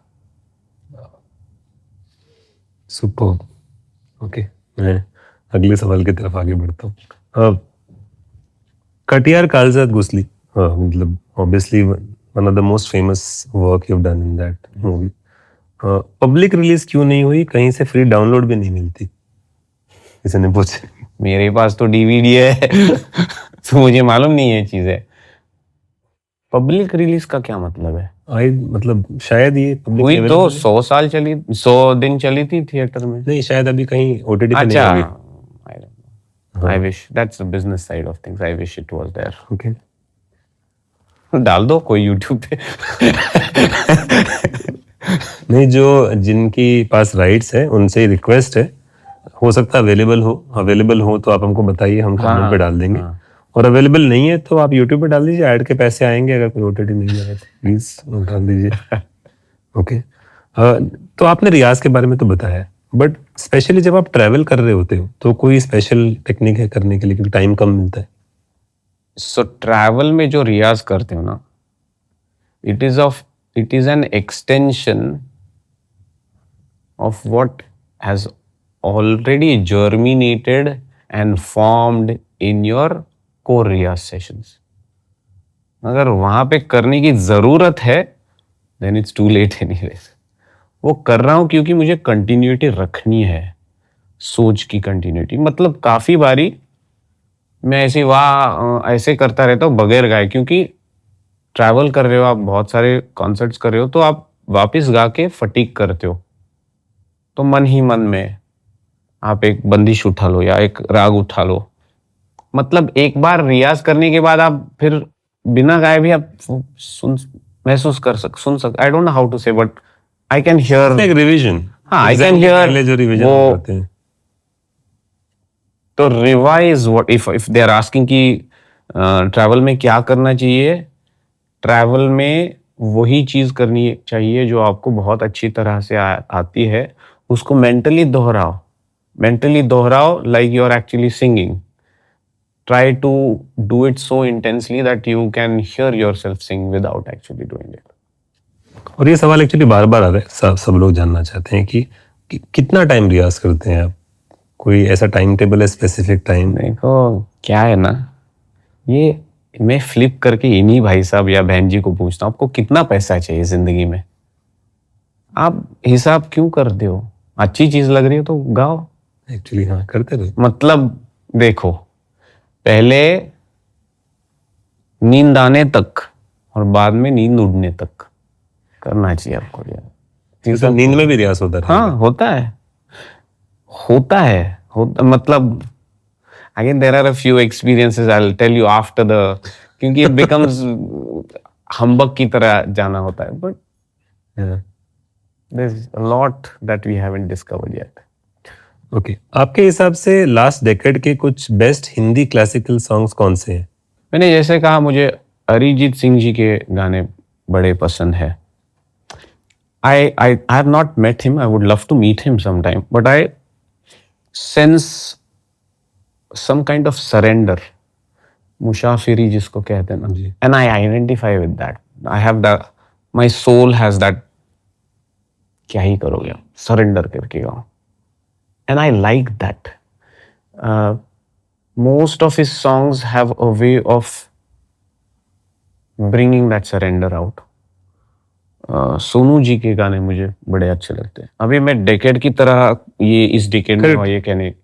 सुपर। ओके, मैं अगले सवाल की तरफ आगे बढ़ता हूँ। कटियार कालजात घुसली, मतलब obviously one of the most famous work you have done in that movie. Public release क्यों नहीं हुई? कहीं से फ्री डाउनलोड भी नहीं मिलती, किसी ने पूछा। मेरे पास तो डीवीडी है तो मुझे मालूम नहीं है चीजें। पब्लिक रिलीज का क्या मतलब है? मतलब शायद ये हुई तो 100 दिन चली थी थिएटर में। नहीं, शायद अभी कहीं ओटीटी पे नहीं होगी। I wish that's the business side of things. I wish it was there. Okay. डाल दो कोई YouTube पे। नहीं, जो जिनकी पास राइट्स है उनसे रिक्वेस्ट है, हो सकता है अवेलेबल हो तो आप हमको बताइए, हम कमेंट पे डाल देंगे। और अवेलेबल नहीं है तो आप YouTube पे डाल दीजिए, ऐड के पैसे आएंगे। अगर कोई ओटीटी नहीं लगा तो प्लीज डाल दीजिए। ओके, तो आपने रियाज के बारे में तो बताया, बट स्पेशली जब आप ट्रैवल कर रहे होते हो तो कोई स्पेशल टेक्निक है करने के लिए, क्योंकि टाइम कम मिलता है? सो ट्रैवल में जो रियाज करते हो ना, it is an extension of what has already germinated and formed in your core riyaz sessions. अगर वहां पे करने की जरूरत है then it's too late anyways. वो कर रहा हूं क्योंकि मुझे कंटिन्यूटी रखनी है, सोच की कंटिन्यूटी. मतलब काफी बारी मैं ऐसे ऐसे करता रहता हूँ बगैर गाए, क्योंकि ट्रैवल कर रहे हो आप, बहुत सारे कॉन्सर्ट्स कर रहे हो, तो आप वापस गा के फटीक करते हो, तो मन ही मन में आप एक बंदिश उठा लो या एक राग उठा लो. मतलब एक बार रियाज करने के बाद आप फिर बिना गाए भी आप सुन सक. I don't know how to say, but I can hear. एक रिवीजन. हाँ, आई कैन हियर. पहले जो रिवीजन करते हैं. तो revise what if they are asking कि ट्रैवल में क्या करना चाहिए. ट्रैवल में वही चीज करनी चाहिए जो आपको बहुत अच्छी तरह से आती है. उसको मेंटली दोहराओ like you are actually singing. Try to do it so intensely that you can hear yourself sing without actually doing it. और ये सवाल एक्चुअली बार बार आ रहा है, सब लोग जानना चाहते हैं कि कितना टाइम रियाज करते हैं आप. कोई ऐसा टाइम टेबल है, स्पेसिफिक टाइम? देखो क्या है ना, ये मैं फ्लिप करके इन्हीं भाई साहब या बहन जी को पूछता हूँ, आपको कितना पैसा चाहिए जिंदगी में? आप हिसाब क्यों करते हो? अच्छी चीज लग रही हो तो गाओ. एक्चुअली हाँ, करते रहो. मतलब देखो, पहले नींद आने तक और बाद में नींद उड़ने तक करना चाहिए आपको यार. तो नींद में भी रियाज होता है? हाँ, होता है. मतलब again there are a few experiences I'll tell you after the, क्योंकि it becomes humbug की तरह जाना होता है, but there's a lot that we haven't discovered yet. Okay, आपके हिसाब से लास्ट डेकेड के कुछ बेस्ट हिंदी क्लासिकल सॉन्ग्स कौन से हैं? मैंने जैसे कहा, मुझे अरिजीत सिंह जी के गाने बड़े पसंद है. I have not met him. I would love to meet him sometime, but I sense some kind of surrender, मुसाफिरी जिसको कहते हैं ना, and I identify with that. I have the, my soul has that, क्या ही करोगे आप, surrender करके गाओ. And I like that. Most of his songs have a way of bringing that surrender out. Sonu ji के गाने मुझे बड़े अच्छे लगते हैं. अभी मैं डेकेड की तरह ये इस डेकेड में ये कहने,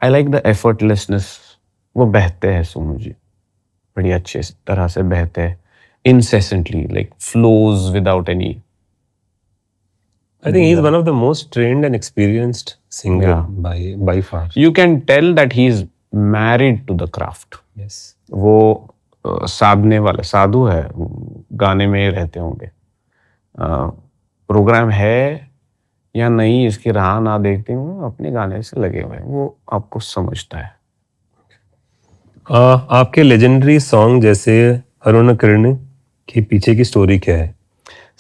आई लाइक द एफर्टलेसनेस. वो बहते हैं सोनू जी, बड़ी अच्छे तरह से बहते हैं, incessantly, like flows without any. I think he's one of the most trained and experienced singer by far. You can tell that he's married to the craft. Yes. वो साधने वाले साधु है, गाने में रहते होंगे. प्रोग्राम है या नहीं इसकी राह ना देखते हुए अपने गाने से लगे हुए, वो आपको समझता है. आपके लेजेंडरी सॉन्ग जैसे अरुण किरण के पीछे की स्टोरी क्या है?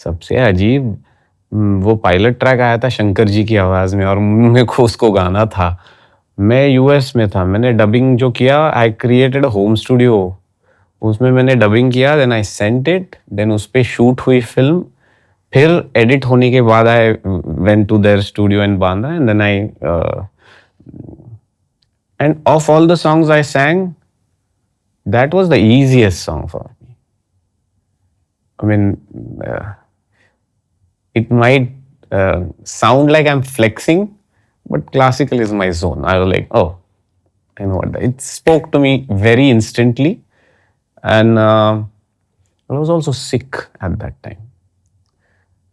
सबसे अजीब, वो पायलट ट्रैक आया था शंकर जी की आवाज में और मेरे को उसको गाना था. मैं यूएस में था, मैंने डबिंग जो किया, I created a home studio, उसमें मैंने डबिंग किया, then I sent it, then उस पे शूट हुई फिल्म, फिर एडिट होने के बाद I went to their studio in Bandra, and then I end of all the songs I sang, that was the easiest song for me. I mean, it might sound like I'm flexing, but classical is my zone. I was like, oh, I know what that. It spoke to me very instantly, and I was also sick at that time.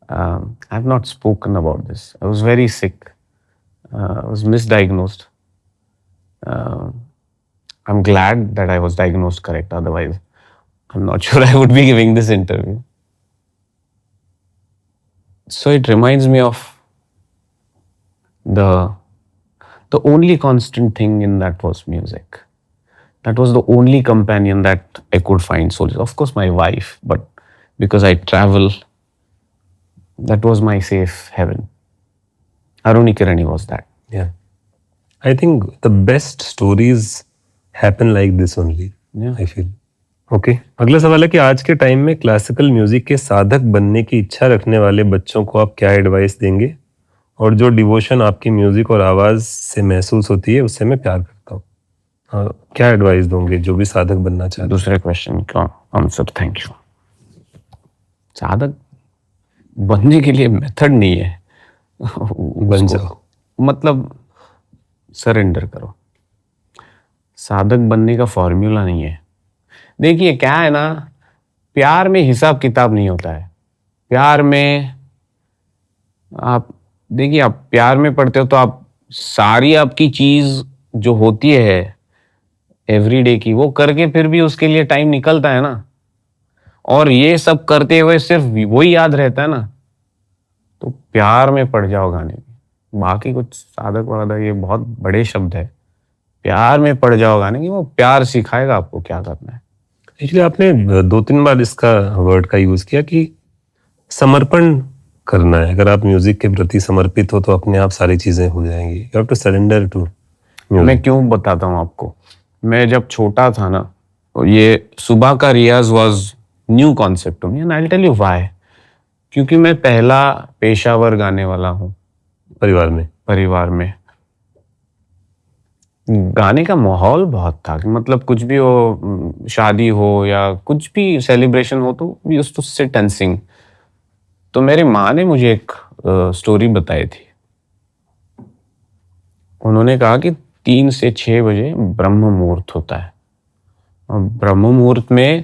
I have not spoken about this. I was very sick. I was misdiagnosed. I'm glad that I was diagnosed correct. Otherwise, I'm not sure I would be giving this interview. So it reminds me of the only constant thing in that was music. That was the only companion that I could find solace. Of course, my wife, but because I travel, that was my safe heaven. Aruni Kirani was that. Yeah. I think the best stories happen like this only. Yeah. I feel. Okay. अगला सवाल है कि आज के time में classical music के साधक बनने की इच्छा रखने वाले बच्चों को आप क्या एडवाइस देंगे और जो डिवोशन आपकी म्यूजिक और आवाज से महसूस होती है उससे मैं प्यार करता हूँ। हाँ, क्या एडवाइस दोगे जो भी साधक बनना चाहते हैं? दूसरे क्वेश्चन का आंसर, थैंक यू। साधक बनने के लिए मेथड नहीं है। बन जाओ। मतलब सरेंडर करो। साधक बनने का फॉर्मूला नहीं है। देखिए क्या है ना, प्यार में हिसाब किताब नहीं होता है। प्यार में आप देखिए, आप प्यार में पड़ते हो तो आप सारी आपकी चीज जो होती है एवरीडे की वो करके फिर भी उसके लिए टाइम निकलता है ना, और ये सब करते हुए सिर्फ वही याद रहता है ना, तो प्यार में पड़ जाओ गाने में। बाकी कुछ साधक वाधक ये बहुत बड़े शब्द है। प्यार में पड़ जाओ गाने की, वो प्यार सिखाएगा आपको क्या करना है। एक्चुअली आपने 2-3 बार इसका वर्ड का यूज किया कि समर्पण करना है। अगर आप म्यूजिक के प्रति समर्पित हो तो अपने आप सारी चीजें हो जाएंगी। You have to surrender to. मैं क्यों बताता हूँ आपको। मैं जब छोटा था ना, तो ये सुबह का रियाज was new concept to me, and I will tell you why. क्योंकि मैं पहला पेशावर गाने वाला हूँ परिवार में। गाने का माहौल बहुत था, मतलब कुछ भी हो, शादी हो या कुछ भी सेलिब्रेशन हो, तो we used to sit and sing. तो मेरी माँ ने मुझे एक स्टोरी बताई थी। उन्होंने कहा कि 3 से 6 बजे ब्रह्म मुहूर्त होता है, और ब्रह्म मुहूर्त में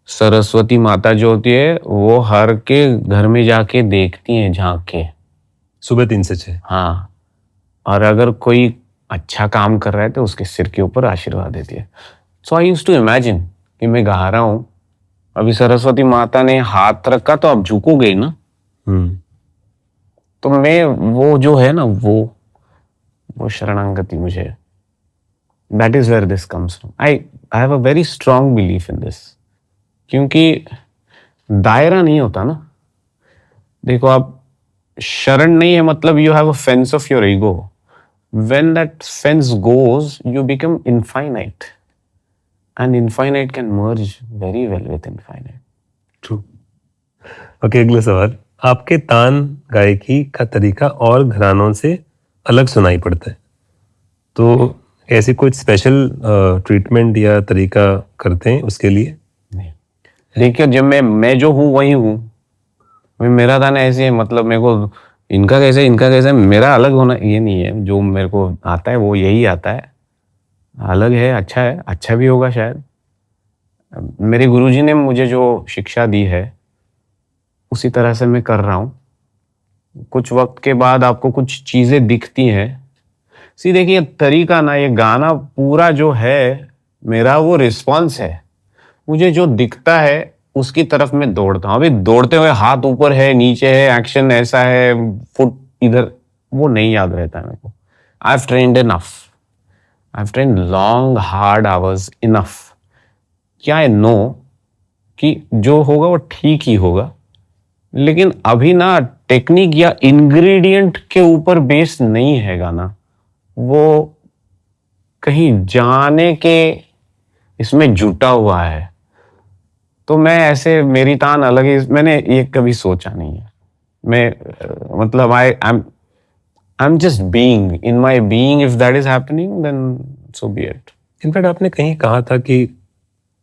सरस्वती माता जो होती है वो हर के घर में जाके देखती हैं, झांक के। सुबह 3 से 6। हाँ, और अगर कोई अच्छा काम कर रहा है तो उसके सिर के ऊपर आशीर्वाद देती है। सो आई यूज्ड टू इमेजिन कि मैं गा रहा हूँ, अभी सरस्वती माता ने हाथ रखा तो आप झुकोगे ना। तो मैं वो जो है ना, वो शरणागति मुझे, that is where this comes from. I have a very strong belief in this. क्योंकि दायरा नहीं होता ना। देखो, आप शरण नहीं है मतलब you have a fence of your ego. When that fence goes, you become infinite, and infinite can merge very well with infinite. True. Okay, अगला सवाल। आपके तान गायकी का तरीका और घरानों से अलग सुनाई पड़ता है, तो ऐसी कोई स्पेशल ट्रीटमेंट या तरीका करते हैं उसके लिए? नहीं, देखिए, जब मैं जो हूँ वही हूँ। मेरा तान ऐसे है, मतलब मेरे को इनका कैसे मेरा अलग होना ये नहीं है। जो मेरे को आता है वो यही आता है। अलग है, अच्छा भी होगा शायद। मेरे गुरुजी ने मुझे जो शिक्षा दी है उसी तरह से मैं कर रहा हूँ। कुछ वक्त के बाद आपको कुछ चीजें दिखती हैं। देखिए तरीका ना, ये गाना पूरा जो है मेरा वो रिस्पॉन्स है। मुझे जो दिखता है उसकी तरफ मैं दौड़ता हूँ। अभी दौड़ते हुए हाथ ऊपर है, नीचे है, एक्शन ऐसा है, फुट इधर, वो नहीं याद रहता है मेरे को। I have trained enough, I have trained long hard hours enough. क्या आई नो कि जो होगा वो ठीक ही होगा। लेकिन अभी ना टेक्निक या इंग्रेडिएंट के ऊपर बेस्ड नहीं है गाना, वो कहीं जाने के इसमें जुटा हुआ है। तो मैं ऐसे, मेरी तान अलग ही, मैंने ये कभी सोचा नहीं है। मैं मतलब I am just being in my being. If that is happening then so be it. In fact आपने कहीं कहा था कि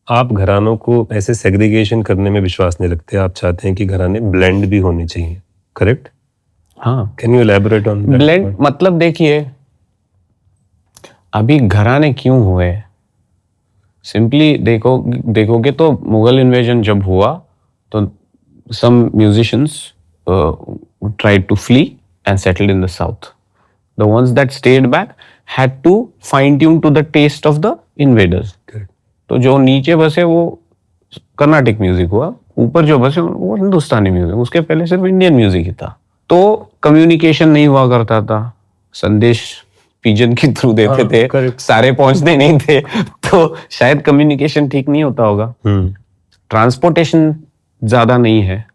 आप घरानों को ऐसे सेग्रीगेशन करने में विश्वास नहीं रखते, आप चाहते हैं कि घराने ब्लेंड भी होने चाहिए, करेक्ट? हाँ, can you elaborate on that? Blend मतलब देखिए, अभी घराने क्यों हुए, सिंपली देखोगे तो मुगल इन्वेजन जब हुआ तो some musicians tried to flee and settled in the south. The ones that stayed back had to fine tune to the taste of the invaders. तो जो नीचे बसे वो कर्नाटिक म्यूजिक हुआ, ऊपर जो बसे वो हिंदुस्तानी म्यूजिक। उसके पहले सिर्फ इंडियन म्यूजिक ही था। तो कम्युनिकेशन नहीं हुआ करता था, संदेश पिजन के थ्रू देते थे, सारे पहुंचते नहीं थे, तो शायद कम्युनिकेशन ठीक नहीं होता होगा। ट्रांसपोर्टेशन ज्यादा नहीं है,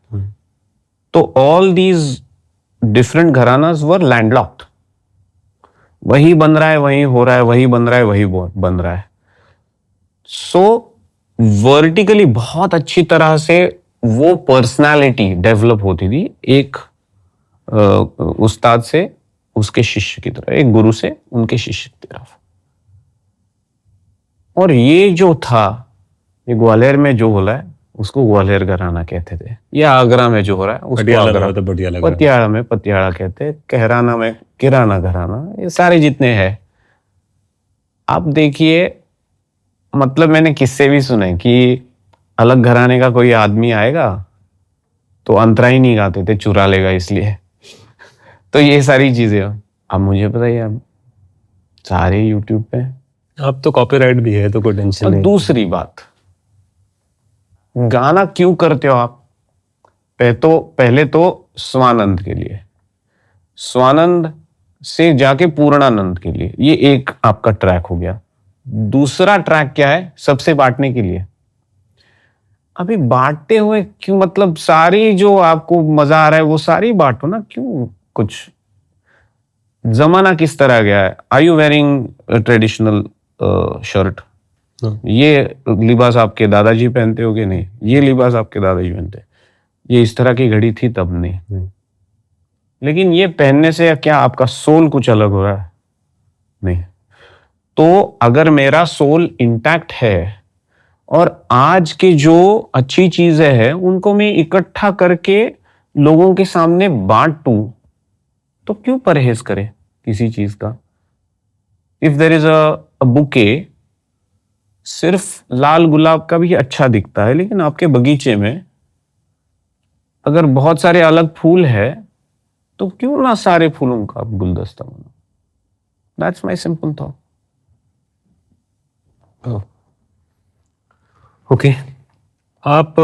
तो all these different gharanas were landlocked. वही बन रहा है, वही हो रहा है, वही बन रहा है, वही बन रहा है। सो वर्टिकली बहुत अच्छी तरह से वो पर्सनालिटी डेवलप होती थी एक उस्ताद से उसके शिष्य की तरफ, एक गुरु से उनके शिष्य की तरफ। और ये जो था, ये ग्वालियर में जो हो रहा है उसको ग्वालियर घराना कहते थे, या आगरा में जो हो रहा है उसको पटियाला आगरा, में तो पटियाला घराना। पटियाला में पटियाला कहते हैं, कहराना में किराना घराना, ये सारे जितने हैं। आप देखिए, मतलब मैंने किस्से भी सुने कि अलग घराने का कोई आदमी आएगा तो अंतरा ही नहीं गाते थे, चुरा लेगा इसलिए। तो ये सारी चीजें अब मुझे बताइए, अब सारे यूट्यूब पे। अब तो कॉपीराइट भी है तो कोई टेंशन और नहीं। दूसरी बात, गाना क्यों करते हो आप? पहले तो स्वानंद के लिए, स्वानंद से जाके पूर्णानंद के लिए, ये एक आपका ट्रैक हो गया। दूसरा ट्रैक क्या है? सबसे बांटने के लिए। अभी बांटते हुए क्यों, मतलब सारी जो आपको मजा आ रहा है वो सारी बांटो ना, क्यों? कुछ जमाना किस तरह गया है। Are you wearing traditional shirt? ये लिबास आपके दादाजी पहनते हो कि नहीं? ये लिबास आपके दादाजी पहनते? ये इस तरह की घड़ी थी तब नहीं। लेकिन ये पहनने से क्या आपका सोल कुछ अलग हो रहा है? नहीं। तो अगर मेरा सोल इंटैक्ट है और आज के जो अच्छी चीजें हैं उनको मैं इकट्ठा करके लोगों के सामने बांटूं, तो क्यों परहेज करें किसी चीज का? If there is a bouquet, सिर्फ लाल गुलाब का भी अच्छा दिखता है, लेकिन आपके बगीचे में अगर बहुत सारे अलग फूल है तो क्यों ना सारे फूलों का आप गुलदस्ता बनाओ? That's my simple thought. Okay, आप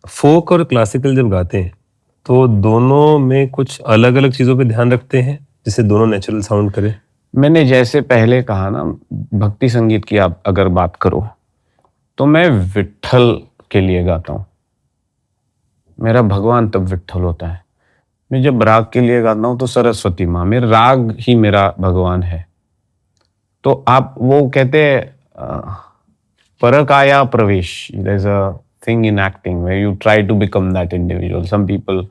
फोक और क्लासिकल जब गाते हैं तो दोनों में कुछ अलग अलग चीज़ों पे ध्यान रखते हैं जिससे दोनों नेचुरल साउंड करे? मैंने जैसे पहले कहा ना, भक्ति संगीत की आप अगर बात करो तो मैं विट्ठल के लिए गाता हूँ। मेरा भगवान तब विट्ठल होता है। मैं जब राग के लिए गाता हूँ तो सरस्वती माँ, मेरा राग ही मेरा भगवान है। तो आप वो कहते परकाया प्रवेश, there is a thing in acting where you try to become that individual. Some people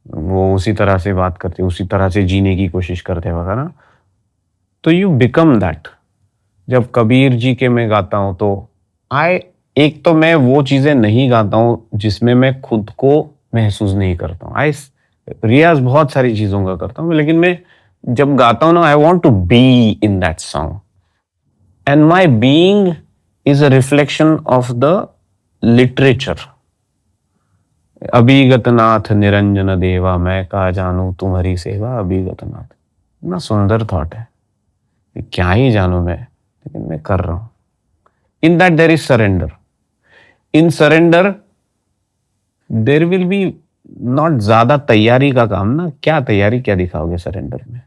वो उसी तरह से बात करते, उसी तरह से जीने की कोशिश करते वगैरह। तो यू बिकम दैट। जब कबीर जी के मैं गाता हूँ तो एक तो मैं वो चीजें नहीं गाता हूँ जिसमें मैं खुद को महसूस नहीं करता हूँ। रियाज बहुत सारी चीजों का करता हूँ, लेकिन मैं जब गाता हूँ ना, I want to be in that song, and my being is a reflection of the literature. अभिगत नाथ निरंजन देवा, मैं का जानू तुम्हारी सेवा। अभिगत नाथ, इतना सुंदर थॉट है। क्या ही जानू मैं, लेकिन मैं कर रहा हूं। In that there is surrender. In surrender there will be not ज्यादा तैयारी का काम ना। क्या तैयारी, क्या दिखाओगे सरेंडर में?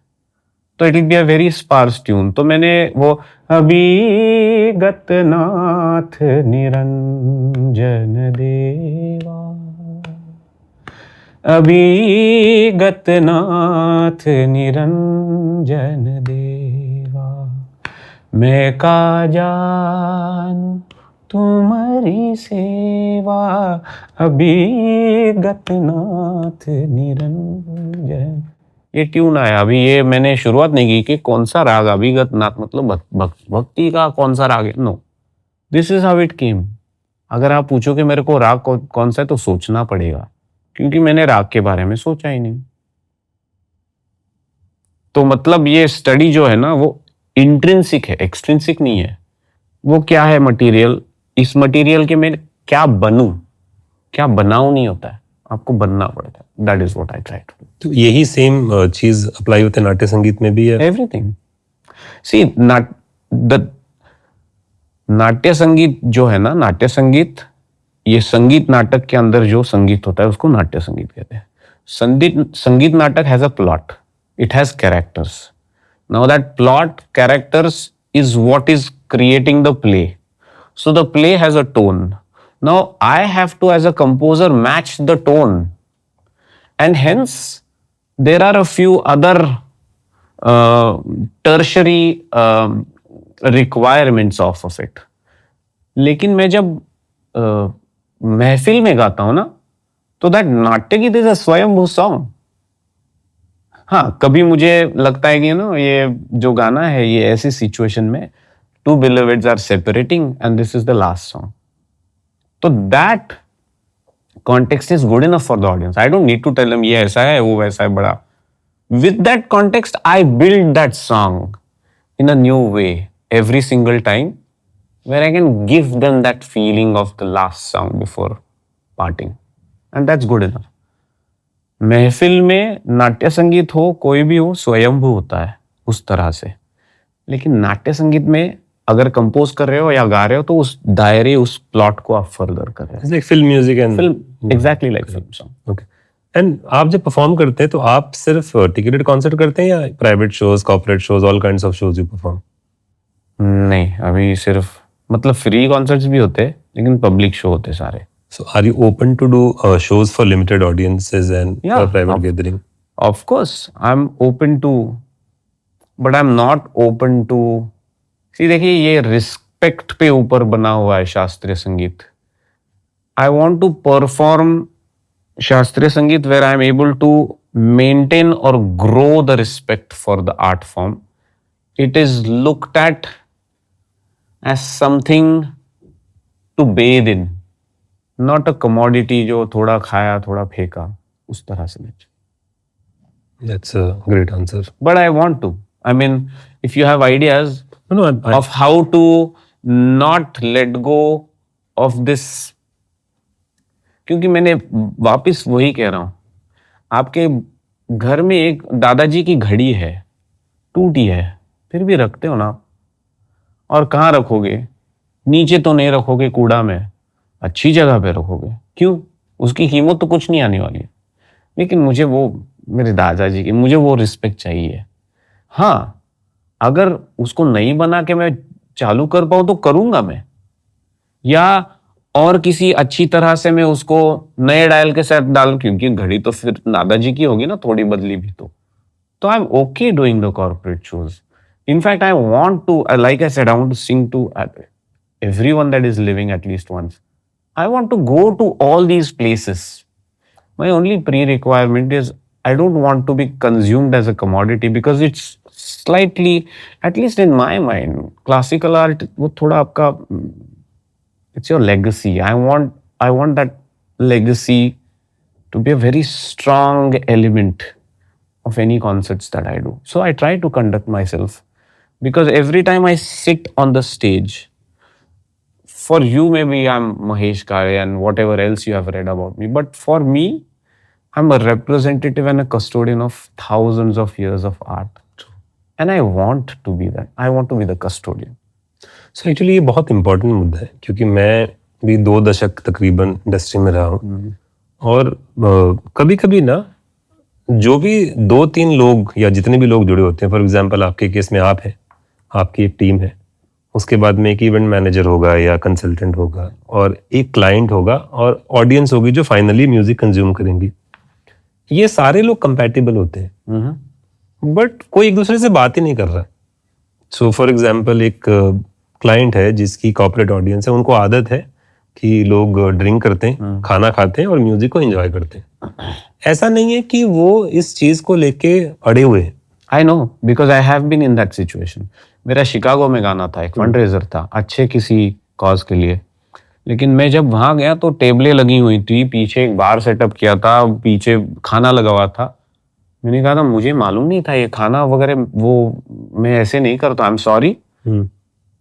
तो it will be a very sparse tune. तो मैंने वो अभिगत नाथ निरंजन देवा, अभिगत नाथ निरंजन देवा, मैं का जानू तुम्हारी सेवा। अभिगत नाथ निरंजन, ये ट्यून आया अभी। ये मैंने शुरुआत नहीं की कि कौन सा राग अभिगत नाथ, मतलब भक्ति का कौन सा राग है। No, this is how it came. अगर आप पूछो कि मेरे को राग कौन सा है तो सोचना पड़ेगा, क्योंकि मैंने राग के बारे में सोचा ही नहीं। तो मतलब ये स्टडी जो है ना वो इंट्रिंसिक है, एक्सट्रिंसिक नहीं है। वो क्या है मटेरियल, इस मटेरियल के मैं क्या बनूं, क्या बनाऊं नहीं होता है, आपको बनना पड़ता है। That is what I try to. तो यही सेम चीज अप्लाई होते हैं नाट्य संगीत में भी है? एवरीथिंग। सी नाट्य संगीत जो है ना, नाट्य संगीत, ये संगीत नाटक के अंदर जो संगीत होता है उसको नाट्य संगीत कहते हैं। Sangeet natak has a plot, it has characters. Now that plot, characters is what is creating the play. So the play has a tone. Now I have to as a composer match the tone, and hence there are a few other tertiary requirements of it. लेकिन मैं जब महफिल में गाता हूं ना, तो that नाट्य गीत इज अ स्वयंभू सॉन्ग। हाँ, कभी मुझे लगता है कि ये जो गाना है ये ऐसी सिचुएशन में two beloveds are separating and this is the last song, तो that context is good enough for the audience. I don't need to tell them ये ऐसा है वो वैसा है बड़ा. With that context I build that song in a new way every single time, where I can give them that feeling of the last song before parting, and that's good enough. महफिल में नाट्य संगीत हो कोई भी हो स्वयंभू होता है उस तरह से, लेकिन नाट्य संगीत में अगर कंपोज कर रहे हो या गा रहे हो तो उस दायरे उस प्लॉट को आप फर्दर कर रहे हो. It's like film music and film exactly like film song. okay. And आप जब परफॉर्म करते हैं तो आप सिर्फ टिकेटेड कॉन्सर्ट करते हैं या private shows, corporate shows, all kinds of shows you perform? नहीं, अभी सिर्फ मतलब फ्री कॉन्सर्ट्स भी होते हैं लेकिन पब्लिक शो होते सारे. So are you open to do shows for limited audiences and Yeah, for private gathering? Of course, I'm open to, but I'm not open to. See, देखिए ये रिस्पेक्ट पे ऊपर बना हुआ है शास्त्रीय संगीत. I want to perform शास्त्रीय संगीत where I'm able to maintain or grow the respect for the art form. It is looked at as something to bathe in, not a commodity जो थोड़ा खाया थोड़ा फेंका उस तरह से नहीं. That's a great answer. But I want to. I mean, if you have ideas No, of how to not let go of this, क्योंकि मैंने वापस वही कह रहा हूं, आपके घर में एक दादाजी की घड़ी है, टूटी है, फिर भी रखते हो ना. और कहाँ रखोगे? नीचे तो नहीं रखोगे कूड़ा में, अच्छी जगह पे रखोगे. क्यों? उसकी कीमत तो कुछ नहीं आने वाली है. लेकिन मुझे वो मेरे दादाजी की मुझे वो रिस्पेक्ट चाहिए. हाँ, अगर उसको नहीं बना के मैं चालू कर पाऊँ तो करूंगा मैं, या और किसी अच्छी तरह से मैं उसको नए डायल के साथ डालूं, क्योंकि घड़ी तो फिर दादाजी की होगी ना, थोड़ी बदली भी तो I am okay doing the corporate shows. In fact I want to, like I said, I want to sing to everyone that is living at least once. I want to go to all these places. My only pre-requirement is I don't want to be consumed as a commodity, because it's slightly, at least in my mind, classical art वो थोड़ा आपका it's your legacy. I want that legacy to be a very strong element of any concerts that I do. So I try to conduct myself, because every time I sit on the stage, for you maybe I'm Mahesh Kare and whatever else you have read about me, but for me, I'm a representative and a custodian of thousands of years of art. And I want to be that. I want to be the custodian. So actually ये बहुत important मुद्दा है, क्योंकि मैं भी 2 दशक तकरीबन industry में रहा हूँ. और कभी कभी ना जो भी 2-3 लोग या जितने भी लोग जुड़े होते हैं, फॉर एग्जांपल आपके केस में आप हैं, आपकी एक टीम है, उसके बाद में एक इवेंट मैनेजर होगा या कंसल्टेंट होगा, और एक क्लाइंट होगा, और ऑडियंस होगी जो फाइनली म्यूजिक कंज्यूम करेंगी. ये सारे लोग कंपैटिबल होते हैं, बट कोई एक दूसरे से बात ही नहीं कर रहा. सो फॉर एग्जांपल एक क्लाइंट है जिसकी कॉर्पोरेट ऑडियंस है, उनको आदत है कि लोग ड्रिंक करते हैं, खाना खाते हैं और म्यूजिक को एंजॉय करते हैं. ऐसा नहीं है कि वो इस चीज को लेके अड़े हुए हैं. I know, because I have been in that situation. मेरा शिकागो में गाना था, एक फंडरेजर था अच्छे किसी कॉज के लिए, लेकिन मैं जब वहां गया तो टेबलें लगी हुई थी, पीछे एक बार सेटअप किया था, पीछे खाना लगा हुआ था. मैंने कहा था मुझे मालूम नहीं था ये खाना वगैरह, वो मैं ऐसे नहीं करता. I am sorry,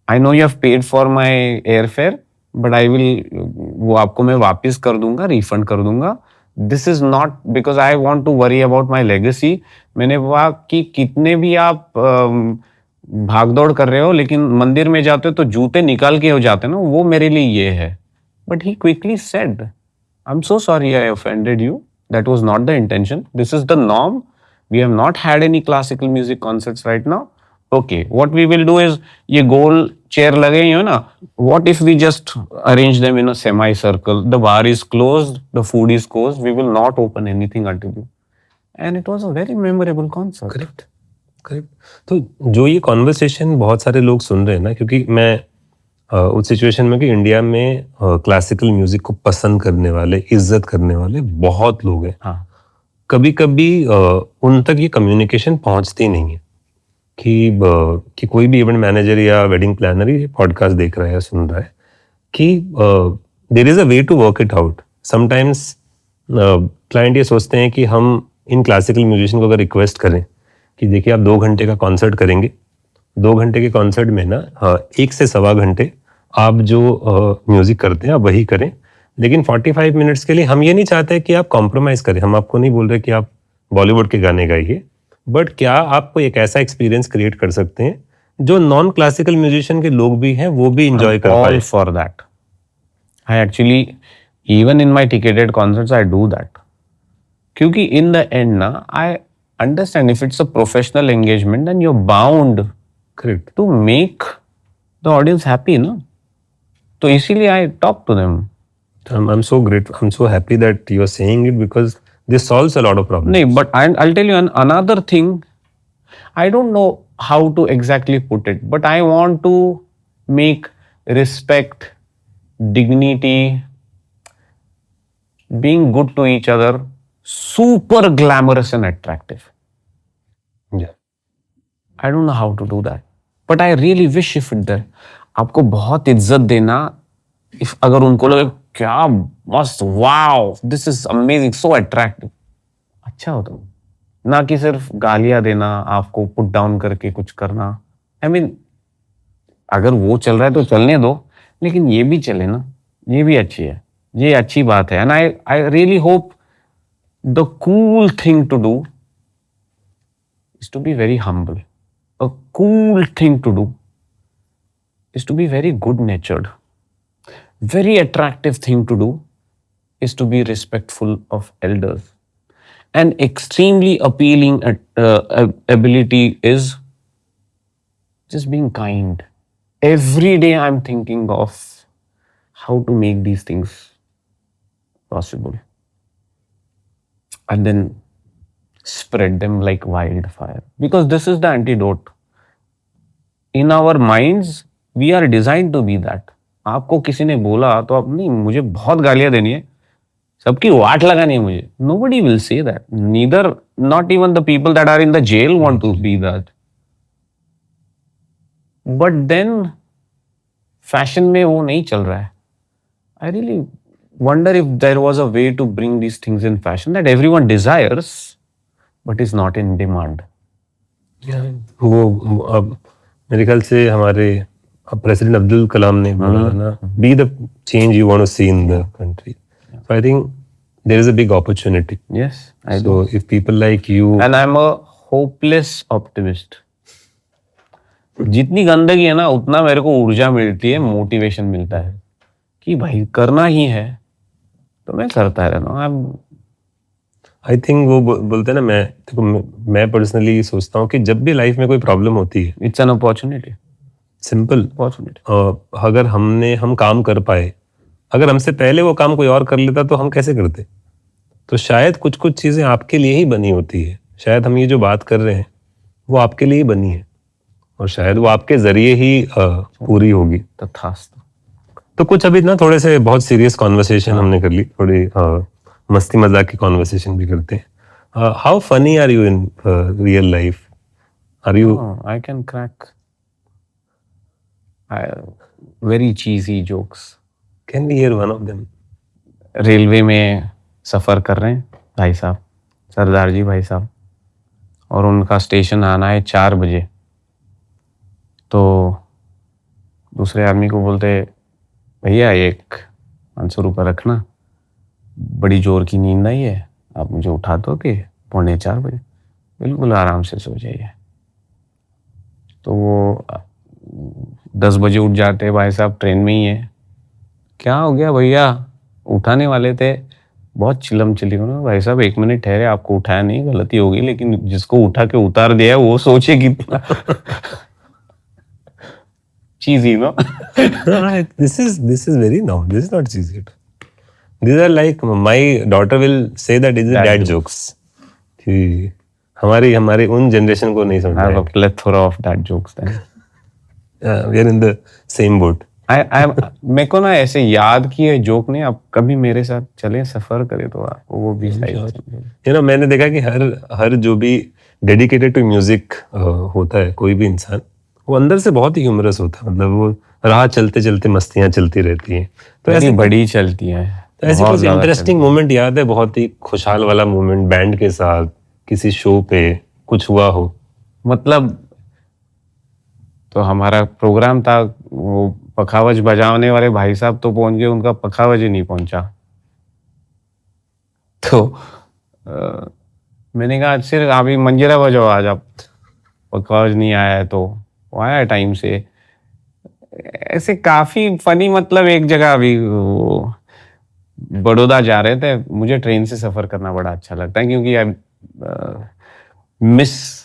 I know you have paid for my air fare, but I will, वो आपको मैं वापस कर दूंगा, रिफंड कर दूंगा. This is not because I want to worry about my legacy. मैंने कहा कि कितने भी आप भागदौड़ कर रहे हो, लेकिन मंदिर में जाते हो तो जूते निकाल के हो जाते ना, वो मेरे लिए ये है. But he quickly said, I am so sorry I offended you, that was not the intention, this is the norm, we have not had any classical music concerts right now. Okay, what we will do is, ये गोल chair लगे ही हो ना, what if we just arrange them in a semi circle, the bar is closed, the food is closed, we will not open anything until you. And it was a very memorable concert. Correct. तो जो ये conversation बहुत सारे लोग सुन रहे हैं ना, क्योंकि मैं उस सिचुएशन में कि इंडिया में क्लासिकल म्यूजिक को पसंद करने वाले, इज्जत करने वाले बहुत लोग हैं. हाँ. कभी कभी उन तक ये कम्युनिकेशन पहुंचती नहीं है कि कोई भी इवेंट मैनेजर या वेडिंग प्लानर ये पॉडकास्ट देख रहा है या सुन रहा है कि there is a way to work it out. Sometimes client ये सोचते हैं कि हम इन क्लासिकल म्यूजिशियन को अगर रिक्वेस्ट करें कि देखिए आप 2 घंटे का कॉन्सर्ट करेंगे, 2 घंटे के कॉन्सर्ट में ना 1 से सवा घंटे आप जो म्यूजिक करते हैं आप वही करें, लेकिन 45 मिनट्स के लिए हम ये नहीं चाहते कि आप कॉम्प्रोमाइज़ करें. हम आपको नहीं बोल रहे कि आप बॉलीवुड के गाने गाइए, बट क्या आप कोई एक ऐसा एक्सपीरियंस क्रिएट कर सकते हैं जो नॉन क्लासिकल म्यूजिशियन के लोग भी हैं वो भी इंजॉय कर पाए. All for that. I actually, even in my ticketed concerts, I do that. क्योंकि in the end ना, I understand if it's a professional engagement, then you're bound Correct. to make the audience happy, ना. तो इसीलिए I talk to them. I'm so grateful. I'm so happy that you are saying it because this solves a lot of problems. नहीं, but I'll tell you another thing. I don't know how to exactly put it, but I want to make respect, dignity, being good to each other super glamorous and attractive. Yeah. I don't know how to do that, but I really wish if it there. आपको बहुत इज्जत देना, if अगर उनको लगे क्या मस्त, wow, this is amazing, so attractive, अच्छा होता, ना कि सिर्फ गालियां देना, आपको पुट डाउन करके कुछ करना. I mean, अगर वो चल रहा है तो चलने दो, लेकिन ये भी चले ना, ये भी अच्छी है, ये अच्छी बात है. And I really hope the cool thing to do is to be very humble. A cool thing to do is to be very good natured. Very attractive thing to do is to be respectful of elders. And extremely appealing ability is just being kind. Every day I'm thinking of how to make these things possible. And then spread them like wildfire. Because this is the antidote. In our minds, we are designed to be that. आपको किसी ने बोला तो आप नहीं, मुझे बहुत गालियां देनी है, सबकी वाट लगानी है मुझे. Nobody will say that. Neither, not even the people that are in the jail want to be that. But then, fashion में वो नहीं चल रहा है. I really wonder if there was a way to bring these things in fashion that everyone desires, but is not in demand. वो अब मेरे ख्याल से हमारे प्रेसिडेंट अब्दुल कलाम ने बोला था ना, be the change you want to see in the country. So I think there is a big opportunity. Yes, I do. So if people like you, And I'm a hopeless optimist. जितनी गंदगी है ना, उतना मेरे को ऊर्जा मिलती है, मोटिवेशन मिलता है कि भाई करना ही है तो मैं करता रहता हूँ. आई थिंक वो बोलते हैं ना, मैं पर्सनली सोचता हूँ कि जब भी लाइफ में कोई प्रॉब्लम होती है, it's an opportunity. Simple opportunity. अगर हम काम कर पाए, अगर हमसे पहले वो काम कोई और कर लेता तो हम कैसे करते. तो शायद कुछ कुछ चीज़ें आपके लिए ही बनी होती है. शायद हम ये जो बात कर रहे हैं वो आपके लिए ही बनी है और शायद वो आपके जरिए ही पूरी होगी. तथास्तु. तो कुछ अभी ना थोड़े से बहुत सीरियस कॉन्वर्सेशन हमने कर ली, थोड़ी मस्ती मजाक की कॉन्वर्सेशन भी करते हैं. How funny are you in real life? Are you? I can crack very cheesy jokes. Can we hear one of them? Railway में सफ़र कर रहे हैं भाई साहब, सरदार जी भाई साहब, और उनका स्टेशन आना है 4 बजे. तो दूसरे आदमी को बोलते, भैया 1 500 रुपये रखना, बड़ी जोर की नींद आई है, आप मुझे उठा दो कि 3:45 बजे. बिल्कुल आराम से सो जाइए. तो वो 10 बजे उठ जाते हैं भाई साहब, ट्रेन में ही है. क्या हो गया भैया, उठाने वाले थे, बहुत चिलम चिली हो ना भाई साहब, 1 मिनट ठहरे, आपको उठाया नहीं, गलती होगी, लेकिन जिसको उठा के उतार दिया वो सोचे कितना. चीजी no. This is very no. This is not cheesy. These are like my daughter will say that it is dad jokes. कि हमारी उन जनरेशन को नहीं समझ. I have a plethora of dad jokes then. We are in the same boat. मेरे को ना ऐसे याद किए जोक नहीं, आप कभी मेरे साथ चले सफर करे तो आपको वो भी यू नो मैंने देखा कि हर जो भी डेडिकेटेड टू म्यूजिक होता है, कोई भी इंसान, वो अंदर से बहुत ही ह्यूमरस होता है। मतलब वो राह चलते चलते मस्तियां चलती रहती हैं। तो ऐसी बड़ी चलती है। तो ऐसी कुछ इंटरेस्टिंग मोमेंट याद है, बहुत ही खुशहाल वाला मोमेंट बैंड के साथ किसी शो पे कुछ हुआ हो? मतलब तो हमारा प्रोग्राम था, वो पखावज बजाने वाले भाई साहब तो पहुंच गए, उनका पखावज ही नहीं पहुंचा। तो मैंने कहा सिर्फ अभी मंजीरा बजाओ आज, आप पखावज नहीं आया है तो वो आया टाइम से। ऐसे काफी फनी, मतलब एक जगह अभी बड़ौदा जा रहे थे, मुझे ट्रेन से सफर करना बड़ा अच्छा लगता है क्योंकि I miss,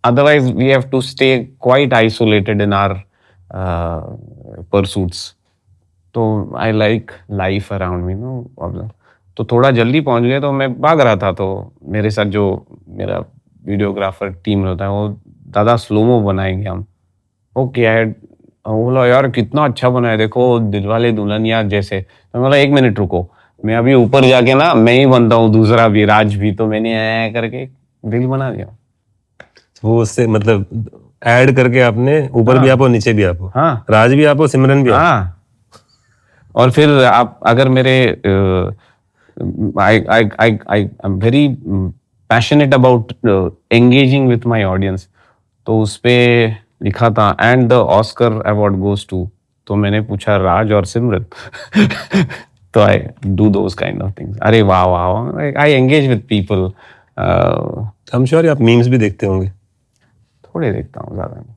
otherwise we have to stay quite isolated in our pursuits. तो I like life around me know. तो थोड़ा जल्दी पहुंच गए, तो मैं भाग रहा था, तो मेरे साथ जो मेरा वीडियोग्राफर टीम रहता है वो दादा स्लोमो बनाएंगे हम। ओके आई बोला यार कितना अच्छा बनाया, देखो दिलवाले दुल्हनिया जैसे। तो मैं बोला 1 मिनट रुको, मैं अभी ऊपर जाके ना मैं ही बनता हूँ दूसरा भी, राज भी। तो मैंने ऐ करके दिल बना दिया। वो उससे मतलब ऐड करके आपने ऊपर भी आपो नीचे भी आपो, हाँ राज भी आपो सिमरन भी आपो। हाँ। और फिर आप अगर मेरे I I I I am very passionate about engaging with my audience, तो उस पे लिखा था and the Oscar award goes to, तो मैंने पूछा राज और सिमरन। तो I do those kind of things. अरे वाह वाह, I engage with people. I am sure आप मीम्स भी देखते होंगे। थोड़े देखता हूँ, ज्यादा नहीं।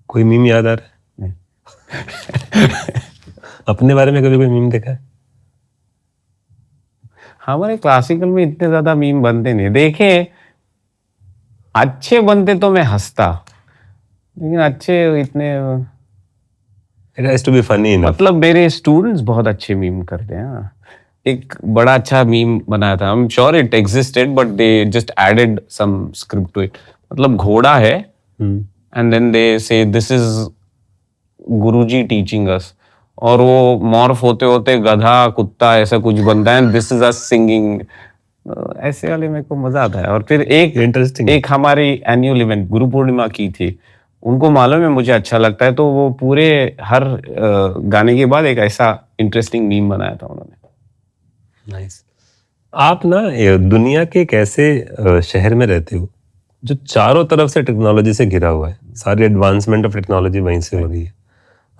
कोई मीम याद आ रहा है? अपने बारे में कभी कोई मीम देखा है? हमारे क्लासिकल में इतने ज्यादा मीम बनते नहीं, देखे अच्छे बनते तो मैं हंसता, लेकिन अच्छे इतने, it has to be funny enough. मतलब मेरे स्टूडेंट्स बहुत अच्छे मीम करते हैं। एक बड़ा अच्छा मीम बनाया था, I am sure it existed but they just added some script to it. मतलब घोड़ा है and then they say this is Guruji teaching us, और वो मॉर्फ होते होते गधा कुत्ता ऐसा कुछ बनता है, दिस इज अस सिंगिंग। ऐसे वाले मेरे को मजा आता है। और फिर Interesting. एक हमारी एनुअल इवेंट गुरु पूर्णिमा की थी, उनको मालूम है मुझे अच्छा लगता है, तो वो पूरे हर गाने के बाद एक ऐसा इंटरेस्टिंग मीम बनाया था उन्होंने। नाइस। आप ना ये दुनिया के एक ऐसे शहर में रहते हो जो चारों तरफ से टेक्नोलॉजी से घिरा हुआ है, सारी एडवांसमेंट ऑफ टेक्नोलॉजी वहीं से हो रही है।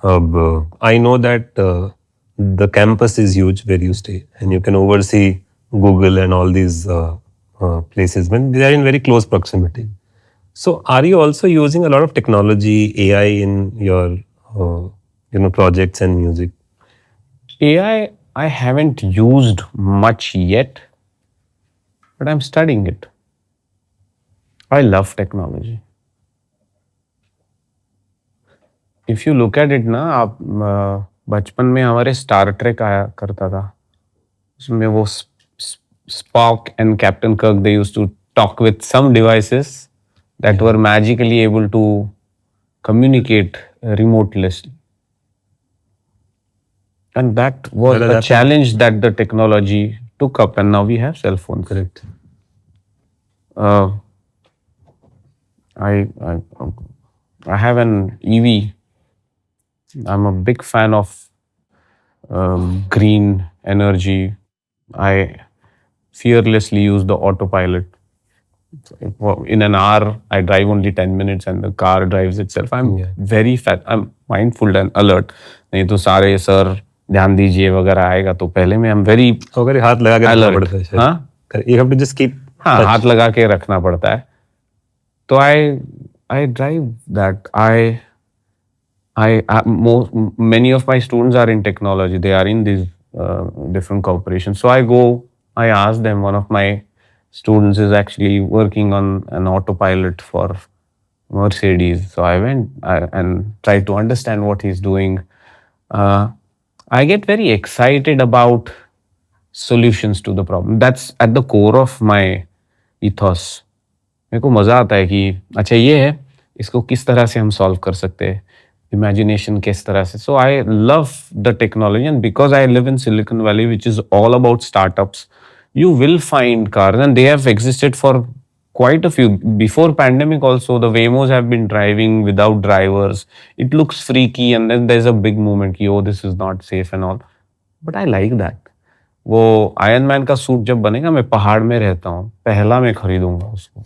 अब I know that the campus is huge where you stay and you can oversee Google and all these places when they are in very close proximity. So are you also using a lot of technology, AI in your projects and music? AI I haven't used much yet, but I'm studying it. I love technology. If you look at it ना, आप बचपन में हमारे Star Trek आया करता था, उसमें वो Spock and Captain Kirk, they used to talk with some devices that were magically able to communicate remotely. And that was a challenge that the technology took up, and now we have cell phones. Correct. I have an EV. I'm a big fan of green energy. I fearlessly use the autopilot. In an hour, I drive only 10 minutes and the car drives itself. I'm very fat. I'm mindful and alert. नहीं तो सारे sir ध्यान दीजिए वगैरह आएगा तो पहले में I'm very अगर हाथ लगा के रखना पड़ता है। हाँ, you have to just keep हाँ हाथ लगा के रखना पड़ता है। तो I drive that. Many of my students are in technology. They are in these different corporations. So I asked them, one of my students is actually working on an autopilot for Mercedes. So I went and tried to understand what he's doing. I get very excited about solutions to the problem. That's at the core of my ethos. मेरे को मजा आता है कि अच्छा ये है, इसको किस तरह से हम सॉल्व कर सकते हैं। imagination किस तरह से. So I love the technology, and because I live in Silicon Valley, which is all about startups, you will find cars, and they have existed for quite a few. Before pandemic also, the Waymos have been driving without drivers. It looks freaky, and then there's a big movement कि oh, this is not safe and all. But I like that. वो iron man का suit जब बनेगा, मैं पहाड़ में रहता हूँ, पहला मैं खरीदूंगा उसको,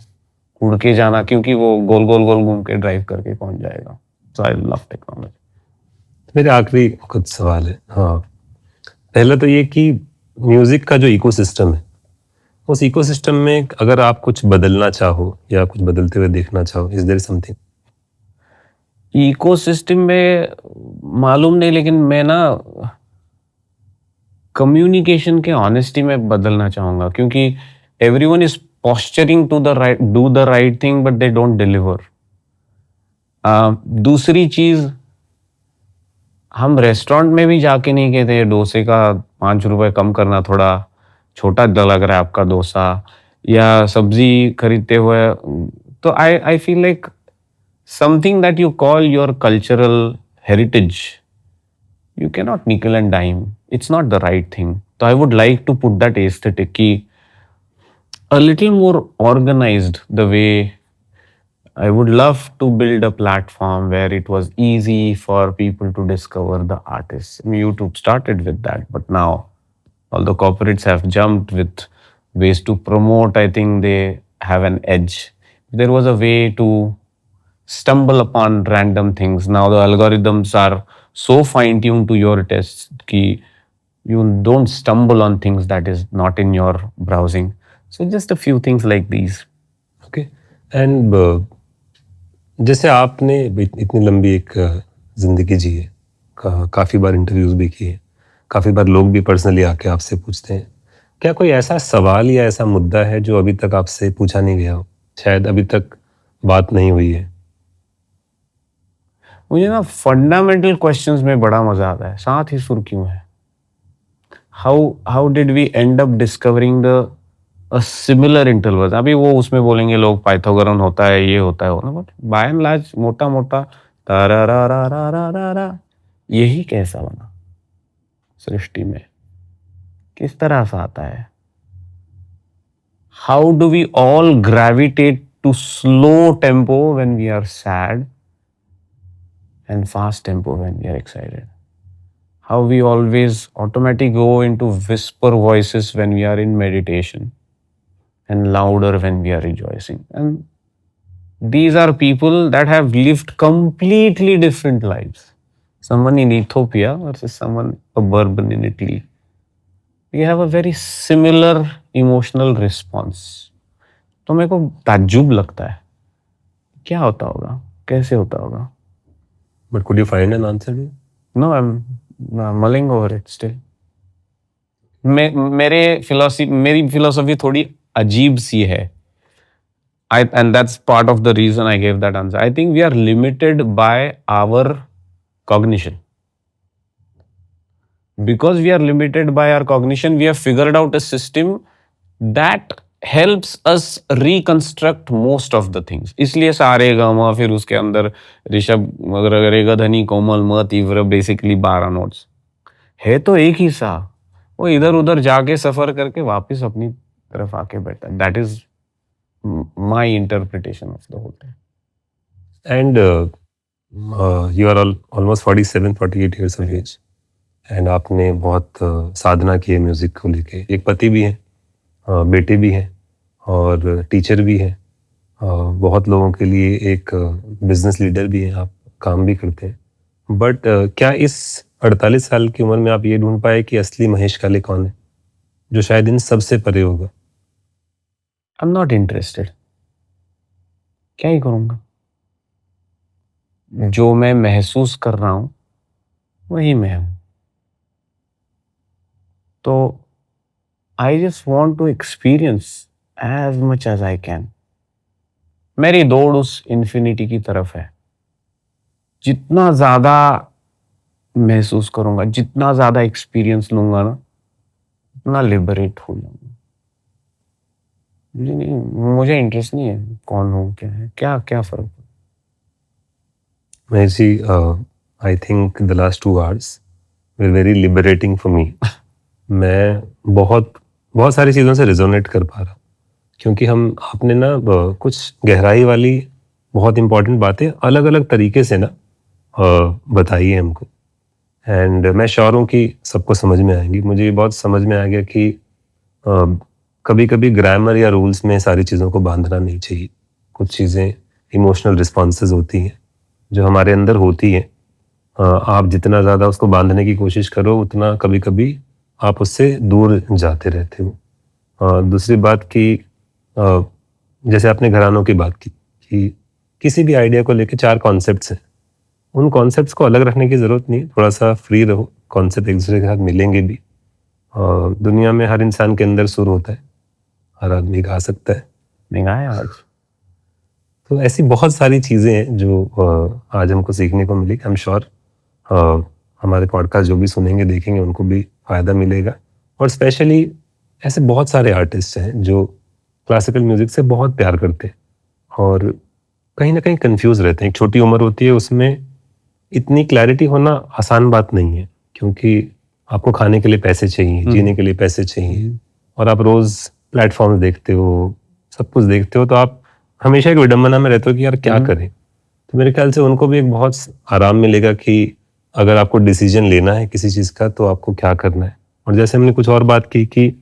उड़ के जाना, क्योंकि वो गोल गोल गोल घूम के ड्राइव करके पहुंच जाएगा. सो आई लव टेक्नोलॉजी. मेरे आखिरी कुछ सवाल है. हाँ, पहला तो ये कि म्यूजिक का जो इकोसिस्टम है, उस इकोसिस्टम में अगर आप कुछ बदलना चाहो या कुछ बदलते हुए देखना चाहो, इज देयर समथिंग? इकोसिस्टम में मालूम नहीं, लेकिन मैं ना कम्युनिकेशन के ऑनेस्टी में बदलना चाहूंगा, क्योंकि everyone is posturing to the right, do the right thing, but they don't deliver. दूसरी चीज, हम रेस्टोरेंट में भी जाके नहीं कहते डोसे का 5 रुपए कम करना, थोड़ा छोटा लग रहा है आपका डोसा, या सब्जी खरीदते हुए. तो I feel like something that you call your cultural heritage, you cannot nickel and dime. It's not the right thing. So I would like to put that aesthetic ki a little more organized. The way I would love to build a platform where it was easy for people to discover the artists. I mean, YouTube started with that, but now all the corporates have jumped with ways to promote. I think they have an edge. There was a way to stumble upon random things. Now the algorithms are so fine-tuned to your tests कि you don't stumble on things that is not in your browsing. So just a few things like these. Okay. And जैसे आपने इतनी लंबी एक ज़िंदगी जी है, काफ़ी बार interviews भी किए, काफ़ी बार लोग भी पर्सनली आके आपसे पूछते हैं, क्या कोई ऐसा सवाल या ऐसा मुद्दा है जो अभी तक आपसे पूछा नहीं गया हो, शायद अभी तक बात नहीं हुई है? मुझे ना फंडामेंटल क्वेश्चंस में बड़ा मजा आता है. साथ ही सुर क्यों है? How did we end up discovering the similar intervals? अभी वो उसमें बोलेंगे लोग पाइथागोरन होता है, ये होता है, वो ना, बट बाय एंड लार्ज मोटा मोटा तारा यही कैसा बना सृष्टि में, किस तरह से आता है? How do we all gravitate to slow tempo when we are sad and fast tempo when we are excited? How we always automatically go into whisper voices when we are in meditation and louder when we are rejoicing. And these are people that have lived completely different lives. Someone in Ethiopia versus someone suburban in Italy. We have a very similar emotional response. तो मेरे को ताज्जुब लगता है, क्या होता होगा, कैसे होता होगा? But could you find an answer? No, I'm mulling over it still. मेरी फिलोसफी थोड़ी अजीब सी है. And that's part of the reason I gave that answer. I think we are limited by our cognition. Because we are limited by our cognition, we have figured out a system that helps us reconstruct most of the things. इसलिए सारे gamma, फिर उसके अंदर ऋषभ, रेगा, धनी, कोमल, म, तीव्र, basically 12 notes है, तो एक ही सा, वो इधर उधर जाके सफर करके वापस अपनी तरफ आके बैठा. That is my interpretation of the whole thing. And you are almost 47-48 years of age, and आपने बहुत साधना की है म्यूजिक को लेके. एक पति भी हैं, बेटे भी हैं, और टीचर भी हैं, बहुत लोगों के लिए एक बिजनेस लीडर भी हैं, आप काम भी करते हैं. बट क्या इस 48 साल की उम्र में आप ये ढूंढ पाए कि असली महेश काले कौन है, जो शायद इन सबसे परे होगा? आई एम नॉट इंटरेस्टेड. क्या ही करूँगा? जो मैं महसूस कर रहा हूँ वही मैं हूँ. तो I just want to experience as much as I can. मेरी दौड़ उस इन्फिनिटी की तरफ है. जितना ज्यादा महसूस करूंगा, जितना ज्यादा एक्सपीरियंस लूंगा ना, उतना लिबरेट हो जाऊंगा. मुझे इंटरेस्ट नहीं है कौन हूँ, क्या है, क्या क्या फर्क. Mahesh ji, I think the last 2 hours were very liberating for me. मैं बहुत सारी चीज़ों से रिजोनेट कर पा रहा, क्योंकि आपने ना कुछ गहराई वाली बहुत इंपॉर्टेंट बातें अलग अलग तरीके से ना बताई है हमको, एंड मैं श्योर हूँ कि सबको समझ में आएंगी. मुझे बहुत समझ में आ गया कि कभी कभी ग्रामर या रूल्स में सारी चीज़ों को बांधना नहीं चाहिए. कुछ चीज़ें इमोशनल रिस्पॉन्सेज होती हैं जो हमारे अंदर होती हैं. आप जितना ज़्यादा उसको बांधने की कोशिश करो उतना कभी कभी आप उससे दूर जाते रहते हो. दूसरी बात कि जैसे आपने घरानों की बात की कि किसी भी आइडिया को लेके 4 कॉन्सेप्ट्स हैं. उन कॉन्सेप्ट्स को अलग रखने की ज़रूरत नहीं, थोड़ा सा फ्री रहो. कॉन्सेप्ट एक दूसरे के साथ मिलेंगे भी. दुनिया में हर इंसान के अंदर सुर होता है, हर आदमी गा सकता है. नहीं गाया आज. तो ऐसी बहुत सारी चीज़ें हैं जो आज हमको सीखने को मिली. आई एम श्योर हमारे पॉडकास्ट जो भी सुनेंगे देखेंगे उनको भी फ़ायदा मिलेगा. और स्पेशली ऐसे बहुत सारे आर्टिस्ट हैं जो क्लासिकल म्यूज़िक से बहुत प्यार करते हैं और कहीं ना कहीं कंफ्यूज रहते हैं. एक छोटी उम्र होती है, उसमें इतनी क्लैरिटी होना आसान बात नहीं है, क्योंकि आपको खाने के लिए पैसे चाहिए, जीने के लिए पैसे चाहिए, और आप रोज़ प्लेटफॉर्म देखते हो, सब कुछ देखते हो, तो आप हमेशा एक विडंबना में रहते हो कि यार क्या करें. तो मेरे ख्याल से उनको भी एक बहुत आराम मिलेगा कि अगर आपको डिसीजन लेना है किसी चीज़ का तो आपको क्या करना है. और जैसे हमने कुछ और बात की कि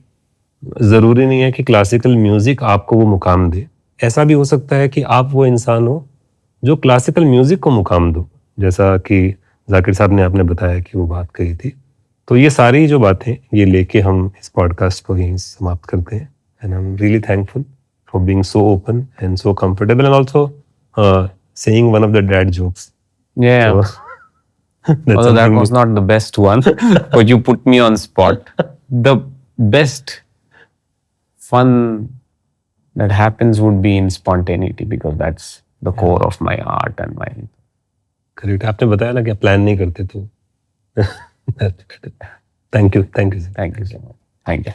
ज़रूरी नहीं है कि क्लासिकल म्यूज़िक आपको वो मुकाम दे. ऐसा भी हो सकता है कि आप वो इंसान हो जो क्लासिकल म्यूज़िक को मुकाम दो, जैसा कि जाकिर साहब ने आपने बताया कि वो बात कही थी. तो ये सारी जो बातें ये लेके हम इस पॉडकास्ट को यहीं समाप्त करते हैं. And I am really thankful for being so open and so comfortable and also saying one of the dad jokes. Yeah. So, that's Although that something was not the best one, but you put me on spot. The best fun that happens would be in spontaneity, because that's the core of my art and my. correct. आपने बताया ना कि आप plan नहीं करते तो thank you. Thank you so much. Thank you.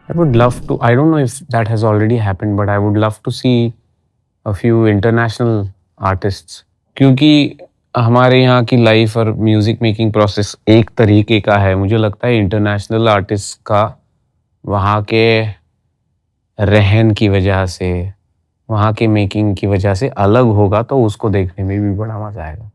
I would love to, I don't know if that has already happened, but I would love to see a few international artists. क्योंकि हमारे यहाँ की life और music making process एक तरीके का है. मुझे लगता है इंटरनेशनल आर्टिस्ट का वहाँ के रहन की वजह से, वहाँ के मेकिंग की वजह से अलग होगा, तो उसको देखने में भी बड़ा मजा आएगा.